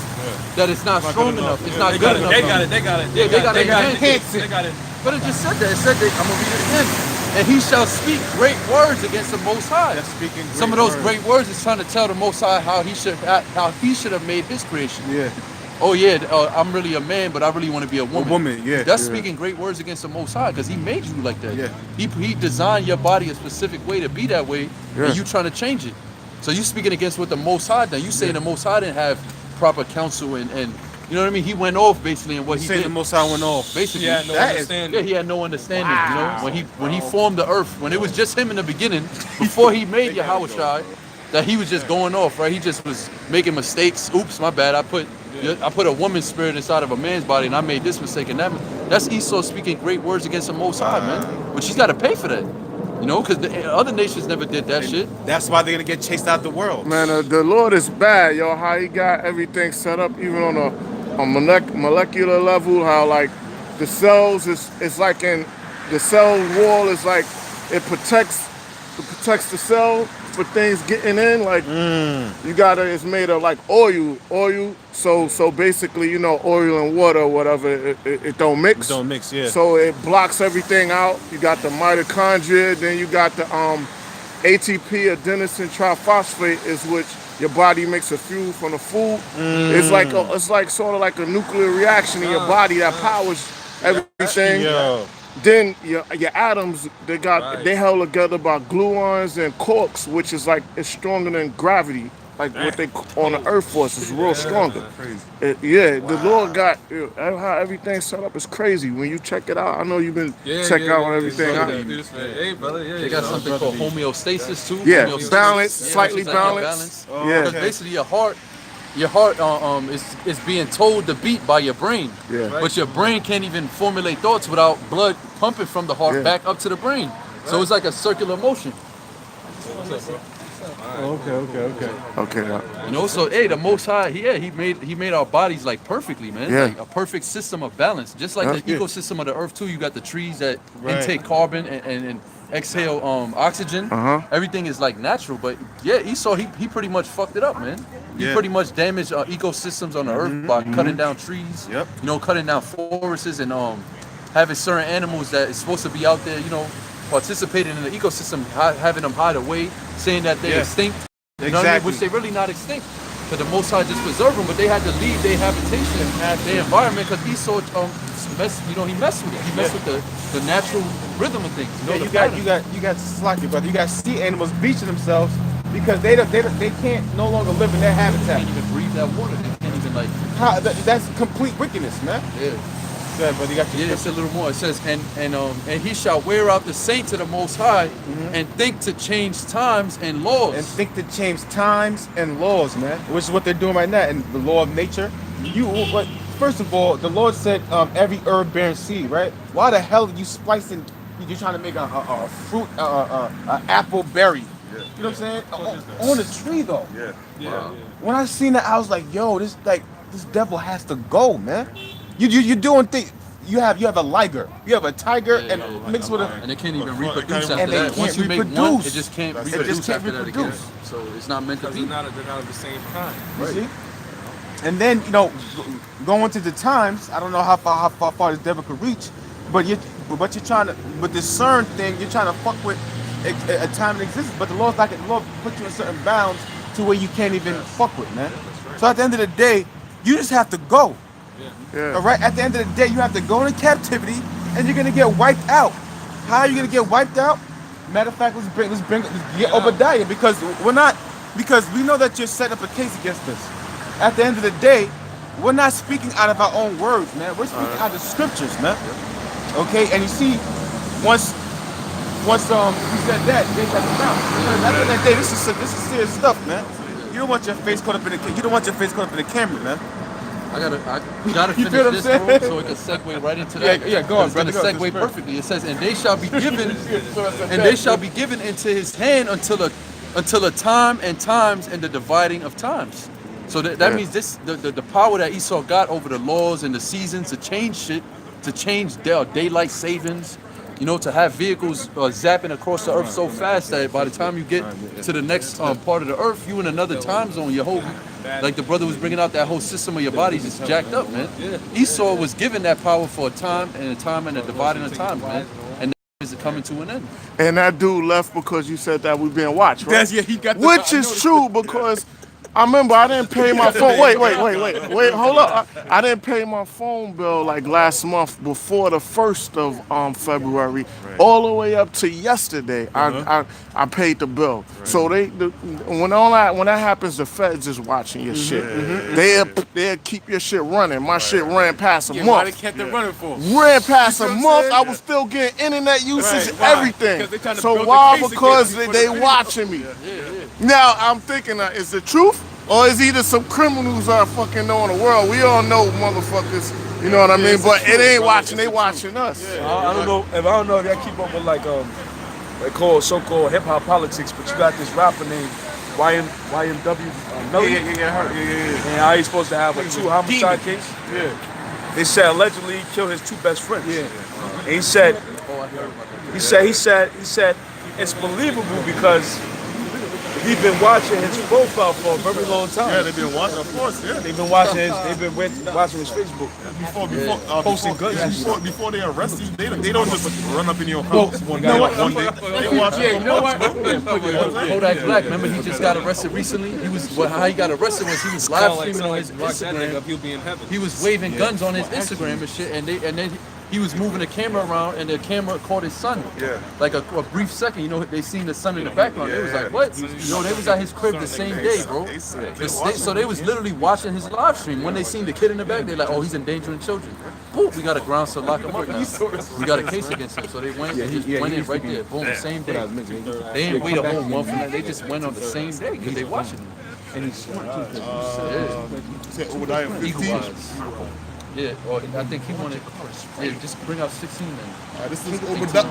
that it's not strong enough. It's not good enough. They got it. Yeah, they got it. enhance it. They got it. But it just said that. It said that, I'm gonna read it again. And he shall speak great words against the Most High. That's speaking great Some of those words. great words is trying to tell the Most High how he should have made his creation. Yeah. Oh yeah, I'm really a man, but I really want to be a woman. woman, yeah. That's Yeah. speaking great words against the Most High because he made you like that. Yeah. He designed your body a specific way to be that way, and you trying to change it. So you speaking against what the Most High done. You saying the Most High didn't have proper counsel and you know what I mean? He went off basically in what he Saying did. the Most High went off. Basically, He had no That is- understanding. yeah, he had no understanding. You know, when he formed the earth, when it was just him in the beginning, before he made Yahweh Shai, that he was just going off, right? He just was making mistakes. Oops, my bad. I put a woman's spirit inside of a man's body, and I made this mistake. And that's Esau speaking great words against the Most High, man. But she's got to pay for that, you know, because the other nations never did that shit. That's why they're gonna get chased out the world. Man, the Lord is bad, yo. How he got everything set up, even on a molecular level. How like the cells is like in the cell wall is like it protects the cell for things getting in. Like you gotta, it's made of like oil. So basically, you know, oil and water, or whatever, it don't mix. Don't mix, yeah. So it blocks everything out. You got the mitochondria, then you got the ATP, adenosine triphosphate, is which your body makes a fuel from the food. It's like sort of like a nuclear reaction in your body that powers everything. Yo. Then your atoms, they held together by gluons and quarks, which is like it's stronger than gravity. Like what they on the Earth force is real stronger. The Lord got how everything's set up is crazy. When you check it out, I know you've been checking out everything out. Hey, brother, They got something called homeostasis too. Yeah, Homeostasis. balance, Yeah, slightly which is like your balanced. balance. Yeah. Because basically your heart is being told to beat by your brain. Yeah. But your brain can't even formulate thoughts without blood pumping from the heart back up to the brain. So it's like a circular motion. Okay. You know, so hey, the Most High, he made our bodies like perfectly, man. Yeah. Like a perfect system of balance. Just like the Yeah. ecosystem of the earth too. You got the trees that intake carbon and exhale oxygen. Everything is like natural, but yeah, Esau he pretty much fucked it up, man. He pretty much damaged ecosystems on the earth by cutting down trees. Yep. You know, cutting down forests and having certain animals that is supposed to be out there, you know, participating in the ecosystem, having them hide away, saying that they're extinct. You know what I mean? Exactly. Which they really not extinct. because the Most High just preserved them, but they had to leave their habitation, their environment, because Esau he messed with it. He messed with the natural rhythm of things. Yeah, you got slacky, brother. You got sea animals bleaching themselves because they can't no longer live in their habitat. They can't even breathe that water. They can't even like. That's complete wickedness, man. Yeah. Yeah, brother, you got your it's a little more. It says, and he shall wear out the saints of the Most High, and think to change times and laws. And think to change times and laws, man. Which is what they're doing right now. And the law of nature. First of all, the Lord said every herb bearing seed, right? Why the hell are you splicing? You're trying to make a fruit, an apple berry. Yeah. You know what I'm saying? On a tree though. Yeah. Yeah. When I seen that, I was like, yo, this devil has to go, man. You're doing things. You have a liger, you have a tiger, and mixed with a. And they can't even reproduce and after they that. can't Once you make reproduce. one, it just can't reproduce after that again. So it's not meant to be. They're not of the same kind. You see? And then going to the times. I don't know how far this devil could reach, but you're trying to with this CERN thing. You're trying to fuck with a time in existence. But the Lord's like the Lord put you in certain bounds to where you can't even fuck with, man. So at the end of the day, you just have to go. Yeah. All right. At the end of the day, you have to go into captivity, and you're gonna get wiped out. How are you gonna get wiped out? Matter of fact, let's get Obadiah because we know that you're setting up a case against us. At the end of the day, we're not speaking out of our own words, man. We're speaking out of the scriptures, man. Okay. And you see, once we said that, they shut us down. At the end of the day, this is serious stuff, man. You don't want your face caught up in the camera, man. I gotta You finish feel what I'm this, saying? bro, so it can segue right into that. Yeah, go on, It's gonna brother, go. segue perfectly. It says, and they shall be given into his hand until a time and times and the dividing of times. So that means the power that Esau got over the laws and the seasons to change shit, to change daylight savings, to have vehicles zapping across the earth so fast that by the time you get to the next part of the earth, you in another time zone. Your whole, like the brother was bringing out, that whole system of your body just jacked up, man. Esau was given that power for a time and a dividing of time, man. And is it coming to an end? And that dude left because you said that we being watched, right? He got Which is true because I remember I didn't pay my phone. Wait, hold up. I didn't pay my phone bill like last month before the 1st of February, all the way up to yesterday. I paid the bill. So when that happens, the feds is watching your shit. They'll keep your shit running. My shit ran past a month. Why they kept it running for? Ran past a You know what I'm month. saying? I was still getting internet usage, Right, why? everything. Because they trying to So build the why? case Because against you for they the video. watching me. Now I'm thinking, is the truth? Or is either some criminals are fucking knowing the world? We all know motherfuckers, you know what I mean? But it ain't watching, they watching us. I don't know if y'all keep up with like they call so-called hip hop politics, but you got this rapper named YMW Melly. Yeah. And how he's supposed to have a 2 homicide case. Yeah. They said allegedly he killed his 2 best friends. Yeah. And he said it's believable because he's been watching his profile for a very long time. Yeah, they've been watching, of course, yeah. They've been watching his Facebook. Before they arrest you, they don't just run up in your house one day. They watch You know what? Kodak Black, remember he just got arrested recently? How he got arrested was he was live streaming on his Instagram. He'll be in heaven. He was waving guns on his Instagram and shit, and then he was moving the camera around, and the camera caught his son. Yeah. Like a brief second, they seen the son in the background. They was like, what? They was at his crib the same day, bro. So they was literally watching his live stream. When they seen the kid in the back, they like, oh, he's endangering children. Boom, we got a ground, so lock him up now. We got a case against him. So they went and just went in right there. Boom, the same day. They didn't wait a whole month for that. They just went on the same day because they watching him. And he's smart too. Obadiah 15. Yeah, or I think he wanted. Yeah, just bring out 16 then. This is Obadiah.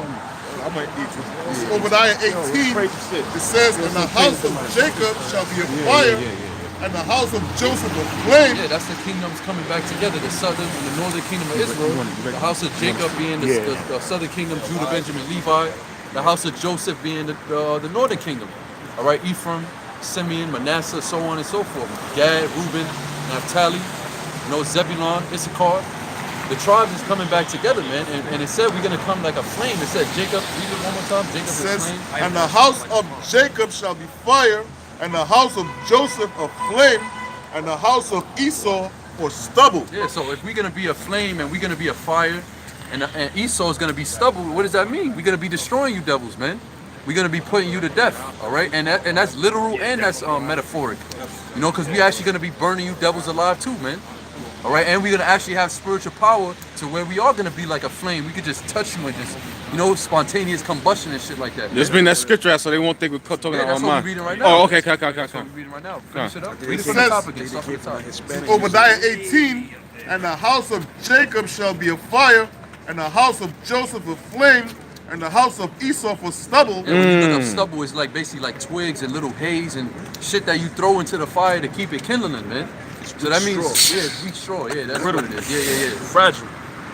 I might eat this. This is Obadiah 18. It says, "And the house of Jacob shall be a fire, and the house of Joseph a flame." Yeah, that's the kingdoms coming back together. The southern and the northern kingdom of Israel. The house of Jacob being the southern kingdom, Judah, Benjamin, Levi. The house of Joseph being the northern kingdom. All right, Ephraim, Simeon, Manasseh, so on and so forth. Gad, Reuben, Naphtali. Zebulon, Issachar, the tribes is coming back together, man. And it said we're gonna come like a flame. It said Jacob, read it one more time. Jacob It is says, flame. "And the house of Jacob shall be fire, and the house of Joseph a flame. and the house of Esau for stubble. Yeah, so if we're gonna be a flame and we're gonna be a fire, and Esau is gonna be stubble, what does that mean? We're gonna be destroying you devils, man. We're gonna be putting you to death, all right? And that's literal and that's metaphoric, you know, because we actually gonna be burning you devils alive too, man. All right, and we're gonna actually have spiritual power to where we are gonna be like a flame. We could just touch you and just, you know, spontaneous combustion and shit like that. Just bring that scripture out so they won't think we're talking Yeah, about that's what mine. we're reading right now. Oh, okay, That's what we're reading right now. Finish it up. Read it from the says- top again. Start from the top. Obadiah 18, and the house of Jacob shall be a fire, and the house of Joseph a flame, and the house of Esau for stubble. Yeah, when you look up stubble, it's like basically like twigs and little haze and shit that you throw into the fire to keep it kindling, man. So that means, yeah, it's weak straw. Yeah, that's what it is. Yeah. Fragile.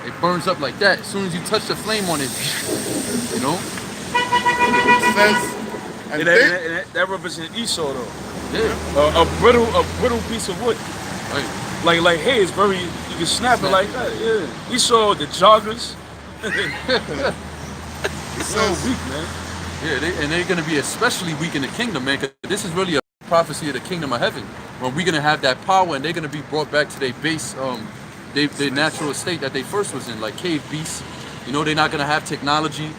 It burns up like that. As soon as you touch the flame on it, you know? It says, and And they, that represents Esau though. Yeah. A brittle piece of wood. Right. Like hey, it's very you can snap it like that. Yeah. Esau, the joggers. It's so weak, man. Yeah, they're going to be especially weak in the kingdom, man, because this is really a prophecy of the kingdom of heaven, where we're going to have that power and they're going to be brought back to their base, their natural estate that they first was in, like cave beasts. You know, they're not going to have technology.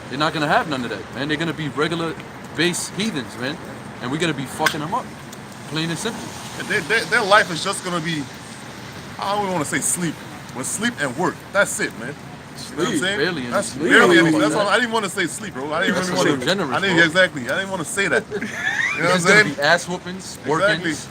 They're not going to have none of that, man. They're going to be regular base heathens, man, and we're going to be fucking them up, plain and simple. their life is just gonna be, I don't even want to say sleep, but sleep and work. That's it, man. You know what I'm saying? Barely any That's sleep. barely Yeah, anything. That's yeah. all. I didn't want to say sleep, bro. I didn't That's really want so to. generous, I didn't bro. exactly. I didn't want to say that. You know what I'm There's going to saying? be ass whoopings, Exactly. workings.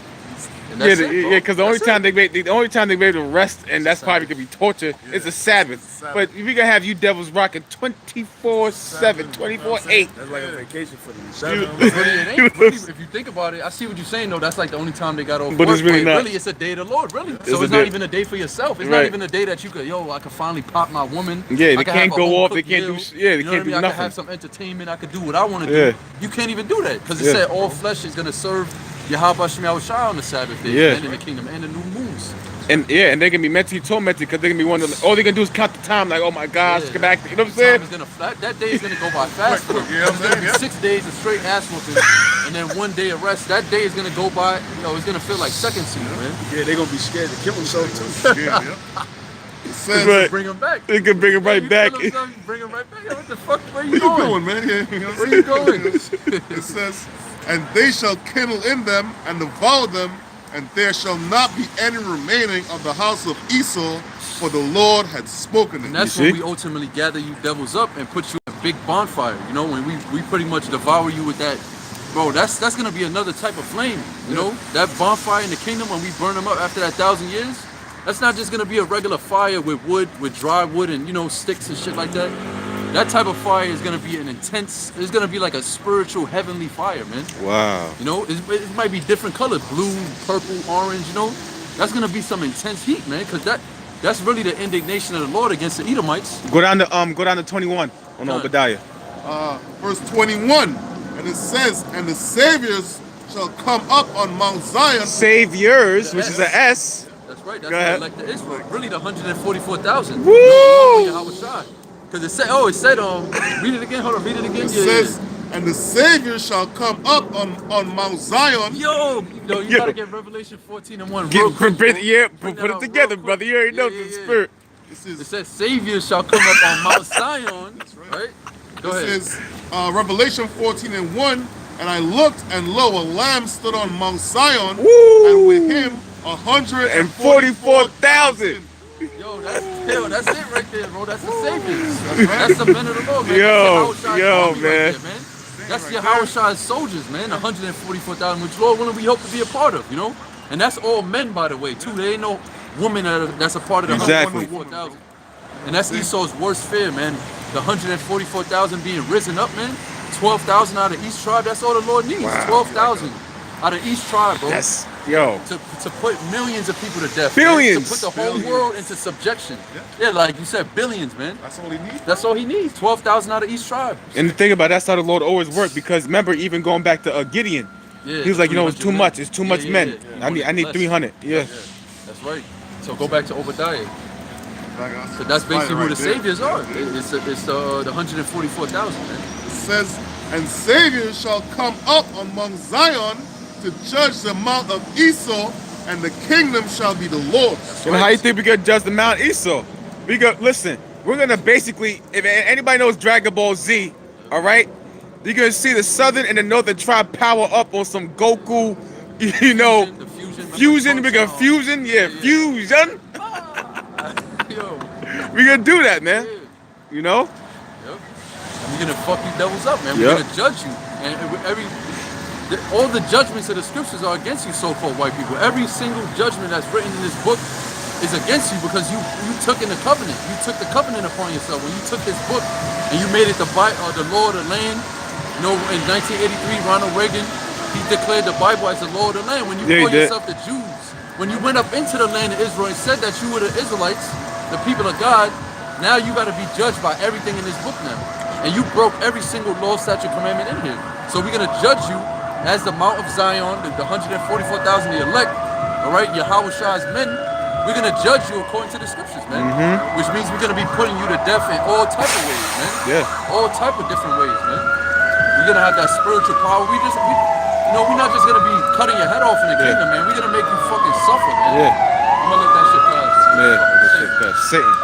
And Yeah, that's it, bro. because the only That's time it. the only time they be able to rest, and that's probably gonna be torture, is a Sabbath. Sabbath. But we gonna have you devils rocking 24/7, 24/8. That's like a vacation for them. Really, it ain't really, if you think about it, I see what you're saying though. That's like the only time they got off But work. it's really not. Really, it's a day of the Lord, really. It's So a it's not day. even a day for yourself. It's Right. not even a day that you could, I could finally pop my woman. Yeah, they I could can't have a go home off, they cooked can't do meal. sh- yeah, they You know can't what I do mean? I could have nothing. some entertainment. I could do what I want to Yeah. do. You can't even do that because it Yeah. said all flesh is gonna serve Yahweh Shem Yahushua on the Sabbath day, Yeah. and in the kingdom and the new moons. And yeah, and they're gonna be mentally tormented because they're gonna be wondering, all they're gonna do is count the time, like, oh my gosh, Yeah. get back. You know what I'm Time saying? is gonna that day is gonna go by fast for them. You know what I'm It's gonna saying? be Yeah. 6 days of straight ass whooping, and then 1 day of rest. That day is gonna go by. It's gonna feel like seconds to you, man. Yeah, they're gonna be scared to kill themselves too. Yeah. It says, Right. Bring them back. They can bring it right You back. kill 'em, son, bring them right back. Yo, what the fuck? Where you "Where you going? going, man? Yeah, you know what I'm Where you saying? going? It says, and they shall kindle in them and devour them, and there shall not be any remaining of the house of Esau, for the Lord had spoken it. And that's You when see? we ultimately gather you devils up and put you in a big bonfire. You know, when we pretty much devour you with that, bro. That's gonna be another type of flame. You know, that bonfire in the kingdom when we burn them up after that 1,000 years. That's not just gonna be a regular fire with wood, with dry wood and sticks and shit like that. That type of fire is gonna be an intense. It's gonna be like a spiritual heavenly fire, man. Wow. You know, it might be different colors, blue, purple, orange. You know, that's gonna be some intense heat, man. Cause that's really the indignation of the Lord against the Edomites. Go down to 21 on Done. Obadiah. Verse 21, and it says, and the saviors shall come up on Mount Zion. Saviors, which is an S. That's right. That's Go ahead. the elect of Israel. Really, the 144,000. Woo! Because it said, read it again. Hold on, read it again. It says, and the savior shall come up on Mount Zion. Yo, you Yo. gotta get Revelation 14:1 real Get, quick. put, bro. yeah, Bring put that it out together, real brother. quick. You already know Yeah, the yeah. spirit. This It is says, Saviors shall come up on Mount Zion. Right? Go ahead. This is Revelation 14:1, and I looked, and lo, a lamb stood on Mount Zion, Woo! and with him 144,000. Yo, that's it right there, bro. That's the Saviors. That's the men of the Lord, man. Yo, That's Yahushua's yo, army man. Right there, man. That's Yahushua's soldiers, man. 144,000, which Lord willing we hope to be a part of, And that's all men, by the way, too. There ain't no woman that's a part of the Exactly. 144,000. And that's Esau's worst fear, man. The 144,000 being risen up, man. 12,000 out of each tribe. That's all the Lord needs. Wow. 12,000 out of each tribe, bro. That's, yo. To put millions of people to death. Billions. Man. To put the whole world into subjection. Yeah, like you said, billions, man. That's all he needs. That's all he needs. 12,000 out of each tribe. And the thing about that's how the Lord always worked, because remember, even going back to Gideon, Yeah, he was like, it's too 300 much. It's too much Yeah, men. yeah, yeah. I need Less. 300. Yeah. That's right. So go back to Obadiah. So that's basically who the saviors are. It's the 144,000, man. It says, and saviors shall come up on Mount Zion to judge the mount of Esau and the kingdom shall be the Lord's. And how you think we gonna judge the Mount Esau? We go listen. We're gonna basically, if anybody knows Dragon Ball Z, all right, you're gonna see the southern and the northern tribe power up on some Goku, you know, fusion. We're gonna fusion, fusion. Yo. We're gonna do that, man. You know. Yep. We're gonna fuck you devils up, man. We're gonna judge you, and all the judgments of the scriptures are against you, so-called white people. Every single judgment that's written in this book is against you because you took in the covenant. You took the covenant upon yourself when you took this book and you made it the law of the land. You know, in 1983, Ronald Reagan, he declared the Bible as the law of the land. When you call yourself the Jews, when you went up into the land of Israel and said that you were the Israelites, the people of God, now you got to be judged by everything in this book now. And you broke every single law, statute, commandment in here. So we're going to judge you as the Mount of Zion, the 144,000 the elect, all right, Yahweh Shai's men. We're going to judge you according to the scriptures, man. Which means we're going to be putting you to death in all type of ways, man. Yeah. All type of different ways, man. We're going to have that spiritual power. We're not just going to be cutting your head off in the kingdom, man. We're going to make you fucking suffer, man. I'm going to let that shit pass. Yeah, that shit pass. Satan.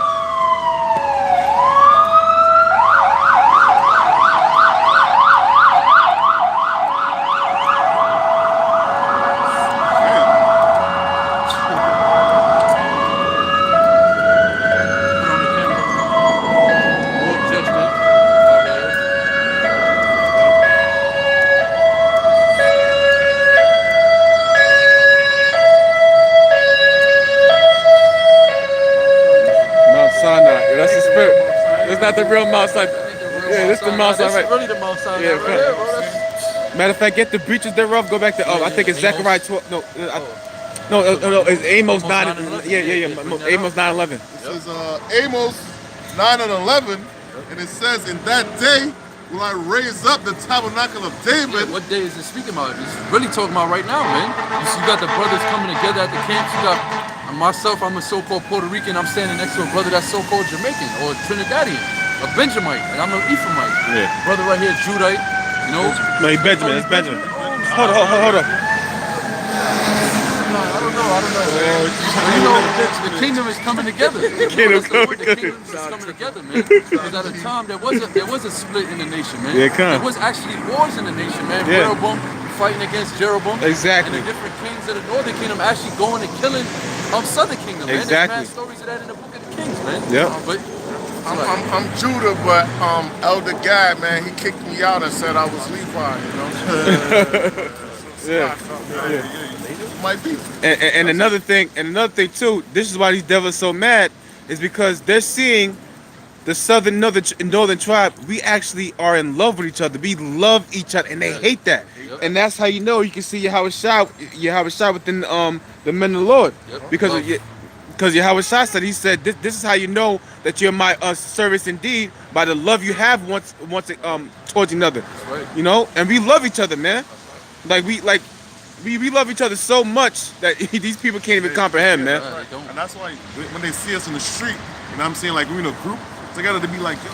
Not the real Mount Sinai. Yeah, this is the Mount Sinai. That's really the Mount Sinai. Yeah, right there, bro. matter of fact, get the breaches thereof. Go back to I think it's Zechariah 12. No, it's Amos 9. Amos 9:11. This is Amos 9 and 11, and it says, "In that day will I raise up the tabernacle of David." Yeah, what day is it speaking about? It's really talking about right now, man. You got the brothers coming together at the camps. You got myself, I'm a so-called Puerto Rican. I'm standing next to a brother that's so-called Jamaican or Trinidadian, a Benjamite, and I'm an Ephraimite. Yeah. Brother right here, Judite. You know. No, he's Benjamin. It's Benjamin. Hold on. I don't know. You know, the kingdom is coming together. The kingdom is coming together, man. Because at a time there was a split in the nation, man. Yeah, there was actually wars in the nation, man. Yeah. Jeroboam fighting against Jeroboam. Exactly. And the different kings of the northern kingdom actually going and killing southern kingdom, man. Exactly. There's mad stories of that in the book of the Kings, man. Yeah. But I'm Judah, but Elder Gad, man, he kicked me out and said I was Levi, you know. Yeah. Might be. And another thing too. This is why these devils are so mad, is because they're seeing the southern northern tribe. We actually are in love with each other. We love each other, and they hate that. Yep. And that's how you know you can see Yahweh Shai within the men of the Lord, Yep. because Yahweh Shai said, he said, this is how you know that you're my service indeed, by the love you have once towards another. right. You know, and we love each other, man. We love each other so much that these people can't even comprehend, man. They don't. And that's why when they see us in the street, you know what I'm saying, like we're in a group together, to be like, yo,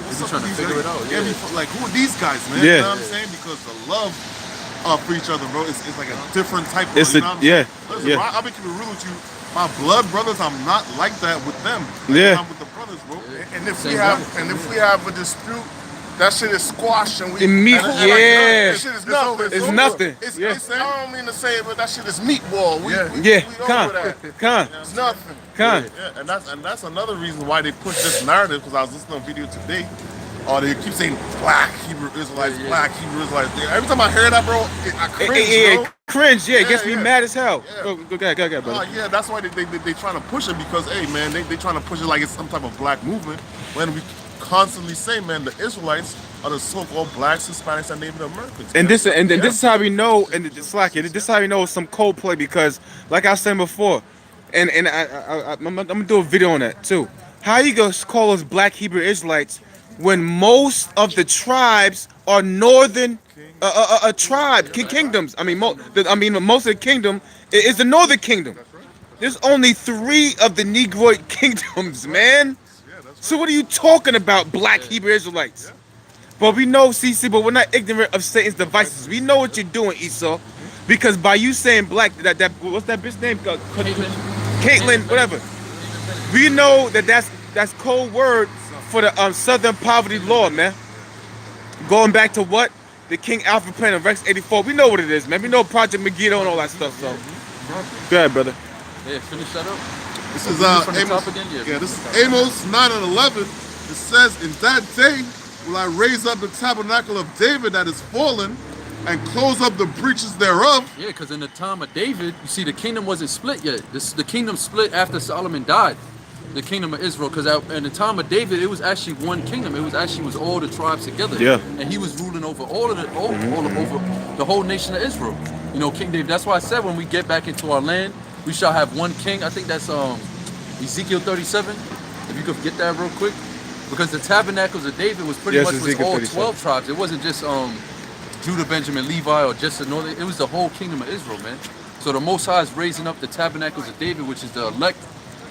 what's up trying with to these figure guys? it out, yeah. Like, who are these guys, man? Yeah. You know what I'm saying? Because the love for each other, bro, it's like a different type of, It's you a- know what I'm yeah, saying? Listen, yeah. bro, I'll be keeping it real with you. My blood brothers, I'm not like that with them. Yeah. I'm with the brothers, bro. And if Same we have a dispute, that shit is squashed and we Immediate- and yeah. that shit is nothing. It's nothing. It's, Yeah. I don't mean to say it, but that shit is meatball. We over that. It's nothing. Yeah, and that's another reason why they push this narrative. Because I was listening to a video today, they keep saying black Hebrew Israelites, black Hebrew Israelites. Every time I hear that, bro, I cringe, bro. Cringe, yeah, it gets me Yeah. mad as hell. Yeah. Go ahead, brother. Yeah, that's why they trying to push it, because, hey, man, they trying to push it like it's some type of black movement, when we constantly say, man, the Israelites are the so-called blacks, Hispanics, and Native Americans. And this man. this is how we know, and it's like this is how we know it's some Coldplay, because like I was saying before, and I'm gonna do a video on that too. How you gonna call us black Hebrew Israelites when most of the tribes are northern kingdoms? I mean, most of the kingdom is the northern kingdom. There's only 3 of the Negroid kingdoms, man. So what are you talking about, black Hebrew Israelites? But we know, CC, but we're not ignorant of Satan's devices. We know what you're doing, Esau. Because by you saying black, that what's that bitch name? Caitlyn, whatever. We know that's code word for the Southern Poverty Law, man. Going back to what? The King Alfred plan of Rex 84. We know what it is, man. We know Project Megiddo and all that stuff, so. Go ahead, brother. Yeah, finish that up. This is From the Amos. top again? Yeah, this is Amos 9:11. It says, "In that day will I raise up the tabernacle of David that is fallen, and close up the breaches thereof." Yeah, because in the time of David, you see, the kingdom wasn't split yet. The kingdom split after Solomon died. The kingdom of Israel, because in the time of David, it was actually one kingdom. It was all the tribes together. Yeah. And he was ruling over all of over the whole nation of Israel. You know, King David. That's why I said when we get back into our land, we shall have one king. I think that's Ezekiel 37. If you could get that real quick, because the tabernacles of David was pretty much was Ezekiel all 37. 12 tribes. It wasn't just Judah, Benjamin, Levi, or just the northern. It was the whole kingdom of Israel, man. So the Most High is raising up the tabernacles of David, which is the elect,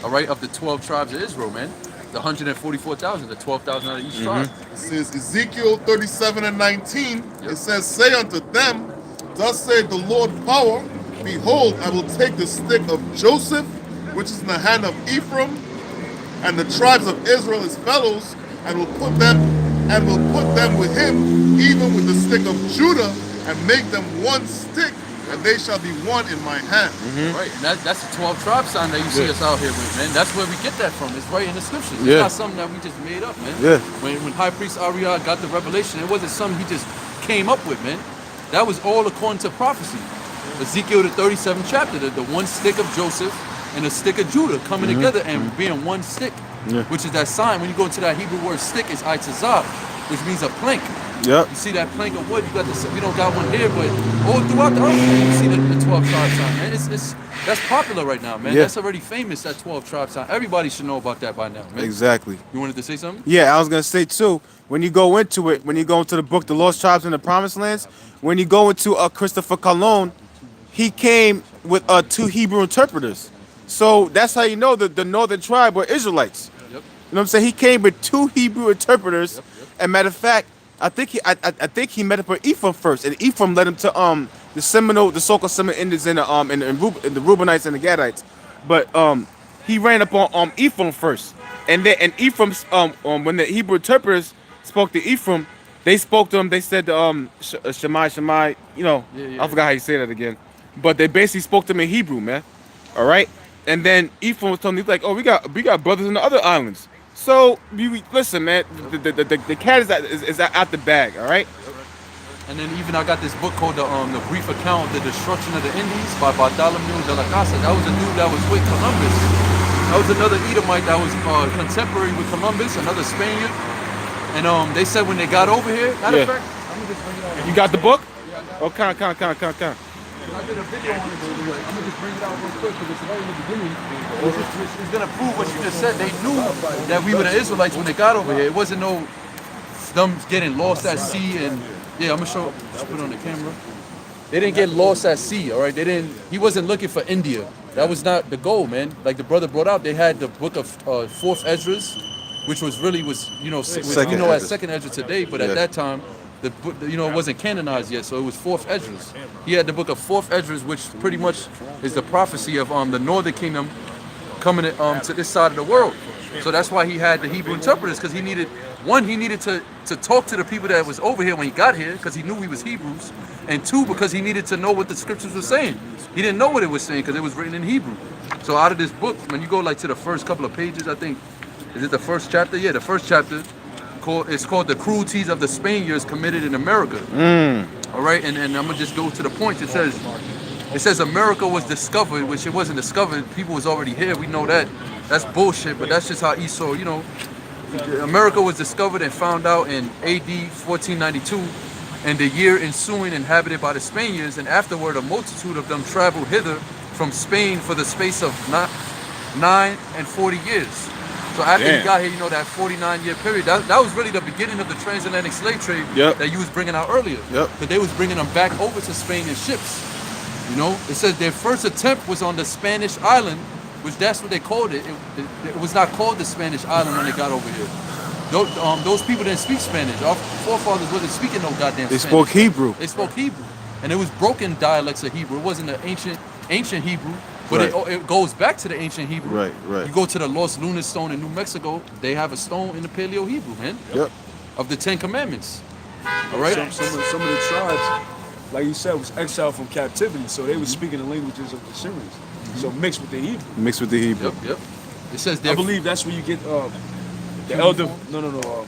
all right, of the 12 tribes of Israel, man. The 144,000, the 12,000 out of each tribe. It says Ezekiel 37:19. It says, "Say unto them, Thus saith the Lord power, behold, I will take the stick of Joseph, which is in the hand of Ephraim, and the tribes of Israel his fellows, and will put them with him, even with the stick of Judah, and make them one stick, and they shall be one in my hand." Right, and that's the 12 tribe sign that you see us out here with, man. That's where we get that from. It's right in the scriptures. It's not something that we just made up, man. Yeah. When High Priest Ariel got the revelation, it wasn't something he just came up with, man. That was all according to prophecy. Ezekiel the 37th chapter, the one stick of Joseph and a stick of Judah coming together and being one stick, which is that sign. When you go into that Hebrew word stick, it's Itzazah, which means a plank. Yep. You see that plank of wood, you got this, we don't got one here, but all throughout the earth, man, you see the 12 tribe sign, man. That's popular right now, man. Yeah. That's already famous, that 12 tribe sign. Everybody should know about that by now, man. Exactly. You wanted to say something? Yeah, I was gonna say too. When you go into it, when you go into the book, The Lost Tribes in the Promised Lands, when you go into Christopher Cologne, he came with 2 Hebrew interpreters. So that's how you know the northern tribe were Israelites. Yep. You know what I'm saying? He came with 2 Hebrew interpreters. And matter of fact, I think he met up with Ephraim first, and Ephraim led him to the so-called Seminole Indians and the Reubenites and the Gadites. But he ran up on Ephraim first, and Ephraim's when the Hebrew interpreters spoke to Ephraim, they spoke to him. They said Shemai. You know, I forgot how you say that again, but they basically spoke to him in Hebrew, man. All right, and then Ephraim was telling me, he's like, "Oh, we got brothers in the other islands." So listen, man, the cat is out the bag, all right. And then even I got this book called the Brief Account of the Destruction of the Indies by Bartholomew de la Casa. That was a dude that was with Columbus. That was another Edomite that was contemporary with Columbus, another Spaniard. And they said when they got over here, matter of fact, I'm gonna just bring it out. You got the book? Oh, come. I did a video on it, I'm gonna just bring it out real quick because it's right in the beginning. It's gonna prove what you just said. They knew that we were the Israelites when they got over here. It wasn't no them getting lost at sea and yeah, I'm gonna show. Just put it on the camera. They didn't get lost at sea, all right. He wasn't looking for India. That was not the goal, man. Like the brother brought out, they had the book of 4th Esdras, which was second Esdras today, but at that time. The book, it wasn't canonized yet, so it was 4th Esdras. He had the book of 4th Esdras, which pretty much is the prophecy of the northern kingdom coming to this side of the world. So that's why he had the Hebrew interpreters, because he needed to talk to the people that was over here when he got here, because he knew we was Hebrews, and 2, because he needed to know what the scriptures were saying. He didn't know what it was saying because it was written in Hebrew. So out of this book, when you go like to the first couple of pages, I think, is it the first chapter? Yeah, the first chapter. It's called The Cruelties of the Spaniards Committed in America. All right, and I'm gonna just go to the point. It says America was discovered, which it wasn't discovered. People was already here. We know that. That's bullshit, but that's just how Esau, America was discovered and found out in AD 1492, and the year ensuing inhabited by the Spaniards, and afterward a multitude of them traveled hither from Spain for the space of 9 and 40 years. So after he got here, that 49-year period, that was really the beginning of the transatlantic slave trade that you was bringing out earlier. Because they was bringing them back over to Spain in ships. It says their first attempt was on the Spanish island, which that's what they called it. It was not called the Spanish island when they got over here. those people didn't speak Spanish. Our forefathers wasn't speaking no goddamn They Spanish. spoke Hebrew. They spoke Hebrew, and it was broken dialects of Hebrew. It wasn't the ancient Hebrew, but Right. it goes back to the ancient Hebrew. Right, right. You go to the Los Lunas stone in New Mexico, they have a stone in the Paleo Hebrew, man, Yep. of the Ten Commandments. All right. Some of the tribes, like you said, was exiled from captivity, so they were speaking the languages of the Syrians. So mixed with the Hebrew. Mixed with the Hebrew. Yep. It says I there. believe that's where you get the elder. No.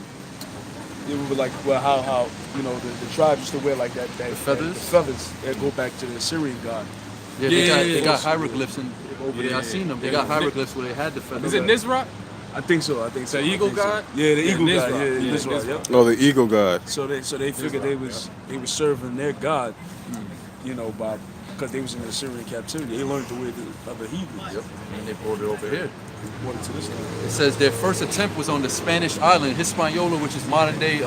It was like how the tribes used to wear like that feathers? the feathers that go back to the Assyrian god. Yeah, they got hieroglyphs over there. I seen them. They got Yeah. hieroglyphs where they had the feathers. Is it Nizrat? I think so. The eagle god? Yeah, the eagle Nizra. god. Yeah, Yeah, Nizra, Nizra. yep. Oh, the eagle god. So they figured they was serving their god, because they was in the Assyrian captivity. They learned the way of the Hebrew. Yep. And they brought it over here. Brought it to this time. It says their first attempt was on the Spanish island Hispaniola, which is modern day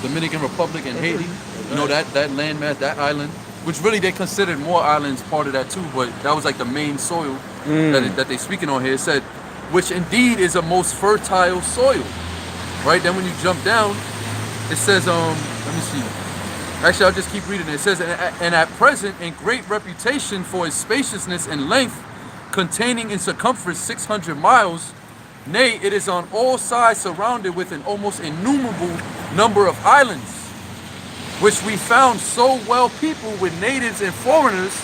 Dominican Republic and Haiti. You know that landmass, that island, which really they considered more islands part of that too, but that was like the main soil that they speaking on here. It said, which indeed is a most fertile soil. Right? Then when you jump down, it says, let me see. Actually, I'll just keep reading it. It says, and at present in great reputation for its spaciousness and length, containing in circumference 600 miles, nay, it is on all sides surrounded with an almost innumerable number of islands, which we found so well peopled with natives and foreigners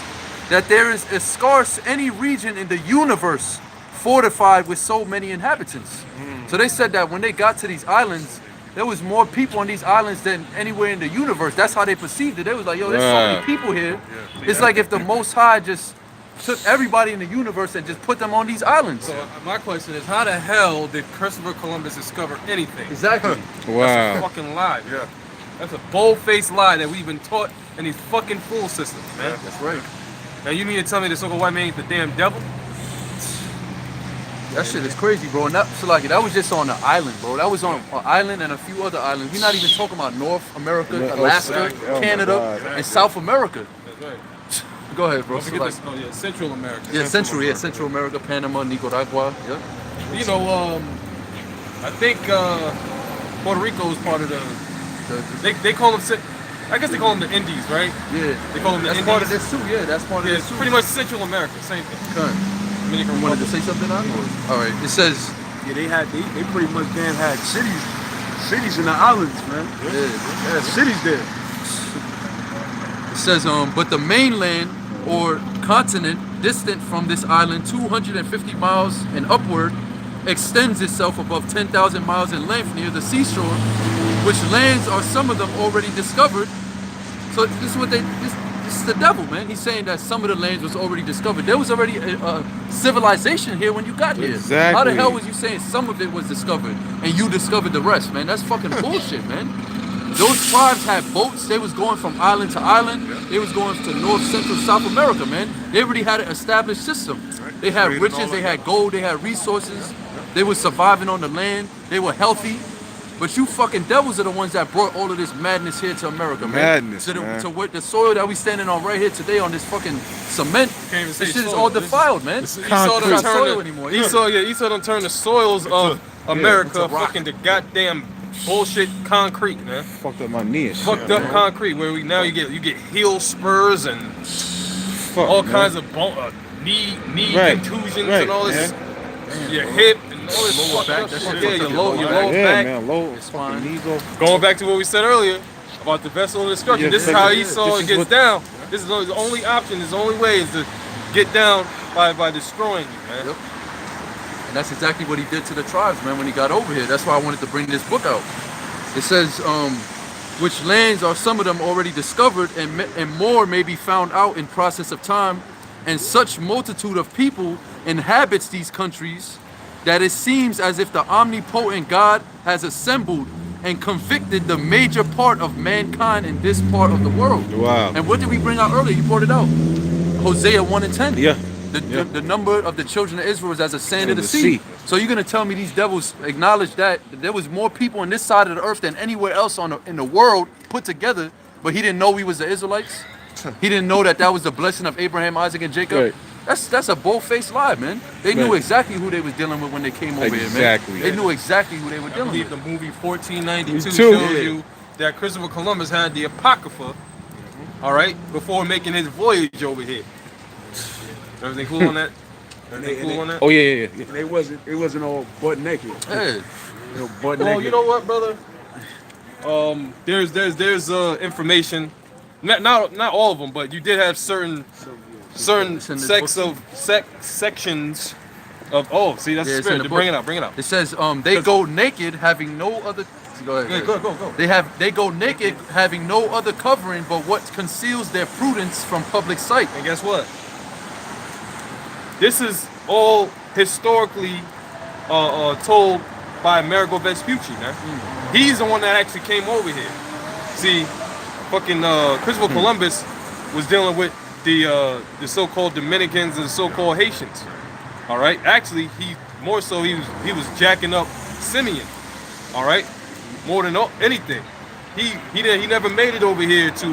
that there is scarce any region in the universe fortified with so many inhabitants. So they said that when they got to these islands, there was more people on these islands than anywhere in the universe. That's how they perceived it. They was like, yo, there's so many people here. It's like if the Most High just took everybody in the universe and just put them on these islands. So my question is, how the hell did Christopher Columbus discover anything? Exactly. That's a Wow. fucking lie. Yeah. That's a bold-faced lie that we've been taught in these fucking fool systems, man. That's right. Now you mean to tell me the so-called white man ain't the damn devil? That shit is crazy, bro. And that was just on an island, bro. That was on an island and a few other islands. We're not even talking about North America, Alaska, Oh my Canada, God. and South America. That's right. Go ahead, bro. Don't forget this. Oh yeah, Central America. Central America, Panama, Nicaragua. Yeah. You know, I think Puerto Rico is part of the. They call them. I guess they call them the Indies, right? Yeah. They call them the That's Indies. part of this too. Yeah, that's part of Yeah, this it's too. pretty much Central America, same thing. Dominican You wanted to Republic. say something on? All right. It says. Yeah, they pretty much damn had cities in the islands, man. Yeah, cities there. It says, but the mainland or continent distant from this island 250 miles and upward extends itself above 10,000 miles in length near the seashore, which lands are some of them already discovered. So this is what this is the devil, man. He's saying that some of the lands was already discovered. There was already a civilization here when you got here. Exactly. How the hell was you saying some of it was discovered and you discovered the rest, man? That's fucking bullshit, man. Those tribes had boats. They was going from island to island. They was going to North, Central, South America, man. They already had an established system. They had riches. They had gold. They had resources. They were surviving on the land. They were healthy. But you fucking devils are the ones that brought all of this madness here to America, man. Madness, to what the soil that we standing on right here today on this fucking cement. Can't even say This shit is soil. all This defiled, man. Esau It's not soil anymore. Esau done turned the soils of America it's a rock. fucking to goddamn bullshit concrete, man. Fucked up my knee and shit. Fucked up concrete where you get heel spurs and Fuck, all man. kinds of knee Right, contusions right, and all this. man. Your hip and all this Lower fucked back, up that shit. shit Yeah, fucked your up lower your lower Yeah, back. man. Low spine. fucking knees off. Going back to what we said earlier about the vessel of destruction. Yeah, This is how this Esau is gets what- down. This is the only option. His only way is to get down by destroying you, man. Yep. And that's exactly what he did to the tribes, man, when he got over here. That's why I wanted to bring this book out. It says, which lands are some of them already discovered, and more may be found out in process of time, and such multitude of people inhabits these countries that it seems as if the omnipotent God has assembled and convicted the major part of mankind in this part of the world. Wow. And what did we bring out earlier? You brought it out. Hosea 1 and 10. Yeah. The number of the children of Israel is as a sand of the sea. So you're gonna tell me these devils acknowledge that there was more people on this side of the earth than anywhere else in the world put together, but he didn't know we was the Israelites? He didn't know that was the blessing of Abraham, Isaac, and Jacob? Right. That's a bold-faced lie, man. They knew exactly who they was dealing with when they came over here, man. Exactly. They knew exactly who they were I dealing believe with. the movie 1492 Me too. shows you that Christopher Columbus had the Apocrypha, all right, before making his voyage over here. Everything cool on that? Everything cool on that? Oh yeah. And it wasn't all butt naked. Hey, Butt Well, naked. you know what, brother? There's information. Not all of them, but you did have certain It's in this sections of. Oh, see, that's Yeah, the it's in spirit. the Bring it book. out. Bring it out. it says they go naked, having no other. Go ahead. Go. They go naked, having no other covering but what conceals their prudence from public sight. And guess what? This is all historically told by Amerigo Vespucci, man. He's the one that actually came over here. See, fucking Christopher Columbus was dealing with the so-called Dominicans and the so-called Haitians. All right. Actually, he was jacking up Simeon. All right. More than anything, he never made it over here to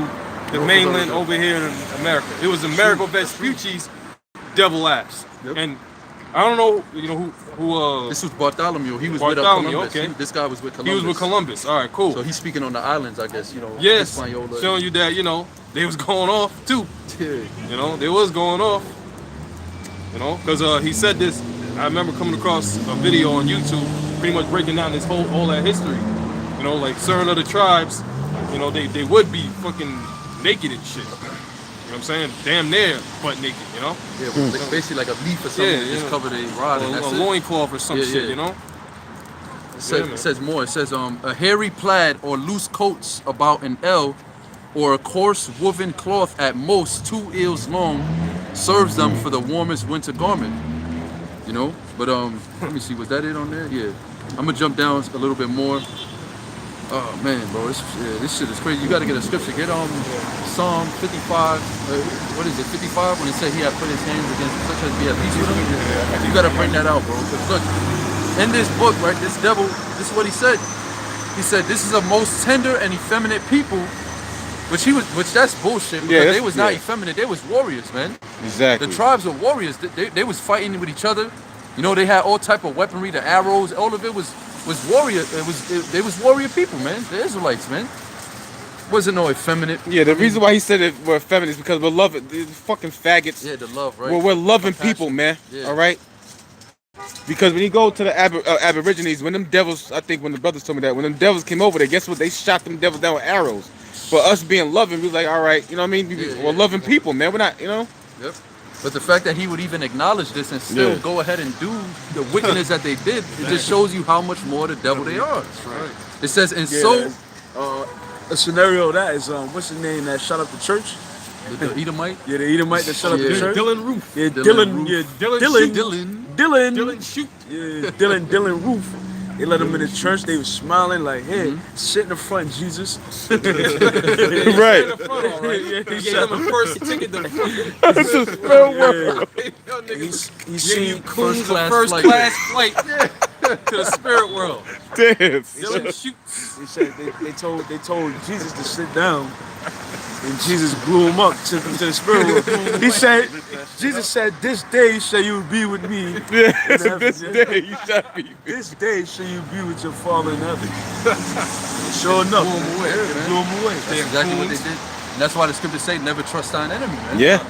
the mainland over here in America. It was Amerigo Vespucci's devil ass. Yep. And I don't know, you know who This was Bartholomew. He was Bartholomew, with Columbus. okay. This guy was with Columbus. he was with Columbus. All right, cool. So he's speaking on the islands, I guess. You know. Yes, Hispaniola. showing you that, you know, they was going off too. Yeah. You know, they was going off. You know, because he said this. I remember coming across a video on YouTube, pretty much breaking down this all that history. You know, like certain other tribes, you know, they would be fucking naked and shit. You know what I'm saying? Damn near butt naked. You know, Yeah, but basically like a leaf or something. Yeah, Just yeah. covered a rod and or that's a it. loincloth or some Yeah, shit. yeah. You know. It says more. It says a hairy plaid or loose coats about an ell, or a coarse woven cloth at most 2 ells long, serves them for the warmest winter garment. You know. But let me see. Was that it on there? Yeah. I'm gonna jump down a little bit more. Oh man, bro, this shit is crazy. You gotta get a scripture. Get Psalm 55. What is it? 55 when it said he had put his hands against such as be at peace with him. You gotta bring that out, bro. Because look, in this book, right, this devil, this is what he said. He said, this is a most tender and effeminate people, which that's bullshit, because they was not effeminate, they was warriors, man. Exactly. The tribes were warriors. They was fighting with each other. You know, they had all type of weaponry, the arrows, all of it was warrior. They was warrior people, man. The Israelites, man. Wasn't no effeminate. Yeah, the reason why he said it we're feminists because we're loving these fucking faggots. Yeah, the love, right? We're loving Compassion. people, man. Yeah. All right. Because when you go to the Aborigines, when them devils, I think when the brothers told me that, when them devils came over there, guess what? They shot them devils down with arrows. For us being loving, we was like, all right, you know what I mean? We're loving people, man. We're not, you know. Yep. But the fact that he would even acknowledge this and still go ahead and do the wickedness that they did, it just shows you how much more the devil they are. Right. It says, and A scenario of that is what's his name that shut up the church? the Edomite. Yeah, the Edomite that shut up the Yeah. church. Dylan Roof. Yeah, Dylan Dylan. Dylan Shoot. Yeah, Dylan Roof. They let him in the church. They was smiling like, "Hey, sit in the front, Jesus." Right. In the front, all right. He gave him a first ticket to the That's the spell word. He's Give you seen coons a class first flight. class flight to the spirit world. Damn. Dylan Shoots. They said they told Jesus to sit down, and Jesus blew him up, took him to the spirit world. He said, Jesus said, "This day shall you be with me. Yeah, in heaven." this day you shall be. This day shall you be with your Father in heaven. Sure enough, Blew him away, man. blew him away. That's exactly what they did. And that's why the scriptures say, never trust thine enemy, man. Yeah.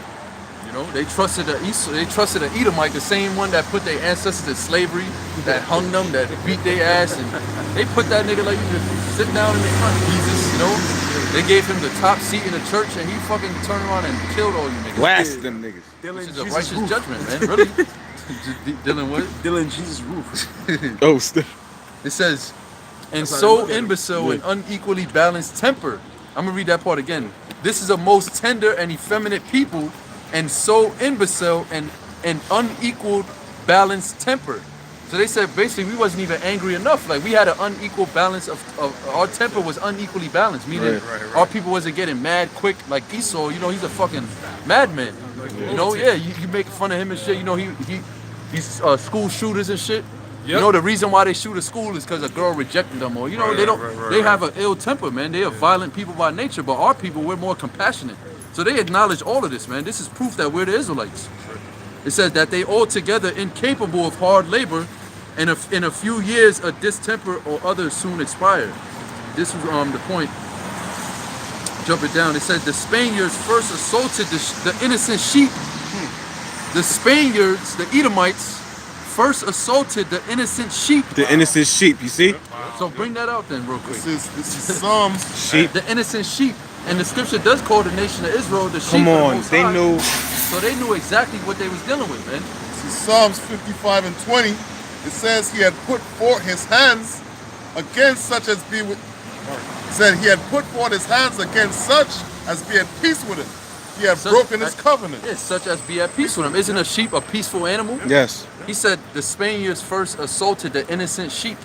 You know, they trusted the Edomite, the same one that put their ancestors in slavery, that hung them, that beat their ass, and they put that nigga like you just sit down in the front, Jesus, you know. They gave him the top seat in the church, and he fucking turned around and killed all you niggas. Blast them niggas. Which is a Jesus righteous roof. judgment, man. Really. Dylan what? Dylan Jesus roof. Oh, It says, and That's how so they look at it. imbecile and unequally balanced temper. I'm gonna read that part again. This is a most tender and effeminate people, and so imbecile and unequal balanced temper. So they said basically we wasn't even angry enough. Like we had an unequal balance of our temper was unequally balanced. Meaning our people wasn't getting mad quick like Esau. You know, he's a fucking madman. You know, yeah, you make fun of him and shit. You know, he's school shooters and shit. You know, the reason why they shoot a school is because a girl rejected them, or you know, they have an ill temper, man. They are violent people by nature, but our people, we're more compassionate. So they acknowledge all of this, man. This is proof that we're the Israelites. It says that they altogether incapable of hard labor, and in a few years a distemper or other soon expire. This was the point. Jump it down. It said the Spaniards first assaulted the innocent sheep. The Spaniards, the Edomites, first assaulted the innocent sheep. The innocent sheep, you see? So bring that out then real quick. This is Psalms. Sheep. The innocent sheep. And the scripture does call the nation of Israel the sheep. Come of the on, Most they High. knew. So they knew exactly what they was dealing with, man. This is Psalms 55 and 20. It says he had put forth his hands against such as be with. Said he had put forth his hands against such as be at peace with him. He had broken his covenant. Yes, such as be at peace with him. Isn't a sheep a peaceful animal? Yes. He said the Spaniards first assaulted the innocent sheep.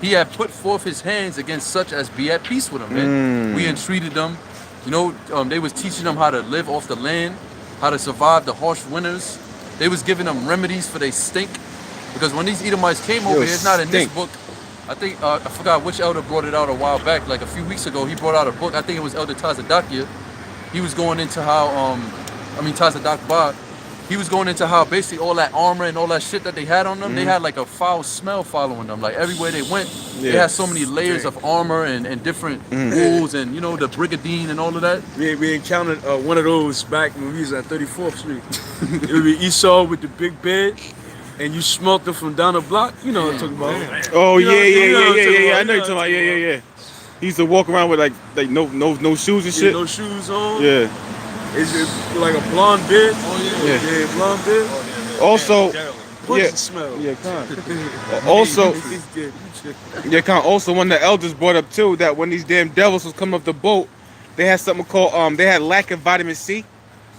He had put forth his hands against such as be at peace with him, man. We entreated them. You know, they was teaching them how to live off the land, how to survive the harsh winters. They was giving them remedies for their stink. Because when these Edomites came over here, it's not in this book. I think, I forgot which elder brought it out a while back, like a few weeks ago. He brought out a book. I think it was Elder Tazadakia. He was going into how, Tazadak Ba, he was going into how basically all that armor and all that shit that they had on them, they had like a foul smell following them. Like everywhere they went, they had so many layers of armor and different wools and, you know, the brigadine and all of that. We encountered one of those back when we was at 34th Street. It would be Esau with the big bed, and you smelt it from down the block. You know what I'm talking about. Oh, You know- yeah. you know what I'm talking I about. know you're talking about. Yeah. He used to walk around with like no shoes and Yeah, shit. no shoes on. Yeah. It's like a blonde beard. Yeah. Yeah, blonde beard. Also, Pussy smell. Yeah, also, also one of the elders brought up too that when these damn devils was coming off the boat, they had something called they had lack of vitamin C,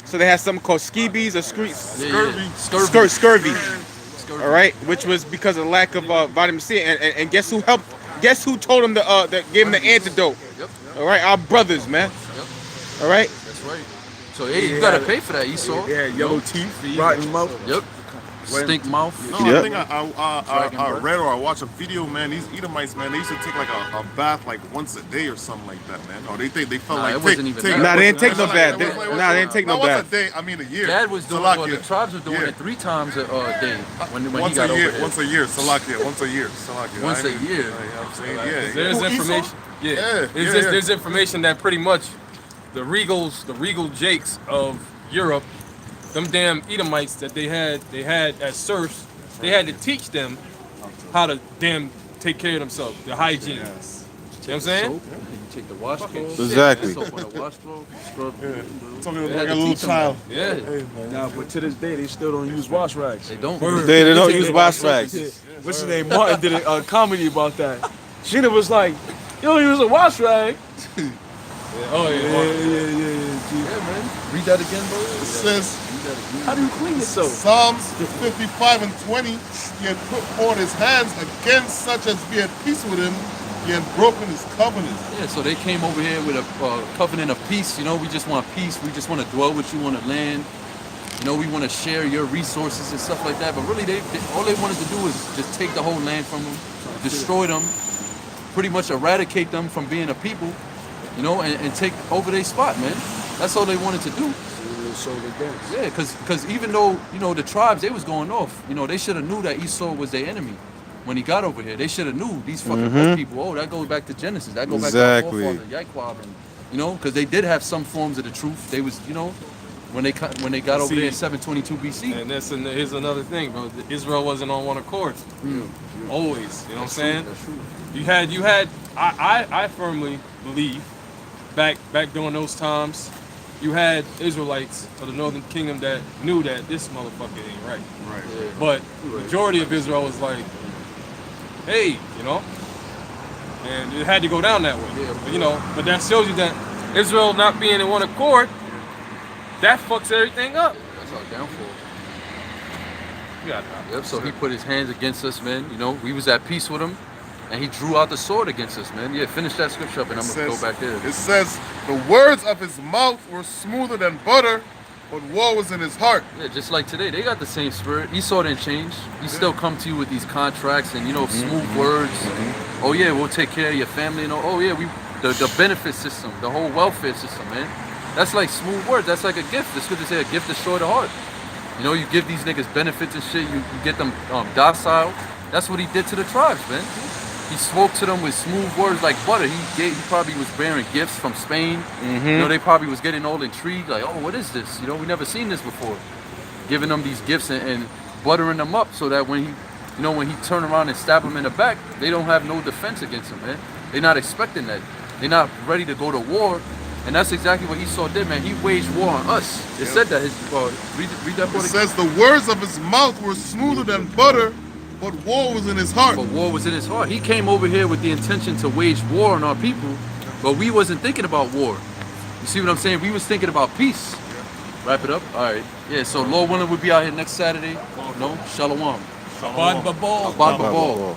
so they had something called scabies or scurvy. All right, which was because of lack of vitamin C, and guess who helped? Guess who told them that gave them the antidote? Yep. All right, our brothers, man. Yep. All right. That's right. So hey, you gotta pay for that, Esau. Yeah, yellow teeth, rotten mouth. Yep. Stink mouth. No, Yep. I think I read or I watched a video, man. These Edomites, man, they used to take like a bath like once a day or something like that, man. Or they felt Nah, like it wasn't even that. Nah, they didn't take no Like, bath. it was like- Nah, they didn't take no not once bath. a day, I mean a year. Dad was doing well, the Salakia. tribes were doing Yeah. it 3 times a day when he Once got a year, over here. once a year, Salakia, once a year, Salakia. Once I a mean, year. you know what I'm saying? Yeah. There's Who, Esau? information. Yeah, There's information that pretty much the regal jakes of Europe, them damn Edomites that they had as serfs, they had to teach them how to damn take care of themselves, the hygiene. You know what I'm saying? Soap, you take the washcloth. Exactly. Soap on the washcloth, scrub. Talking They like had a to little teach them child. that. Yeah, Nah, but to this day, they still don't use wash rags. they don't. They don't use wash rags. What's his name? Martin did a comedy about that. Sheena was like, "You don't use a wash rag." Oh yeah. Yeah, man. Read that again, bro. It says, How do you clean yourself? Psalms 55 and 20, he had put forth his hands against such as be at peace with him. He had broken his covenant. Yeah, so they came over here with a covenant of peace. You know, we just want peace. We just want to dwell with you on the land. You know, we want to share your resources and stuff like that. But really, all they wanted to do was just take the whole land from them, destroy them, pretty much eradicate them from being a people, you know, and take over their spot, man. That's all they wanted to do. Yeah, because even though, you know, the tribes, they was going off, you know, they should have knew that Esau was their enemy when he got over here. They should have knew these fucking white people. Oh, that goes back to Genesis. That goes back to our forefather, Yaquab, and, you know, because they did have some forms of the truth. They was, you know, when they got over there in 722 BC. And here's another thing, bro. Israel wasn't on one accord. Always. You know what I'm saying? That's true. You had I firmly believe back during those times, you had Israelites of the northern kingdom that knew that this motherfucker ain't right. Yeah. But majority of Israel was like, hey, you know, and it had to go down that way. Yeah. But, you know, but that shows you that Israel not being in one accord, that fucks everything up. That's our downfall. Yeah. Yep, so he put his hands against us, man. You know, we was at peace with him, and he drew out the sword against us, man. Yeah, finish that scripture up, and I'm going to go back there. It says, the words of his mouth were smoother than butter, but war was in his heart. Yeah, just like today, they got the same spirit. Esau didn't change. He still come to you with these contracts and, you know, smooth words. Oh yeah, we'll take care of your family. And oh yeah, the benefit system, the whole welfare system, man. That's like smooth words. That's like a gift. The scripture say a gift destroy the heart. You know, you give these niggas benefits and shit. You get them docile. That's what he did to the tribes, man. He spoke to them with smooth words like butter. He probably was bearing gifts from Spain. You know, they probably was getting all intrigued, like, oh, what is this? You know, we never seen this before. Giving them these gifts and buttering them up so that when he, you know, when he turn around and stab them in the back, they don't have no defense against him, man. They're not expecting that. They're not ready to go to war. And that's exactly what Esau did, man. He waged war on us. It said that. Read that part It again. says the words of his mouth were smoother than butter, but war was in his heart. But war was in his heart. He came over here with the intention to wage war on our people, but we wasn't thinking about war. You see what I'm saying? We was thinking about peace. Wrap it up? All right. Yeah, so Lord willing, we'll be out here next Saturday. No? Shalom. Shalom. Abad Babal.